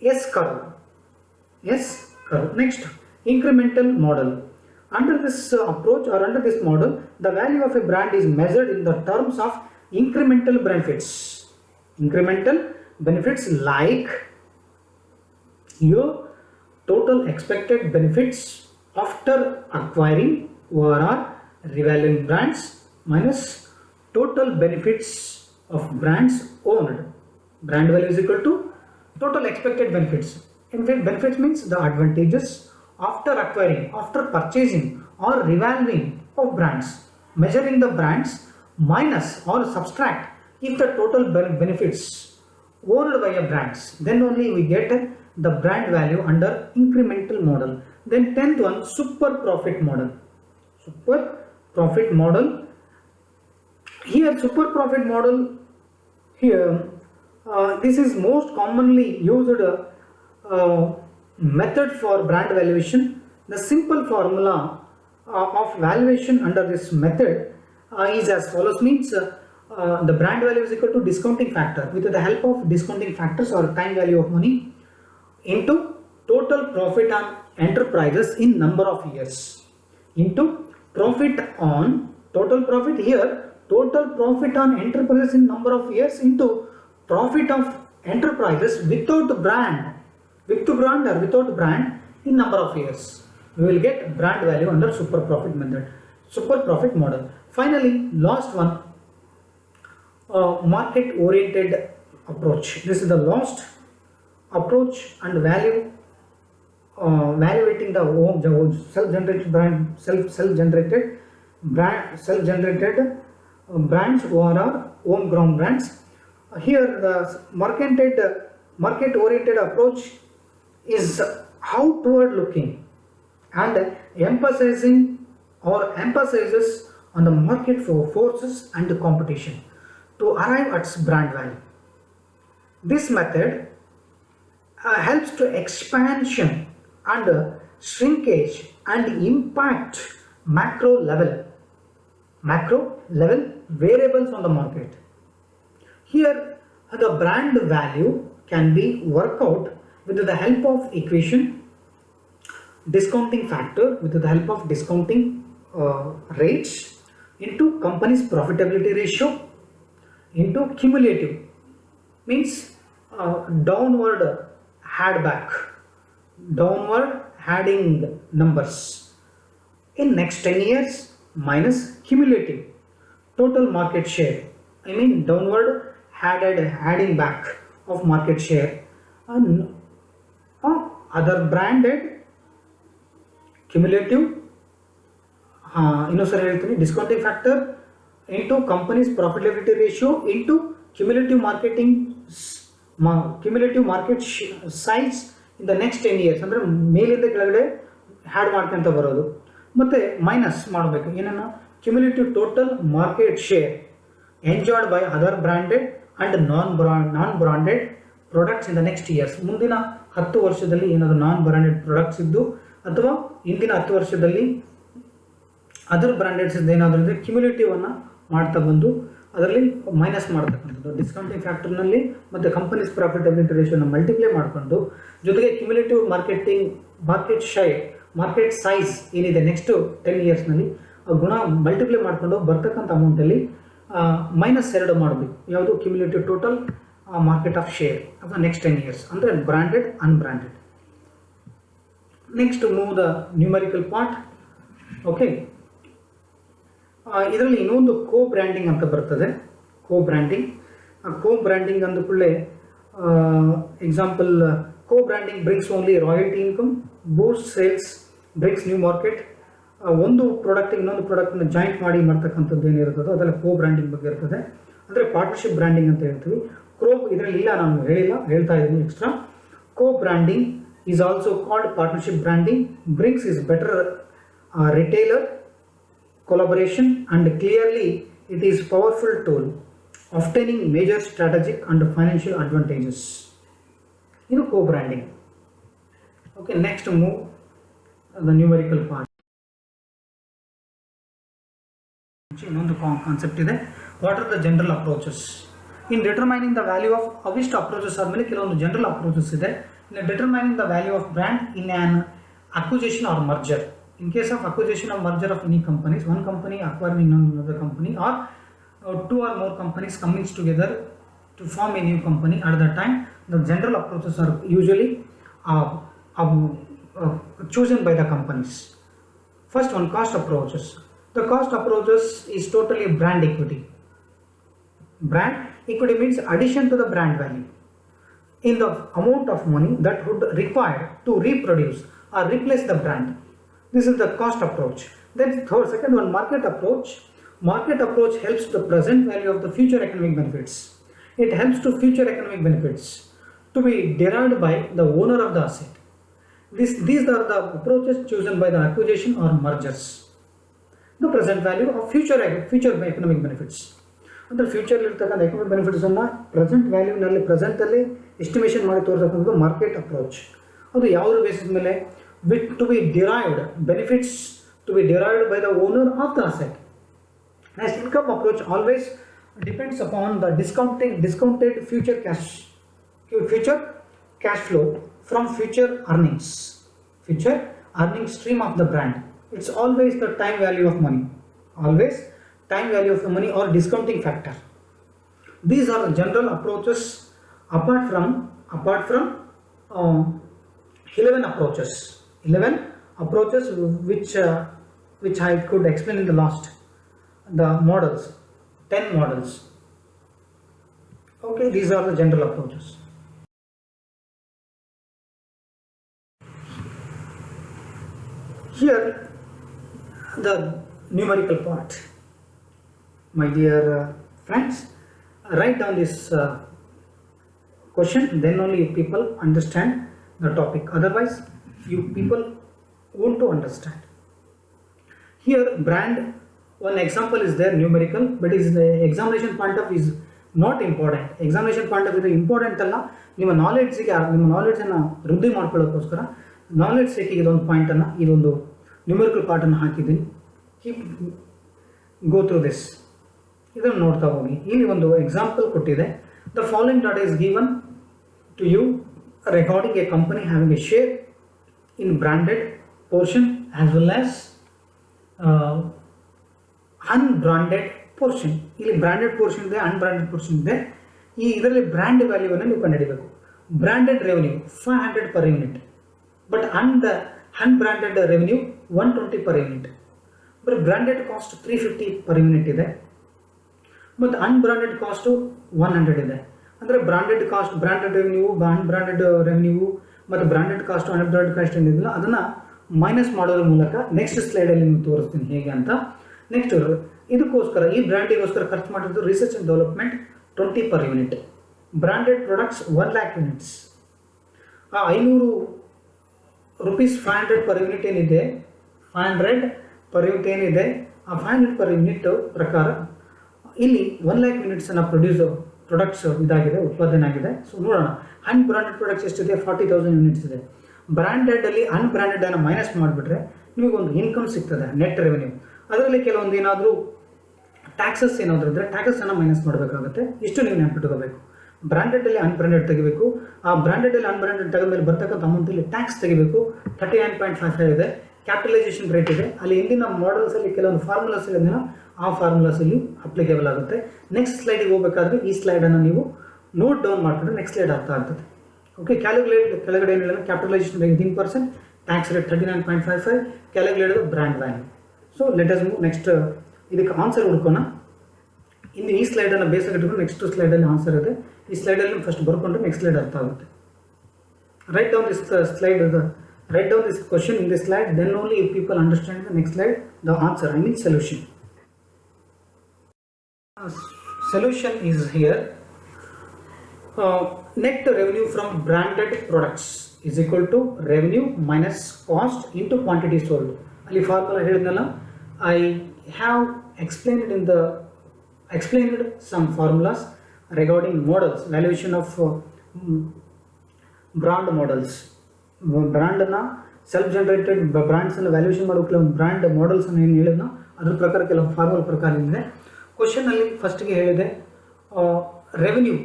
S curve. Next, incremental model. Under this approach or under this model, the value of a brand is measured in the terms of incremental benefits. Incremental benefits like your total expected benefits after acquiring or revaluing brands minus total benefits of brands owned. Brand value is equal to total expected benefits. In fact, benefits means the advantages after acquiring, after purchasing or revaluing of brands. Measuring the brands minus or subtract if the total benefits owned by a brands, then only we get the brand value under incremental model. Then 10th one, super profit model. Here super profit model, here this is most commonly used method for brand valuation. The simple formula of valuation under this method is as follows, means the brand value is equal to discounting factor with the help of discounting factors or time value of money into total profit on enterprises in number of years into profit on total profit, here total profit on enterprises in number of years into profit of enterprises without brand, with brand or without brand in number of years. We will get brand value under super profit method, super profit model. Finally, last one, market oriented approach. This is the last approach and value evaluating the self-generated brand, self-generated brands or homegrown brands. Here the market oriented approach is outward looking and emphasizes on the market forces and the competition to arrive at brand value. This method helps to expansion and shrinkage and impact macro level variables on the market. Here the brand value can be worked out with the help of equation, discounting factor with the help of discounting rates into company's profitability ratio into cumulative, means downward adding numbers in next 10 years minus cumulative total market share, I mean downward adding back of market share and other branded cumulative discounting factor into company's profitability ratio into cumulative market size in the next 10 years. ಅಂದ್ರೆ ಮೇಲಿಂದ ಕೆಳಗಡೆ add ಮಾಡ್ಕೊಂತ ಬರೋದು. ಮತ್ತು minus ಮಾಡಬೇಕು ಏನನ್ನು, cumulative total market share enjoyed by other branded and non branded products in the next years. ಮುಂದಿನ 10 ವರ್ಷದಲ್ಲಿ ಏನಾದರೂ ನಾನ್ ಬ್ರಾಂಡೆಡ್ ಪ್ರಾಡಕ್ಟ್ಸ್ ಇದ್ದು ಅಥವಾ ಇಂದಿನ 10 ವರ್ಷದಲ್ಲಿ ಅದರ್ ಬ್ರ್ಯಾಂಡೆಡ್ಸ್ ಏನಾದರೂ ಇದ್ದರೆ ಕ್ಯುಮ್ಯುಲೇಟಿವನ್ನು ಮಾಡ್ತಾ ಬಂದು ಅದರಲ್ಲಿ ಮೈನಸ್ ಮಾಡ್ತಕ್ಕಂಥದ್ದು. ಡಿಸ್ಕೌಂಟಿಂಗ್ ಫ್ಯಾಕ್ಟರ್ನಲ್ಲಿ ಮತ್ತು ಕಂಪನೀಸ್ ಪ್ರಾಫಿಟಬಿಲಿಟಿ ರೇಷಿಯೋನ ಮಲ್ಟಿಪ್ಲೈ ಮಾಡಿಕೊಂಡು ಜೊತೆಗೆ ಕ್ಯುಮ್ಯುಲೇಟಿವ್ ಮಾರ್ಕೆಟ್ ಸೈಜ್ ಏನಿದೆ ನೆಕ್ಸ್ಟು 10 ಇಯರ್ಸ್ನಲ್ಲಿ ಗುಣ ಮಲ್ಟಿಪ್ಲೈ ಮಾಡಿಕೊಂಡು ಬರ್ತಕ್ಕಂಥ ಅಮೌಂಟಲ್ಲಿ -2 ಮಾಡಬೇಕು. ಯಾವುದು, cumulative total market of share ಅಥವಾ ನೆಕ್ಸ್ಟ್ 10 ಇಯರ್ಸ್ ಅಂದರೆ branded unbranded. Next move the numerical part. Okay, ಇದರಲ್ಲಿ ಇನ್ನೊಂದು ಕೋ ಬ್ರ್ಯಾಂಡಿಂಗ್ ಅಂತ ಬರ್ತದೆ. ಕೋ ಬ್ರ್ಯಾಂಡಿಂಗ್ ಅಂದ ಕೂಡಲೇ example, co branding brings only royalty income, boost sales, brings new market. ಒಂದು ಪ್ರಾಡಕ್ಟಿಗೆ ಇನ್ನೊಂದು ಪ್ರಾಡಕ್ಟ್ನ ಜಾಯಿಂಟ್ ಮಾಡಿ ಮಾಡ್ತಕ್ಕಂಥದ್ದು ಏನಿರ್ತದೋ ಅದೆಲ್ಲ ಕೋ ಬ್ರ್ಯಾಂಡಿಂಗ್ ಬಗ್ಗೆ ಇರ್ತದೆ. ಅಂದರೆ ಪಾರ್ಟ್ನರ್ಶಿಪ್ ಬ್ರ್ಯಾಂಡಿಂಗ್ ಅಂತ ಹೇಳ್ತೀವಿ. ಇದರಲ್ಲಿ ಇಲ್ಲ, ನಾನು ಹೇಳ್ತಾ ಇದ್ದೀನಿ extra. Co branding is also called partnership branding. Brings is better retailer collaboration and clearly it is powerful tool obtaining major strategic and financial advantages. ಇದು co-branding. Okay, next move the numerical part. ಇನ್ನೊಂದು concept ಇದೆ, what are the general approaches in determining the value of. ಅವಿಷ್ಟು approaches ಆದಮೇಲೆ ಕೆಲವೊಂದು general approaches ಇದೆ. In determining the value of brand in an acquisition or merger. In case of acquisition or merger of any companies, one company acquiring another company or 2 or more companies coming together to form a new company, at that time the general approaches are usually chosen by the companies. First one, cost approaches. The cost approaches is totally brand equity. Brand equity means addition to the brand value in the amount of money that would require to reproduce or replace the brand. This is the cost approach. Then second one, market approach. Market approach helps the present value of the future economic benefits. It helps to future economic benefits to be derived by the owner of the asset. These are the approaches chosen by the acquisition or mergers. The present value of future economic benefits. ಅಂದರೆ future ಇರ್ತಕ್ಕಂಥ economic benefits ಅನ್ನು present ವ್ಯಾಲ್ಯೂನಲ್ಲಿ ಪ್ರೆಸೆಂಟಲ್ಲಿ estimation ಮಾಡಿ ತೋರಿಸತಕ್ಕಂಥದ್ದು market approach. ಅದು ಯಾವುದ್ರ basis ಮೇಲೆ, to be derived, benefits to be derived by the owner of the asset. As income approach always depends upon the discounted future cash flow from future earnings stream of the brand. It's always the time value of money, or discounting factor. These are the general approaches apart from 11 approaches which I could explain in the last, the models, 10 models. Okay, these are the general approaches. Here the numerical part. My dear friends, write down this question, then only people understand the topic. Otherwise you people want to understand. Here brand, one example is there, numerical, but is the examination point of is not important. Examination point of view important ಅಲ್ಲ, ನಿಮ್ಮ ನಾಲೆಡ್ಜನ್ನು ವೃದ್ಧಿ ಮಾಡ್ಕೊಳ್ಳೋಕ್ಕೋಸ್ಕರ knowledge ಸೇಕಿಗೆ ಇದೊಂದು ಪಾಯಿಂಟನ್ನು, ಇದೊಂದು numerical ಪಾರ್ಟನ್ನು ಹಾಕಿದ್ದೀನಿ. Keep go through this, ಇದನ್ನು ನೋಡ್ತಾ ಹೋಗಿ. ಇಲ್ಲಿ ಒಂದು ಎಕ್ಸಾಂಪಲ್ ಕೊಟ್ಟಿದೆ. The following data is given to you regarding a company having a share in branded portion as well as unbranded portion. ಇಲ್ಲಿ ಬ್ರಾಂಡೆಡ್ ಪೋರ್ಷನ್ ಇದೆ, ಅನ್ಬ್ರಾಂಡೆಡ್ ಪೋರ್ಷನ್ ಇದೆ. ಇದರಲ್ಲಿ ಬ್ರ್ಯಾಂಡ್ ವ್ಯಾಲ್ಯೂವನ್ನು ನೀವು ಕಂಡುಹಿಡಿಯಬೇಕು. Branded revenue 500 per unit, but ಅನ್ಬ್ರಾಂಡೆಡ್ revenue 120 per unit. But branded cost 350 per unit ಇದೆ, ಮತ್ತು ಅನ್ಬ್ರಾಂಡೆಡ್ cost 100 ಇದೆ. ಅಂದರೆ branded cost, branded revenue, ಅನ್ಬ್ರಾಂಡೆಡ್ revenue ಮತ್ತು ಬ್ರಾಂಡೆಡ್ ಕಾಸ್ಟ್, ಅನ್ಬ್ರಾಂಡೆಡ್ ಕಾಸ್ಟ್ ಏನಿದಿಲ್ಲ ಅದನ್ನು ಮೈನಸ್ ಮಾಡೋದ್ರ ಮೂಲಕ ನೆಕ್ಸ್ಟ್ ಸ್ಲೈಡಲ್ಲಿ ನಿಮ್ಗೆ ತೋರಿಸ್ತೀನಿ ಹೇಗೆ ಅಂತ. ನೆಕ್ಸ್ಟ್ ಇದಕ್ಕೋಸ್ಕರ, ಈ ಬ್ರ್ಯಾಂಡಿಗೋಸ್ಕರ ಖರ್ಚು ಮಾಡಿದ್ದು research and development 20 per unit. Branded products 1 lakh units. 500 rupees 500 per unit ಏನಿದೆ 500 per unit ಏನಿದೆ ಆ 500 per unit ಪ್ರಕಾರ ಇಲ್ಲಿ 1 lakh ಯೂನಿಟ್ಸ್ ಅನ್ನು ಪ್ರೊಡಕ್ಟ್ಸ್ ಇದಾಗಿದೆ ಉತ್ಪಾದನೆ ಆಗಿದೆ. ಸೊ ನೋಡೋಣ ಅನ್ಬ್ರಾಂಡೆಡ್ ಪ್ರಾಡಕ್ಟ್ಸ್ ಎಷ್ಟಿದೆ 40,000 ಯೂನಿಟ್ಸ್ ಇದೆ. ಬ್ರಾಂಡೆಡ್ ಅಲ್ಲಿ ಅನ್ಬ್ರಾಂಡೆಡ್ ಅನ್ನು ಮೈನಸ್ ಮಾಡಿಬಿಟ್ರೆ ನಿಮಗೊಂದು ಇನ್ಕಮ್ ಸಿಗ್ತದೆ ನೆಟ್ ರೆವೆನ್ಯೂ. ಅದರಲ್ಲಿ ಕೆಲವೊಂದು ಏನಾದರೂ ಟ್ಯಾಕ್ಸಸ್ ಏನಾದರೂ ಇದ್ದರೆ ಟ್ಯಾಕ್ಸನ್ನು ಮೈನಸ್ ಮಾಡಬೇಕಾಗುತ್ತೆ. ಇಷ್ಟು ನೀವು ನೆನಪಿಟ್ಕೋಬೇಕು. ಬ್ರಾಂಡೆಡಲ್ಲಿ ಅನ್ಬ್ರಾಂಡೆಡ್ ತೆಗಿಬೇಕು. ಆ ಬ್ರಾಂಡೆಡಲ್ಲಿ ಅನ್ಬ್ರಾಂಡೆಡ್ ತೆಗೆದ್ಮೇಲೆ ಬರ್ತಕ್ಕಂಥ ಅಮೌಂಟಲ್ಲಿ ಟ್ಯಾಕ್ಸ್ ತೆಗಿಬೇಕು. 39.55 ಇದೆ. ಕ್ಯಾಪಿಟಲೈಸೇಷನ್ ರೇಟ್ ಇದೆ. ಅಲ್ಲಿ ಹಿಂದಿನ ಮಾಡಲ್ಸಲ್ಲಿ ಕೆಲವೊಂದು ಫಾರ್ಮುಲಾಸ್ ಇರೋದನ್ನ ಆ ಫಾರ್ಮುಲಾಸಲ್ಲಿ ಅಪ್ಲಿಕೇಬಲ್ ಆಗುತ್ತೆ. ನೆಕ್ಸ್ಟ್ ಸ್ಲೈಡಿಗೆ ಹೋಗಬೇಕಾದ್ರೆ ಈ ಸ್ಲೈಡನ್ನು ನೀವು ನೋಟ್ ಡೌನ್ ಮಾಡಿಕೊಂಡ್ರೆ ನೆಕ್ಸ್ಟ್ ಸ್ಲೈಡ್ ಅರ್ಥ ಆಗ್ತದೆ. ಓಕೆ, ಕ್ಯಾಲ್ಕುಲೇಟ್ ಕೆಳಗಡೆ ಏನಿಲ್ಲ capitalisation 18%, tax rate 39.55, calculate brand value. So let us move next. ಇದಕ್ಕೆ ಆನ್ಸರ್ ಹುಡ್ಕೋಣ. ಇನ್ನು ಈ ಸ್ಲೈಡನ್ನು ಬೇಸಾಗಿ ಇಟ್ಕೊಂಡು ನೆಕ್ಸ್ಟ್ ಸ್ಲೈಡಲ್ಲಿ ಆನ್ಸರ್ ಇದೆ. ಈ ಸ್ಲೈಡಲ್ಲಿ ಫಸ್ಟ್ ಬರ್ಕೊಂಡ್ರೆ ನೆಕ್ಸ್ಟ್ ಸ್ಲೈಡ್ ಅರ್ಥ ಆಗುತ್ತೆ. Write down this slide, write down this question in this slide, then only if people understand the next slide, the answer, I mean solution. Solution is here. Net revenue from branded products is equal to revenue minus cost into quantity sold. Ali formula ಹೇಳಿದ್ನಲ್ಲ, I have explained some formulas regarding models, valuation of brand models. ಬ್ರ್ಯಾಂಡನ್ನು self generated ಬ್ರ್ಯಾಂಡ್ಸನ್ನು valuation ಮಾಡೋಕ್ಕೆ ಒಂದು brand ಮಾಡೆಲ್ಸನ್ನು ಏನು ಹೇಳಿದ್ನೋ ಅದ್ರ ಪ್ರಕಾರ ಕೆಲವು formula ಪ್ರಕಾರ ಇದೆ. ಕ್ವಶನಲ್ಲಿ ಫಸ್ಟಿಗೆ ಹೇಳಿದೆ ರೆವೆನ್ಯೂ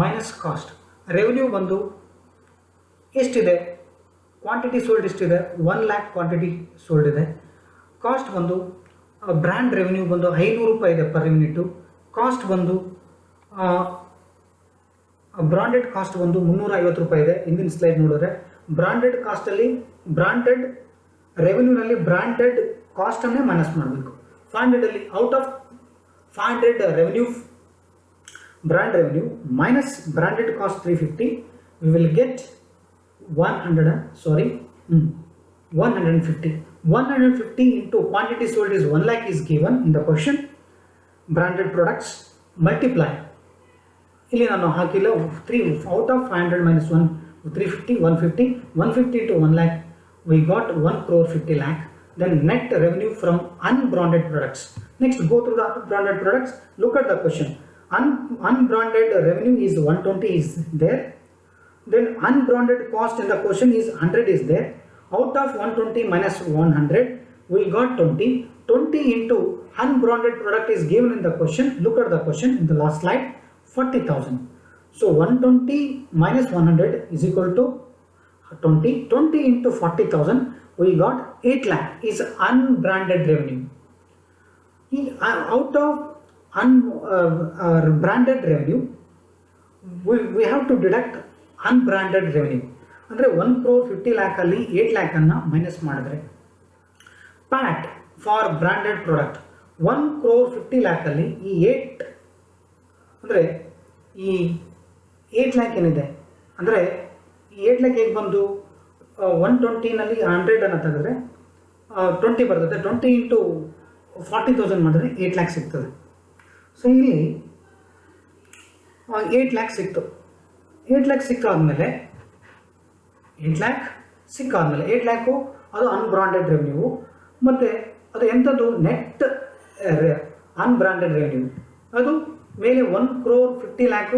ಮೈನಸ್ ಕಾಸ್ಟ್. ರೆವೆನ್ಯೂ ಬಂದು ಎಷ್ಟಿದೆ, ಕ್ವಾಂಟಿಟಿ ಸೋಲ್ಡ್ ಎಷ್ಟಿದೆ, 1 lakh ಕ್ವಾಂಟಿಟಿ ಸೋಲ್ಡ್ ಇದೆ. ಕಾಸ್ಟ್ ಬಂದು ಬ್ರ್ಯಾಂಡ್ ರೆವೆನ್ಯೂ ಬಂದು 500 ರೂಪಾಯಿ ಇದೆ ಪರ್ ಯೂನಿಟು. ಕಾಸ್ಟ್ ಬಂದು ಬ್ರಾಂಡೆಡ್ ಕಾಸ್ಟ್ ಬಂದು 350 ರೂಪಾಯಿ ಇದೆ. ಹಿಂದಿನ ಸ್ಲೈಡ್ ನೋಡಿದ್ರೆ ಬ್ರಾಂಡೆಡ್ ಕಾಸ್ಟಲ್ಲಿ ಬ್ರಾಂಡೆಡ್ ರೆವೆನ್ಯೂನಲ್ಲಿ ಬ್ರಾಂಡೆಡ್ ಕಾಸ್ಟನ್ನೇ ಮೈನಸ್ ಮಾಡಬೇಕು. 500ಅಲ್ಲಿ out of 500 revenue brand revenue minus branded cost 350, we will get 150. 150 into quantity sold is 1 lakh is given in the question. Branded products multiply. ಇಲ್ಲಿ ನಾನು ಹಾಕಿಲ್ಲ 3 out of 500 minus 1 350 150 into 1 lakh we got 1 crore 50 lakh. Then net revenue from unbranded products. Next go through the unbranded products. Look at the question. Unbranded revenue is 120 is there. Then unbranded cost in the question is 100 is there. Out of 120 minus 100 we got 20 into unbranded product is given in the question. Look at the question in the last slide, 40,000. So 120 minus 100 is equal to 20 into 40,000 we got 8 lakh is unbranded revenue. Out of branded revenue we have to deduct unbranded revenue. ಅಂದರೆ 1 crore 50 lakh ಅಲ್ಲಿ 8 lakh ಅನ್ನು minus ಮಾಡಿದ್ರೆ PAT for branded product 1 crore 50 lakh ಅಲ್ಲಿ ಈ 8 ಅಂದರೆ ಈ 8 lakh ಏನಿದೆ ಅಂದರೆ ಈ 8 lakh ಹೇಗೆ ಬಂದು 120ನಲ್ಲಿ 100 ಅನ್ನು ತೆಗೆದ್ರೆ 20 ಬರ್ತದೆ. 20 into 40,000 ಮಾಡಿದ್ರೆ 8 lakh ಸಿಗ್ತದೆ. ಸೊ ಇಲ್ಲಿ 8 lakh ಸಿಕ್ತು. 8 lakh ಸಿಕ್ಕಾದ್ಮೇಲೆ 8 lakh ಅದು ಅನ್ಬ್ರಾಂಡೆಡ್ ರೆವೆನ್ಯೂ. ಮತ್ತು ಅದು ಎಂಥದ್ದು ನೆಟ್ ಅನ್ಬ್ರಾಂಡೆಡ್ ರೆವೆನ್ಯೂ. ಅದು ಮೇಲೆ 1 crore 50 lakh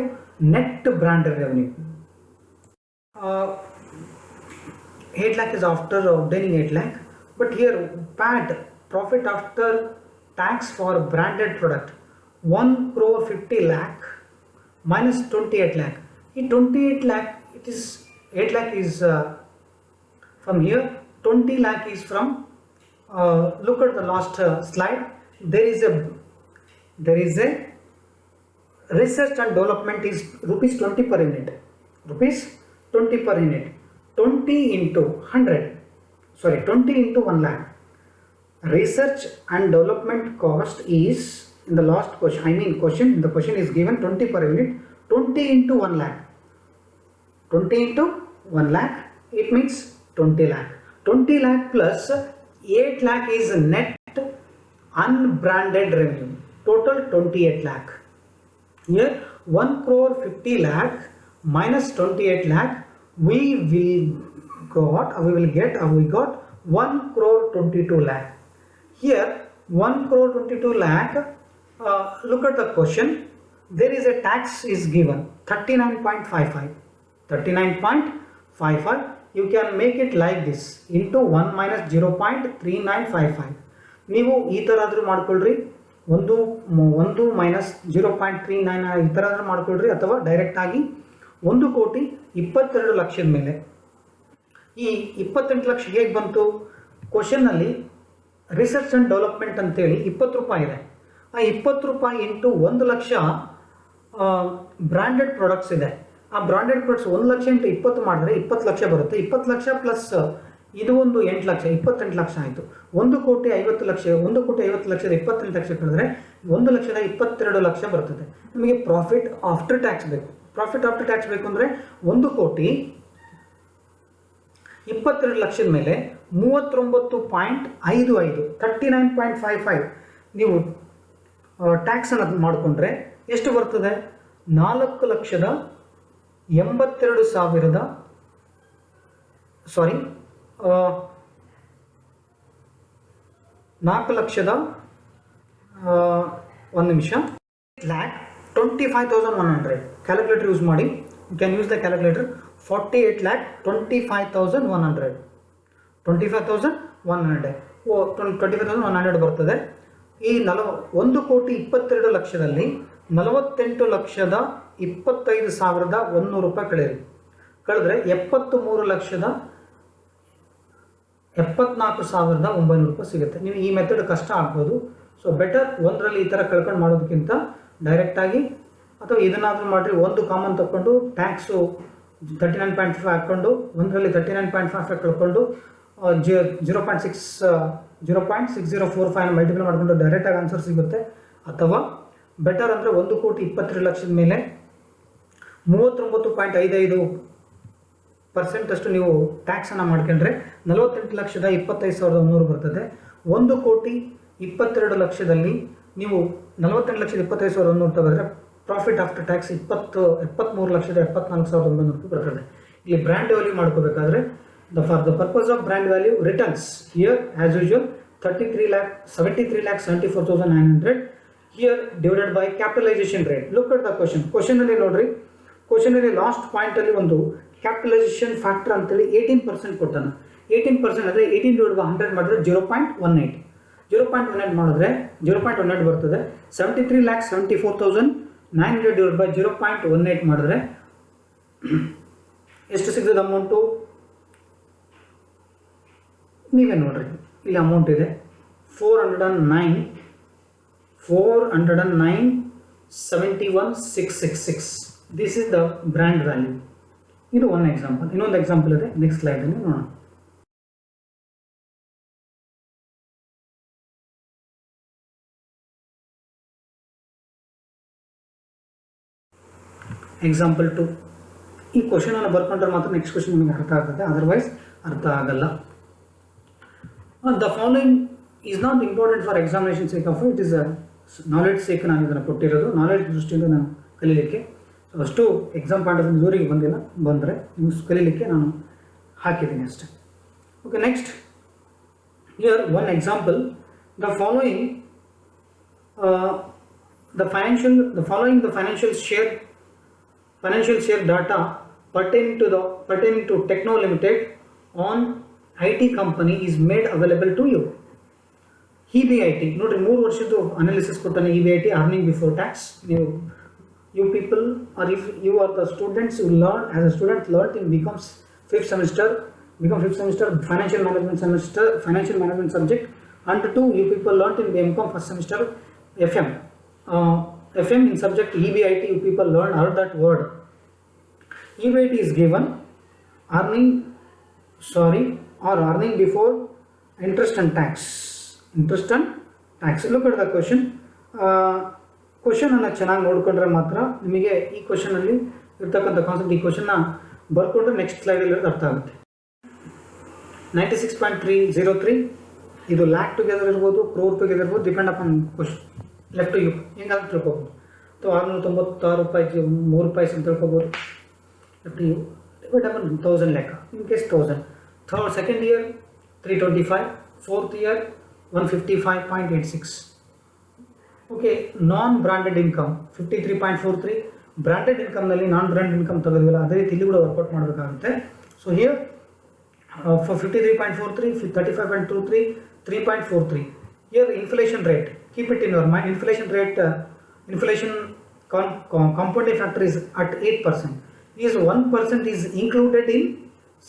net branded revenue. 8 lakh is after obtaining 8 lakh. But here PAT, profit after tax for branded product, 1 crore 50 lakh minus 28 lakh. In 28 lakh, it is 8 lakh is from here, 20 lakh is from, look at the last slide, there is a research and development is rupees 20 per unit, 20 into 100, sorry 20 into 1 lakh. Research and development cost is in the last question, I mean question, the question is given 20 per unit, 20 into 1 lakh. 20 into 1 lakh, it means 20 lakh. 20 lakh plus 8 lakh is net unbranded revenue. Total 28 lakh. Here 1 crore 50 lakh minus 28 lakh, we will we got 1 crore 22 lakh. Here 1 crore 22 lakh, look at the question. There is a tax is given 39.55. 39.55. You can make it like this into 1 minus 0.3955. ನೀವು ಈ ಥರ ಆದರೂ ಮಾಡ್ಕೊಳ್ರಿ, ಒಂದು minus 0.39 ಈ ಥರ ಆದರೂ ಮಾಡ್ಕೊಳ್ರಿ, ಅಥವಾ ಡೈರೆಕ್ಟಾಗಿ 1,22,00,000 ಮೇಲೆ. ಈ 28 ಲಕ್ಷ ಹೇಗೆ ಬಂತು? ಕ್ವಶನ್ನಲ್ಲಿ ರಿಸರ್ಚ್ ಆ್ಯಂಡ್ ಡೆವಲಪ್ಮೆಂಟ್ ಅಂತೇಳಿ 20 ರೂಪಾಯಿ ಇದೆ. ಆ 20 ರೂಪಾಯಿ ಇಂಟು 1 ಲಕ್ಷ ಬ್ರ್ಯಾಂಡೆಡ್ ಪ್ರಾಡಕ್ಟ್ಸ್ ಇದೆ. ಆ ಬ್ರಾಂಡೆಡ್ ಪ್ರಾಡಕ್ಟ್ಸ್ 1 ಲಕ್ಷ ಇಂಟು 20 ಮಾಡಿದ್ರೆ 20 ಲಕ್ಷ ಬರುತ್ತೆ. 20 ಲಕ್ಷ ಪ್ಲಸ್ ಇದು ಒಂದು 8 ಲಕ್ಷ, 28 ಲಕ್ಷ ಆಯಿತು. 1,50,00,000 28 ಲಕ್ಷ ಕಳೆದ್ರೆ 1,22,00,000 ಬರ್ತದೆ. ನಮಗೆ ಪ್ರಾಫಿಟ್ ಆಫ್ಟರ್ ಟ್ಯಾಕ್ಸ್ ಬೇಕು. ಪ್ರಾಫಿಟ್ ಆಫ್ಟರ್ ಟ್ಯಾಕ್ಸ್ ಬೇಕು ಅಂದರೆ 1,22,00,000 ಮೇಲೆ 39.55 39.55 ನೀವು ಟ್ಯಾಕ್ಸನ್ನು ಮಾಡಿಕೊಂಡ್ರೆ ಎಷ್ಟು ಬರ್ತದೆ? 4,82,000 ಸಾರಿ 4,00,000 ಒಂದು ನಿಮಿಷ, 25,100. ಕ್ಯಾಲ್ಕುಲೇಟರ್ ಯೂಸ್ ಮಾಡಿ, you can use the calculator. 48,25,100 25,100 ಬರ್ತದೆ. ಈ 1,22,00,000ದಲ್ಲಿ 48,25,100 ರೂಪಾಯಿ ಕಳೆಯಿರಿ. ಕಳೆದ್ರೆ 73,74,900 ರೂಪಾಯಿ ಸಿಗುತ್ತೆ. ನೀವು ಈ ಮೆಥಡ್ ಕಷ್ಟ ಆಗ್ಬೋದು. ಸೊ ಬೆಟರ್ ಒಂದರಲ್ಲಿ ಈ ಥರ ಕಳ್ಕೊಂಡು ಮಾಡೋದಕ್ಕಿಂತ ಡೈರೆಕ್ಟಾಗಿ ಅಥವಾ ಇದನ್ನಾದರೂ ಮಾಡಿರಿ. ಒಂದು ಕಾಮನ್ ತಗೊಂಡು ಟ್ಯಾಕ್ಸು 39.5 ಹಾಕ್ಕೊಂಡು ಒಂದರಲ್ಲಿ 39.5 ಕಳ್ಕೊಂಡು 0.6045 ಮಲ್ಟಿಪ್ಲೈ ಮಾಡಿಕೊಂಡು ಡೈರೆಕ್ಟಾಗಿ ಆನ್ಸರ್ ಸಿಗುತ್ತೆ. ಅಥವಾ ಬೆಟರ್ ಅಂದರೆ 1,22,00,000 ಮೇಲೆ 39.55% ಅಷ್ಟು ನೀವು ಟ್ಯಾಕ್ಸನ್ನು ಮಾಡ್ಕೊಂಡ್ರೆ 48,25,100 ಬರ್ತದೆ. 1,22,00,000ದಲ್ಲಿ ನೀವು 48,25,100 ತೆಗೆದ್ರೆ ಪ್ರಾಫಿಟ್ ಆಫ್ಟರ್ ಟ್ಯಾಕ್ಸ್ 73,74,900 ಬರ್ತದೆ. ಇಲ್ಲಿ ಬ್ರ್ಯಾಂಡ್ ವ್ಯಾಲ್ಯೂ ಮಾಡ್ಕೋಬೇಕಾದ್ರೆ for the purpose of brand value returns here as usual 73,74,900 here divided by capitalisation rate. Look at the ಕ್ವಶನಲ್ಲಿ ನೋಡ್ರಿ, ಕ್ವಶನಲ್ಲಿ ಲಾಸ್ಟ್ ಪಾಯಿಂಟಲ್ಲಿ ಒಂದು ಕ್ಯಾಪಿಟಲೈಸೇಷನ್ ಫ್ಯಾಕ್ಟರ್ ಅಂತೇಳಿ 18% ಕೊಟ್ಟಾನ. 18% ಅಂದರೆ 18 ಡಿವೈಡ್ ಬೈ 100 ಮಾಡಿದ್ರೆ 0.18. 0.18 ಮಾಡಿದ್ರೆ 0.18 ಬರ್ತದೆ. 73,74,900 ಡಿವೈಡ್ ಬೈ 0.18 ಮಾಡಿದ್ರೆ ಎಷ್ಟು ಸಿಗ್ತದೆ ಅಮೌಂಟು? ನೀವೇ ನೋಡ್ರಿ, ಇಲ್ಲಿ ಅಮೌಂಟ್ ಇದೆ 409,71,666. This is the brand value. ಇದು ಒನ್ ಎಕ್ಸಾಂಪಲ್. ಇನ್ನೊಂದು ಎಕ್ಸಾಂಪಲ್ ಇದೆ, ನೆಕ್ಸ್ಟ್ ಸ್ಲೈಡಲ್ಲಿ ನೋಡೋಣ. ಎಕ್ಸಾಂಪಲ್ 2. ಈ ಕ್ವಶನನ್ನು ಬರ್ಕೊಂಡ್ರೆ ಮಾತ್ರ ನೆಕ್ಸ್ಟ್ ಕ್ವಶನ್ ನಿಮಗೆ ಅರ್ಥ ಆಗ್ತದೆ, ಅದರ್ವೈಸ್ ಅರ್ಥ ಆಗಲ್ಲ. The following is not important for examination sake of it is a knowledge sake ನಾನು ಇದನ್ನು ಕೊಟ್ಟಿರೋದು, ನಾಲೆಡ್ಜ್ ದೃಷ್ಟಿಯಿಂದ ನಾನು ಕಲೀಲಿಕ್ಕೆ. ಅಷ್ಟು ಎಕ್ಸಾಮ್ ಪಾಯಿಂಟ್ ಆಫ್ ವ್ಯೂರಿಗೆ ಬಂದಿಲ್ಲ, ಬಂದರೆ ನೀವು ಕಲೀಲಿಕ್ಕೆ ನಾನು ಹಾಕಿದ್ದೀನಿ ಅಷ್ಟೇ. Okay, next here one example. The following financial share data pertaining to Techno Limited on IT company is made available to you. EBIT ನೋಡ್ರಿ, 3 ವರ್ಷದ್ದು ಅನಾಲಿಸಿಸ್ ಕೊಟ್ಟಾನೆ. EBIT earning before tax. you people, or if you are the students who learn as a student learned in become fifth semester financial management subject, and 2 you people learned in BCom first semester FM in subject EBIT. You people heard that word. EBIT is given earning before interest and tax. Look at the question. Question ಅನ್ನು ಚೆನ್ನಾಗಿ ನೋಡ್ಕೊಂಡ್ರೆ ಮಾತ್ರ ನಿಮಗೆ ಈ ಕ್ವಶನಲ್ಲಿ ಇರ್ತಕ್ಕಂಥ concept, ಈ ಕ್ವಶನ್ನ ಬರ್ಕೊಂಡ್ರೆ next ಸ್ಲೈಡಲ್ಲಿ ಅರ್ಥ ಆಗುತ್ತೆ. 96.303 ಇದು ಲ್ಯಾಕ್ ಟುಗೆದರ್ ಇರ್ಬೋದು, ಕ್ರೋರ್ ಟುಗೆದರ್ ಇರ್ಬೋದು, depend upon question. Left to you ಹೆಂಗಾದ್ರೂ ತಿಳ್ಕೊಬೋದು. ಅಥವಾ 696 ರೂಪಾಯಿಗೆ 3 ರೂಪಾಯಿ ಅಂತ ತಿಳ್ಕೊಬೋದು. Left to you depend upon 1000 ಲೆಕ್ಕ. In case 1000 second year 325, fourth year 155.86. okay, non-branded income 53.43. branded income ನಲ್ಲಿ ನಾನ್ ಬ್ರಾಂಡೆಡ್ ಇನ್ಕಮ್ ತೆಗೆದ್ವಲ್ಲ ಅದೇ ರೀತಿ ಇಲ್ಲಿ ಕೂಡ ವರ್ಕೌಟ್ ಮಾಡಬೇಕಾಗುತ್ತೆ. So here for 53.43, 35.23, 3.43. here inflation rate, keep it in your mind, inflation rate, inflation compounding factor is at 8%. is 1% is included in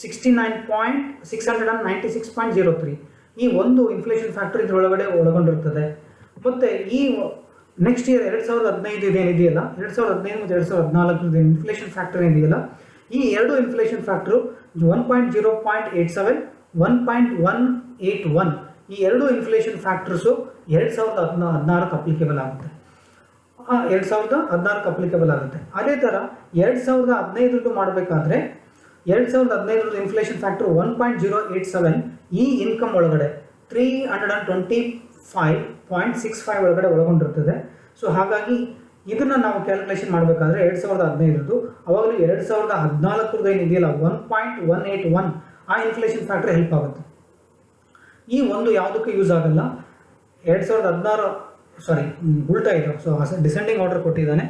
69.696.03. ಈ ಒಂದು inflation factor ಇದರೊಳಗಡೆ ಒಳಗೊಂಡಿರ್ತದೆ. ಮತ್ತು ಈ ನೆಕ್ಸ್ಟ್ ಇಯರ್ 2015 ಇದೇನಿದೆಯಲ್ಲ, 2015 ಮತ್ತು 2014 ಇನ್ಫ್ಲೇಷನ್ ಫ್ಯಾಕ್ಟರ್ ಏನಿದೆಯಲ್ಲ, ಈ ಎರಡು ಇನ್ಫ್ಲೇಷನ್ ಫ್ಯಾಕ್ಟರು 1.0.87, 1.181 ಈ ಎರಡು ಇನ್ಫ್ಲೇಷನ್ ಫ್ಯಾಕ್ಟರ್ಸು 2016 ಅಪ್ಲಿಕೇಬಲ್ ಆಗುತ್ತೆ. 2016 ಅಪ್ಲಿಕೇಬಲ್ ಆಗುತ್ತೆ. ಅದೇ ಥರ 2015 ಮಾಡಬೇಕಾದ್ರೆ 2015 ಇನ್ಫ್ಲೇಷನ್ ಫ್ಯಾಕ್ಟರ್ 1.087 ಈ ಇನ್ಕಮ್ ಒಳಗಡೆ 325.65 ಒಳಗಡೆ ಒಳಗೊಂಡಿರ್ತದೆ. ಸೊ ಹಾಗಾಗಿ ಇದನ್ನು ನಾವು ಕ್ಯಾಲ್ಕುಲೇಷನ್ ಮಾಡಬೇಕಾದ್ರೆ 2015 ಅವಾಗಲೂ 2014 ಏನಿದೆಯಲ್ಲ 1.181 ಆ ಇನ್ಫ್ಲೇಷನ್ ಫ್ಯಾಕ್ಟರ್ ಹೆಲ್ಪ್ ಆಗುತ್ತೆ. ಈ ಒಂದು ಯಾವುದಕ್ಕೂ ಯೂಸ್ ಆಗಲ್ಲ. 2016 ಸಾರಿ ಉಲ್ಟಾ ಇದು. ಸೊ ಡಿಸೆಂಡಿಂಗ್ ಆರ್ಡರ್ ಕೊಟ್ಟಿದ್ದಾನೆ.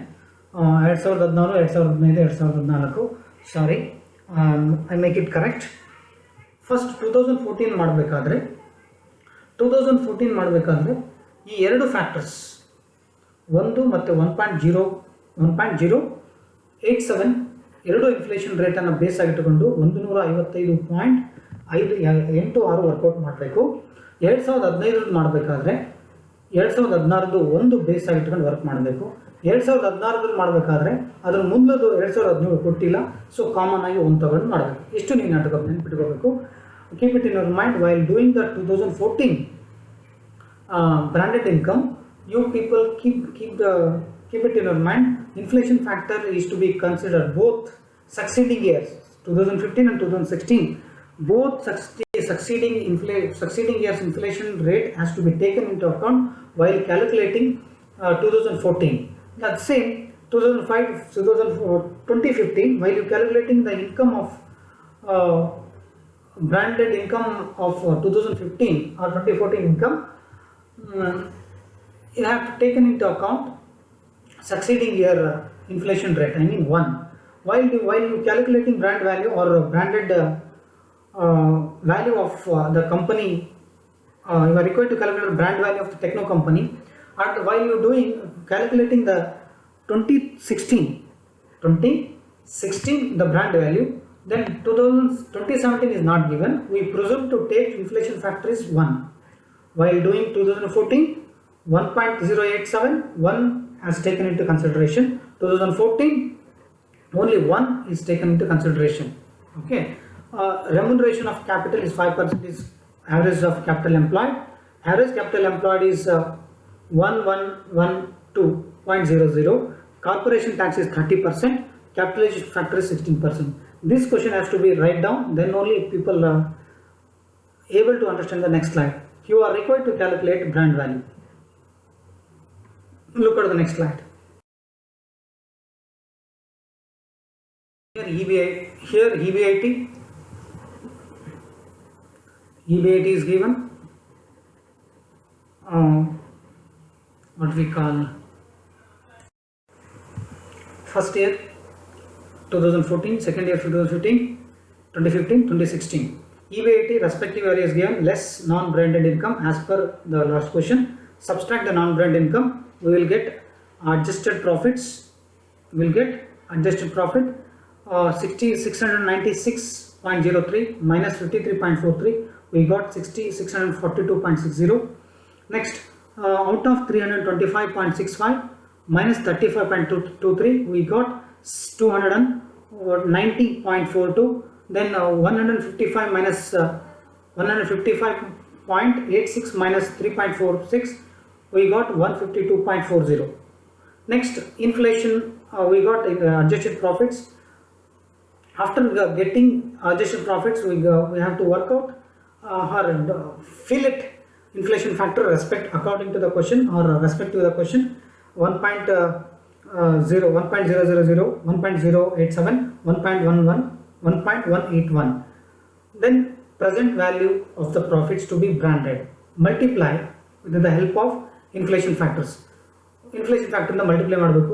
2016, 2015, 2014 sorry, I make it correct. First 2014 ಮಾಡಬೇಕಾದ್ರೆ ಈ ಎರಡು ಫ್ಯಾಕ್ಟರ್ಸ್ 1 ಮತ್ತು 1.087 ಎರಡು ಇನ್ಫ್ಲೇಷನ್ ರೇಟನ್ನು ಬೇಸ್ ಆಗಿಟ್ಟುಕೊಂಡು 155.586 ವರ್ಕೌಟ್ ಮಾಡಬೇಕು. 2015 ಮಾಡಬೇಕಾದ್ರೆ 2016 ಒಂದು ಬೇಸ್ ಆಗಿಟ್ಕೊಂಡು ವರ್ಕ್ ಮಾಡಬೇಕು. 2016 ಮಾಡಬೇಕಾದ್ರೆ ಅದ್ರ ಮುಂದದು 2017 ಕೊಟ್ಟಿಲ್ಲ. ಸೊ ಕಾಮನ್ ಆಗಿ ಒಂದು ತಗೊಂಡು ಮಾಡಬೇಕು. ಇಷ್ಟು ನೀವು ನೆನಪಿಟ್ಕೋಬೇಕು. Keep it in your mind while doing the 2014 branded income. You people keep it in your mind. Inflation factor is to be considered both succeeding years 2015 and 2016. Both succeeding years inflation rate has to be taken into account while calculating 2014. That's same 2015 while you calculating the income of branded income of 2015 or 2014 income. You have to take into account succeeding year inflation rate, I mean 1. While you calculating brand value or branded value of the company, you are required to calculate the brand value of the techno company. And while you doing calculating the 2016 the brand value, then 2017 is not given. We presume to take inflation factor is 1. While doing 2014, 1.087, 1 has taken into consideration. 2014, only 1 is taken into consideration. Okay. Remuneration of capital is 5% is average of capital employed. Average capital employed is 1112.00. Corporation tax is 30%. Capitalization factor is 16%. This question has to be write down. Then only people are able to understand the next slide. You are required to calculate brand value. Look at the next slide. Here EBIT is given. What we call first year 2014, second year 2015, 2015, 2016. EBIT respective area is given less non-branded income as per the last question. Subtract the non-brand income, we will get adjusted profits. We will get adjusted profit 696.03 minus 53.43. We got 642.60. Next, out of 325.65 minus 35.23, we got 290.42. Then 155 minus 155.86 minus 3.46, we got 152.40. Next, inflation, we got adjusted profits. After getting adjusted profits, we have to work out or fill it inflation factor according to the question or respect to the question. 1.000, 1.087, 1.11, 1.181. Then present value of the profits to be branded. Multiply with the help of inflation factors. Inflation factor ಇಂದ multiply ಮಾಡಬೇಕು.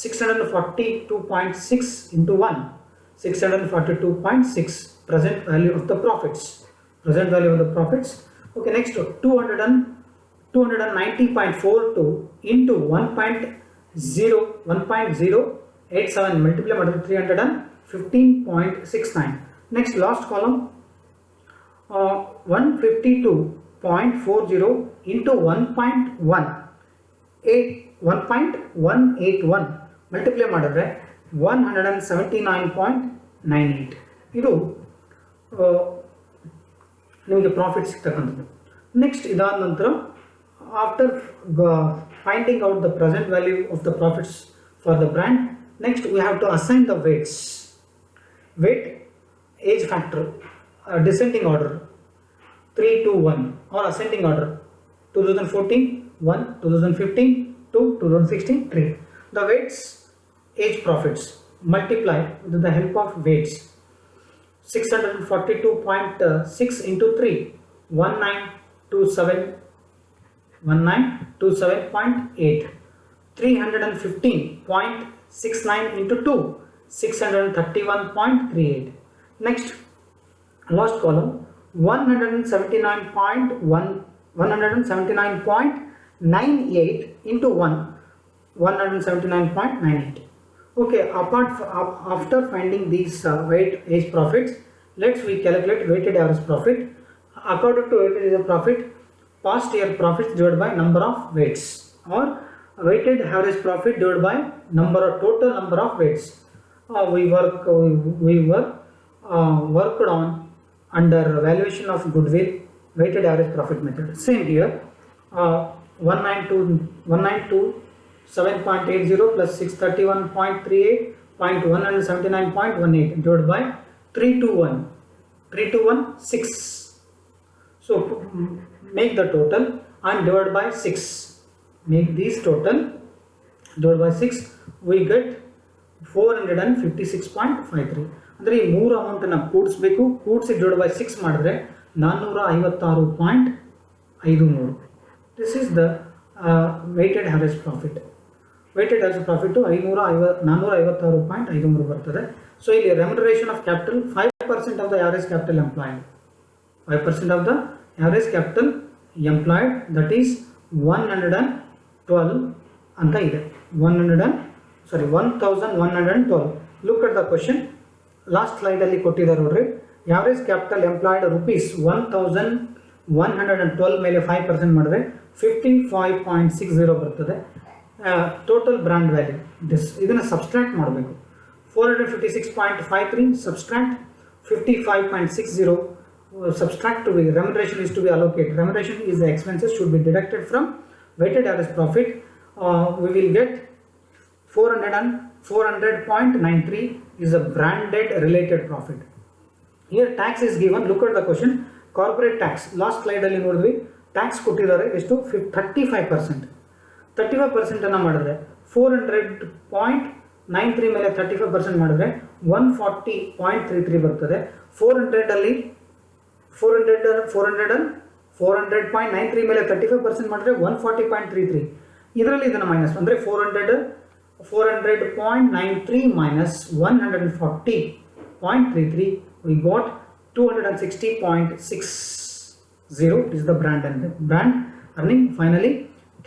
642.6 into 1, 642.6 present value of the profits. Present value of the profits. Okay, next 290.42 into 1.087 multiply ಮಾಡಿದ್ರೆ 315.69. Next last column 152.40 into 1.181 multiply ಮಾಡಿದ್ರೆ 179.98. ಇದು ನಿಮಗೆ profit ಸಿಗ್ತಕ್ಕಂಥದ್ದು. Next ಇದಾದ ನಂತರ after finding out the present value of the profits for the brand, next we have to assign the weights. Weight age factor descending order 3 to 1 or ascending order 2014 1, 2015 2, 2016 3. The weights age profits multiply with the help of weights. 642.6 into 3 1927.8. 315.69 into 2 631.38. Next last column 179.98 into 1 179.98. Okay, after finding these weight age profits, let's we calculate weighted average profit. According to weighted average profit, past year profits divided by number of weights, or weighted average profit divided by total number of weights. We worked on under valuation of goodwill, weighted average profit method. Same here, 197.80 plus 631.38 179.18 divided by 321 6. So make the total and divide by 6. Make these total, divide by 6, we get 456.53. ಅಂದರೆ ಈ ಮೂರು ಅಮೌಂಟನ್ನು ಕೂಡಿಸ್ಬೇಕು. ಕೂಡಿಸಿ divide by 6 ಮಾಡಿದ್ರೆ 456.53. This is the weighted average profit. Weighted average profit 456.53 ಬರ್ತದೆ. So ಇಲ್ಲಿ remuneration of capital 5% of the average capital employed. 5% of the average capital employed, that is 112 ಅಂತ ಇದೆ. 1112. Look at the question. Last slide ಅಲ್ಲಿ ಕೊಟ್ಟಿದ್ದಾರೆ ನೋಡ್ರಿ. Average capital employed rupees 1112 ಮೇಲೆ 5% ಮಾಡಿದ್ರೆ 55.60 ಬರ್ತದೆ. ಟೋಟಲ್ ಬ್ರ್ಯಾಂಡ್ ವ್ಯಾಲ್ಯೂ ಇದನ್ನು ಸಬ್ಸ್ಟ್ರಾಕ್ಟ್ ಮಾಡಬೇಕು. 456.53 subtract 55.60 subtract to be remuneration is to be allocated. Remuneration is the expenses should be deducted from weighted average profit. We will get 400.93 is a branded related profit. Here tax is given. Look at the question. Corporate tax last slide ಅಲ್ಲಿ ನೋಡಿದ್ವಿ. Tax ಕೊಟ್ಟಿದ್ದಾರೆ ಎಷ್ಟು? 35%. 35% ಅನ್ನ ಮಾಡಿದ್ರೆ 400.93 ಮೇಲೆ 35% ಮಾಡಿದ್ರೆ 140.33 ಬರ್ತದೆ. 400.93 ಮೇಲೆ 35% ಮಾಡಿದ್ರೆ 140.33. ಇದರಲ್ಲಿ ಇದನ್ನು ಮೈನಸ್ ಅಂದರೆ 400.93 minus 140.33, we got 260.60 is the brand earning. Finally,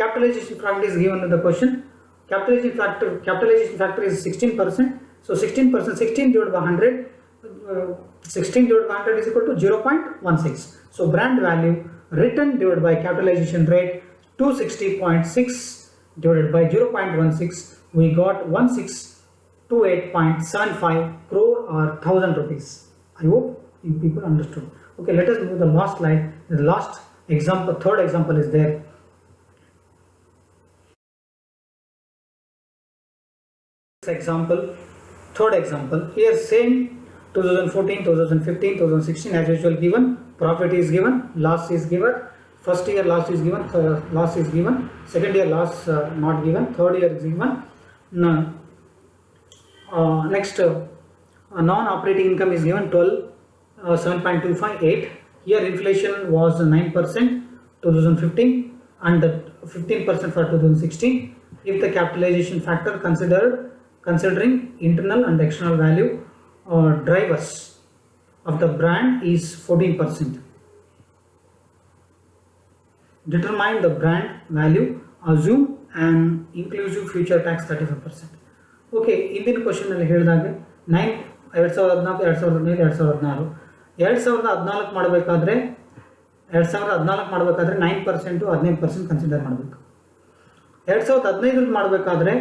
capitalization factor is given in the question. Capitalization factor is 16%. So 16%, 16 divided by 100, 16 divided by 100 is equal to 0.16. So brand value written divided by capitalization rate 260.6 divided by 0.16, we got 1628.75 crore or 1000 rupees. I hope you people understood. Okay, let us move the last slide. The last example, third example is there. Example, third example. Here same 2014, 2015, 2016 as usual given. Profit is given, loss is given. First year loss is given, loss is given. Second year loss not given. Third year is given. Next non-operating income is given 12. 7.258. Here inflation was 9% 2015 and 15% for 2016. If the capitalization factor considering internal and external value drivers of the brand is 14%. Determine the brand value, assume an inclusive future tax 35%. Okay, ಇಂದಿನ ಕ್ವಶನಲ್ಲಿ ಹೇಳಿದಾಗೆ 2014 2015 ಮಾಡಬೇಕಾದ್ರೆ 9% 15% consider ಮಾಡಬೇಕು. 2015 ಮಾಡಬೇಕಾದ್ರೆ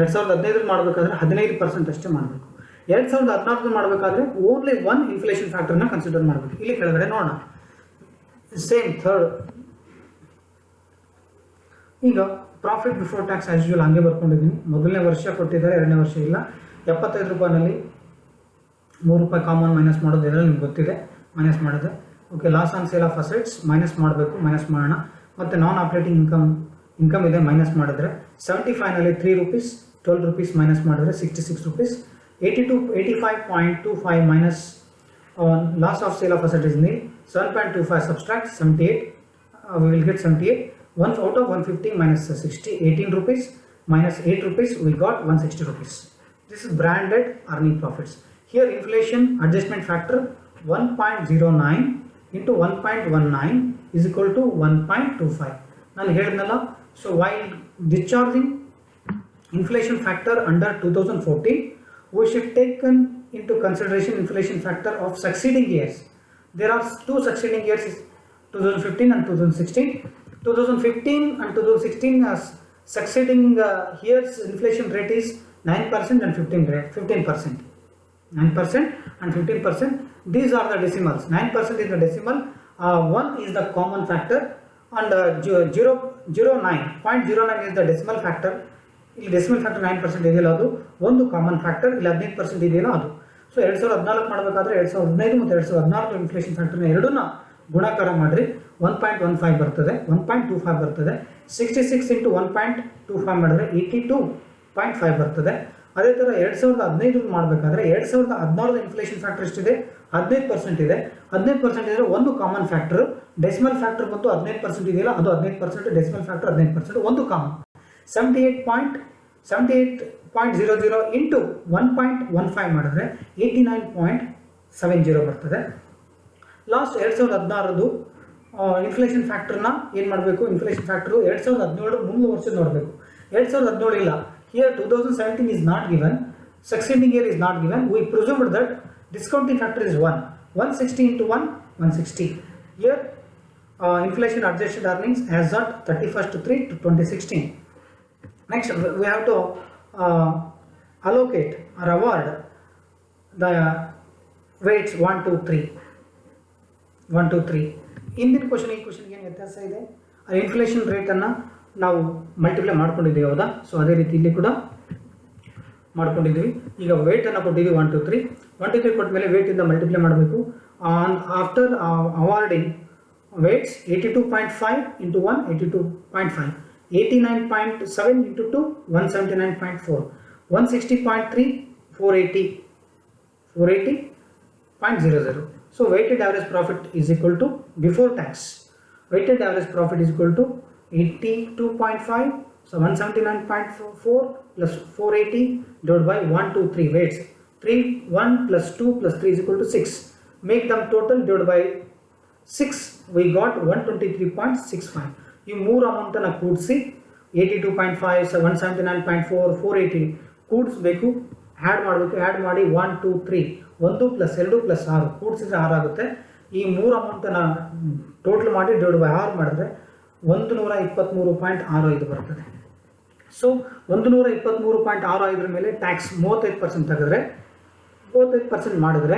15% ಅಷ್ಟೇ ಮಾಡಬೇಕು. 2016 ಮಾಡಬೇಕಾದ್ರೆ only one inflation ಫ್ಯಾಕ್ಟರ್ನ consider ಮಾಡಬೇಕು. ಇಲ್ಲಿ ಕೆಳಗಡೆ ನೋಡೋಣ. Same third. ಈಗ profit before tax as usual ಹಂಗೆ ಬರ್ಕೊಂಡಿದ್ದೀನಿ. ಮೊದಲನೇ ವರ್ಷ ಕೊಟ್ಟಿದ್ದಾರೆ, ಎರಡನೇ ವರ್ಷ ಇಲ್ಲ. 75 ರೂಪಾಯಿನಲ್ಲಿ 3 ರೂಪಾಯಿ ಕಾಮನ್ ಮೈನಸ್ ಮಾಡೋದು ಇದರಲ್ಲಿ ನಿಮ್ಗೆ ಗೊತ್ತಿದೆ. ಮೈನಸ್ ಮಾಡಿದೆ. Okay, loss on sale of assets minus ಮಾಡಬೇಕು, ಮೈನಸ್ ಮಾಡೋಣ. ಮತ್ತು ನಾನ್ ಆಪರೇಟಿಂಗ್ ಇನ್ಕಮ್ ಇದೆ, ಮೈನಸ್ ಮಾಡಿದ್ರೆ 75ನಲ್ಲಿ 3 ರೂಪೀಸ್ 12 ರೂಪೀಸ್ ಮೈನಸ್ ಮಾಡಿದ್ರೆ 66 rupees. 85.25 minus loss of sale of asset is nil. 7.25 subtract 78, we will get 78. 1 out of 150 minus 60, 18 rupees minus 8 rupees, we got 160 rupees. This is branded earning profits. Here inflation adjustment factor 1.09 into 1.19 is equal to 1.25. ನಾನು ಹೇಳಿದ್ನಲ್ಲ, so while discharging inflation factor under 2014, we should take into consideration inflation factor of succeeding years. There are two succeeding years, 2015 and 2016. 2015 and 2016 as succeeding years inflation rate is 9% and 15%. 9% and 15%. These are the decimals. 9% is the decimal. 1 is the common factor and 0.09 is the decimal factor. ಇಲ್ಲಿ decimal factor 9% ಇದೆಯಲ್ಲ ಅದು ಒಂದು common factor. ಇಲ್ಲಿ 15% ಇದೆಯಲ್ಲ ಅದು. So 2014 ಮಾಡಬೇಕಾದ್ರೆ 2015 ಮತ್ತು 2016 inflation ಫ್ಯಾಕ್ಟರ್ನ ಎರಡನ್ನ ಗುಣಾಕಾರ ಮಾಡಿರಿ 1.15 ಬರ್ತದೆ, 1.25 ಬರ್ತದೆ. 66 into 1.25 ಮಾಡಿದ್ರೆ 82.5 ಬರ್ತದೆ. ಅದೇ ಥರ 2015 ಮಾಡಬೇಕಾದ್ರೆ 2016 ಇನ್ಫ್ಲೇಷನ್ ಫ್ಯಾಕ್ಟರ್ ಎಷ್ಟಿದೆ? 15% ಇದೆ. 15% ಇದ್ರೆ ಒಂದು ಕಾಮನ್ ಫ್ಯಾಕ್ಟರ್, ಡೆಸಿಮಲ್ ಫ್ಯಾಕ್ಟರ್ ಬಂತು 15% ಇದೆಯಲ್ಲ ಅದು 15%, ಡೆಸಿಮಲ್ ಫ್ಯಾಕ್ಟರ್ 15%, ಒಂದು ಕಾಮನ್. 78.00 ಇಂಟು 1.15 ಮಾಡಿದ್ರೆ 89.70 ಬರ್ತದೆ. ಲಾಸ್ಟ್ 2016 ಇನ್ಫ್ಲೇಷನ್ ಫ್ಯಾಕ್ಟರ್ನ ಏನು ಮಾಡಬೇಕು? ಇನ್ಫ್ಲೇಷನ್ ಫ್ಯಾಕ್ಟರು 2017 ಮುಂದಿನ ವರ್ಷ ನೋಡಬೇಕು. 2017 ಇಲ್ಲ. Here 2017 is not given, succeeding year is not given. We presumed that discounting factor is 1. 160 into 1, 160. Here inflation adjusted earnings as at 31/3/2016. Next we have to allocate or award the weights 1, 2, 3. 1, 2, 3. ಇಂದಿನ question ಈ ಕ್ವಶನ್ಗೆ ಏನು ವ್ಯತ್ಯಾಸ ಇದೆ? Inflation ರೇಟನ್ನು ನಾವು multiply ಮಾಡ್ಕೊಂಡಿದ್ದೀವಿ, ಹೌದಾ? So ಅದೇ ರೀತಿ ಇಲ್ಲಿ ಕೂಡ ಮಾಡ್ಕೊಂಡಿದ್ದೀವಿ. ಈಗ ವೇಟನ್ನು ಕೊಟ್ಟಿದ್ದೀವಿ 1, 2, 3. 1, 2, 3 ಕೊಟ್ಟ ಮೇಲೆ ವೇಟಿಂದ ಮಲ್ಟಿಪ್ಲೈ ಮಾಡಬೇಕು. After awarding weights 82.5 into 1, 82.5. 89.7 into 2, 179.4. 160.3, 480.00. So weighted average profit is equal to, before tax, weighted average profit is equal to 82.5. So 179.4 plus 480 divided by 1, 2, 3 weights. 3, 1 plus 2 plus 3 is equal to 6. Make them total, divided by 6, we got 123.65. ಈ ಮೂರು ಅಮೌಂಟನ್ನು ಕೂಡಿಸಿ 82.5, 179.4, 480 ಕೂಡಿಸ್ಬೇಕು, add ಮಾಡಬೇಕು. Add ಮಾಡಿ 1, 2, 3, 1 plus 2 plus 6 ಕೂಡಿಸಿದ್ರೆ 6 ಆಗುತ್ತೆ. ಈ ಮೂರು ಅಮೌಂಟನ್ನು ಟೋಟಲ್ ಮಾಡಿ ಡಿವೈಡ್ ಬೈ 6 ಮಾಡಿದ್ರೆ 123.65 ಬರ್ತದೆ. ಸೊ 123.65 ಮೇಲೆ ಟ್ಯಾಕ್ಸ್ 35% ತೆಗೆದ್ರೆ 35% ಮಾಡಿದ್ರೆ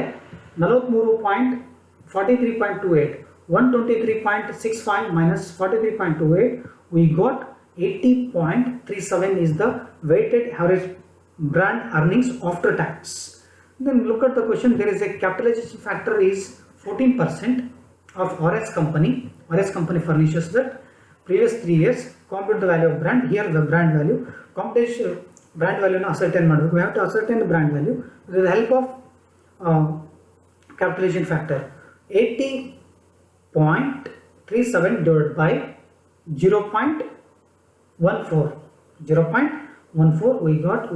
43.43.28. 123.65 minus 43.28, we got 80.37 is the weighted average brand earnings after tax. Then look at the question. There is a capitalization factor is 14% of RS company. RS company furnishes that previous 3 years. Compute the value of brand. Here the brand value. Computation brand value na ascertain ಮಾಡಬೇಕು. We have to ascertain the brand value with the help of capitalization factor 80.37 divided by 0.14. 0.14, we got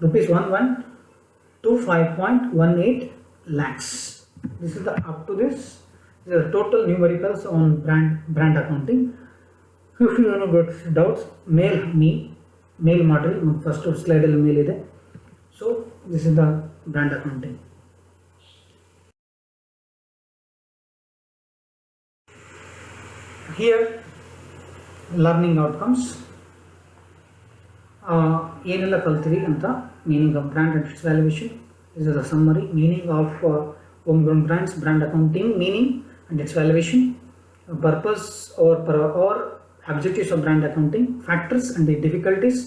rupees 1125.18 lakhs. This is the up to this. These are the total numericals on brand accounting. If you have got doubts, mail me. Mail model first slide mail ide. So this is the brand accounting. Here learning outcomes. ಏನೆಲ್ಲ ಕಲ್ತಿರಿ ಅಂತ meaning of brand and its valuation. This is a summary. Meaning of homegrown brands, brand accounting, meaning and its valuation, purpose or objectives of brand accounting, factors and the difficulties,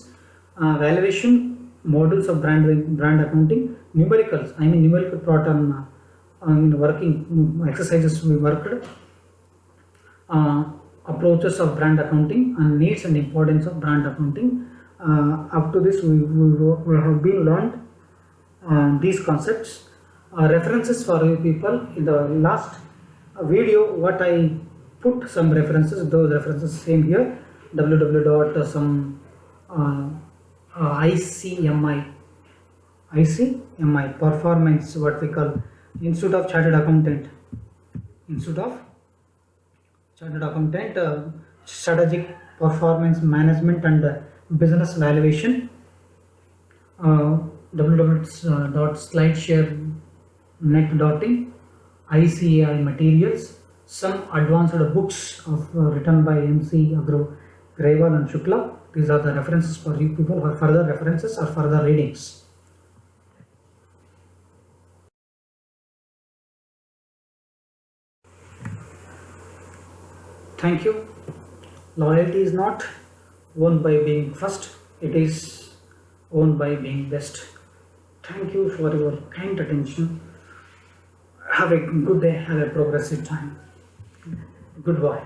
valuation, modules of brand accounting, numericals. I mean numerical plot on working exercises we worked, approaches of brand accounting and needs and importance of brand accounting. Up to this we have been learned these concepts. References for you people. In the last video what I put some references, those references same here. ICMI performance, what we call Institute of Chartered Accountant, strategic performance management and business valuation, www.slideshare.net.in, ICAI materials, some advanced books of written by MC Grewal and Shukla. These are the references for you people for further references or further readings. Thank you. Loyalty is not owned by being first, it is owned by being best. Thank you for your kind attention. Have a good day, have a progressive time. Goodbye.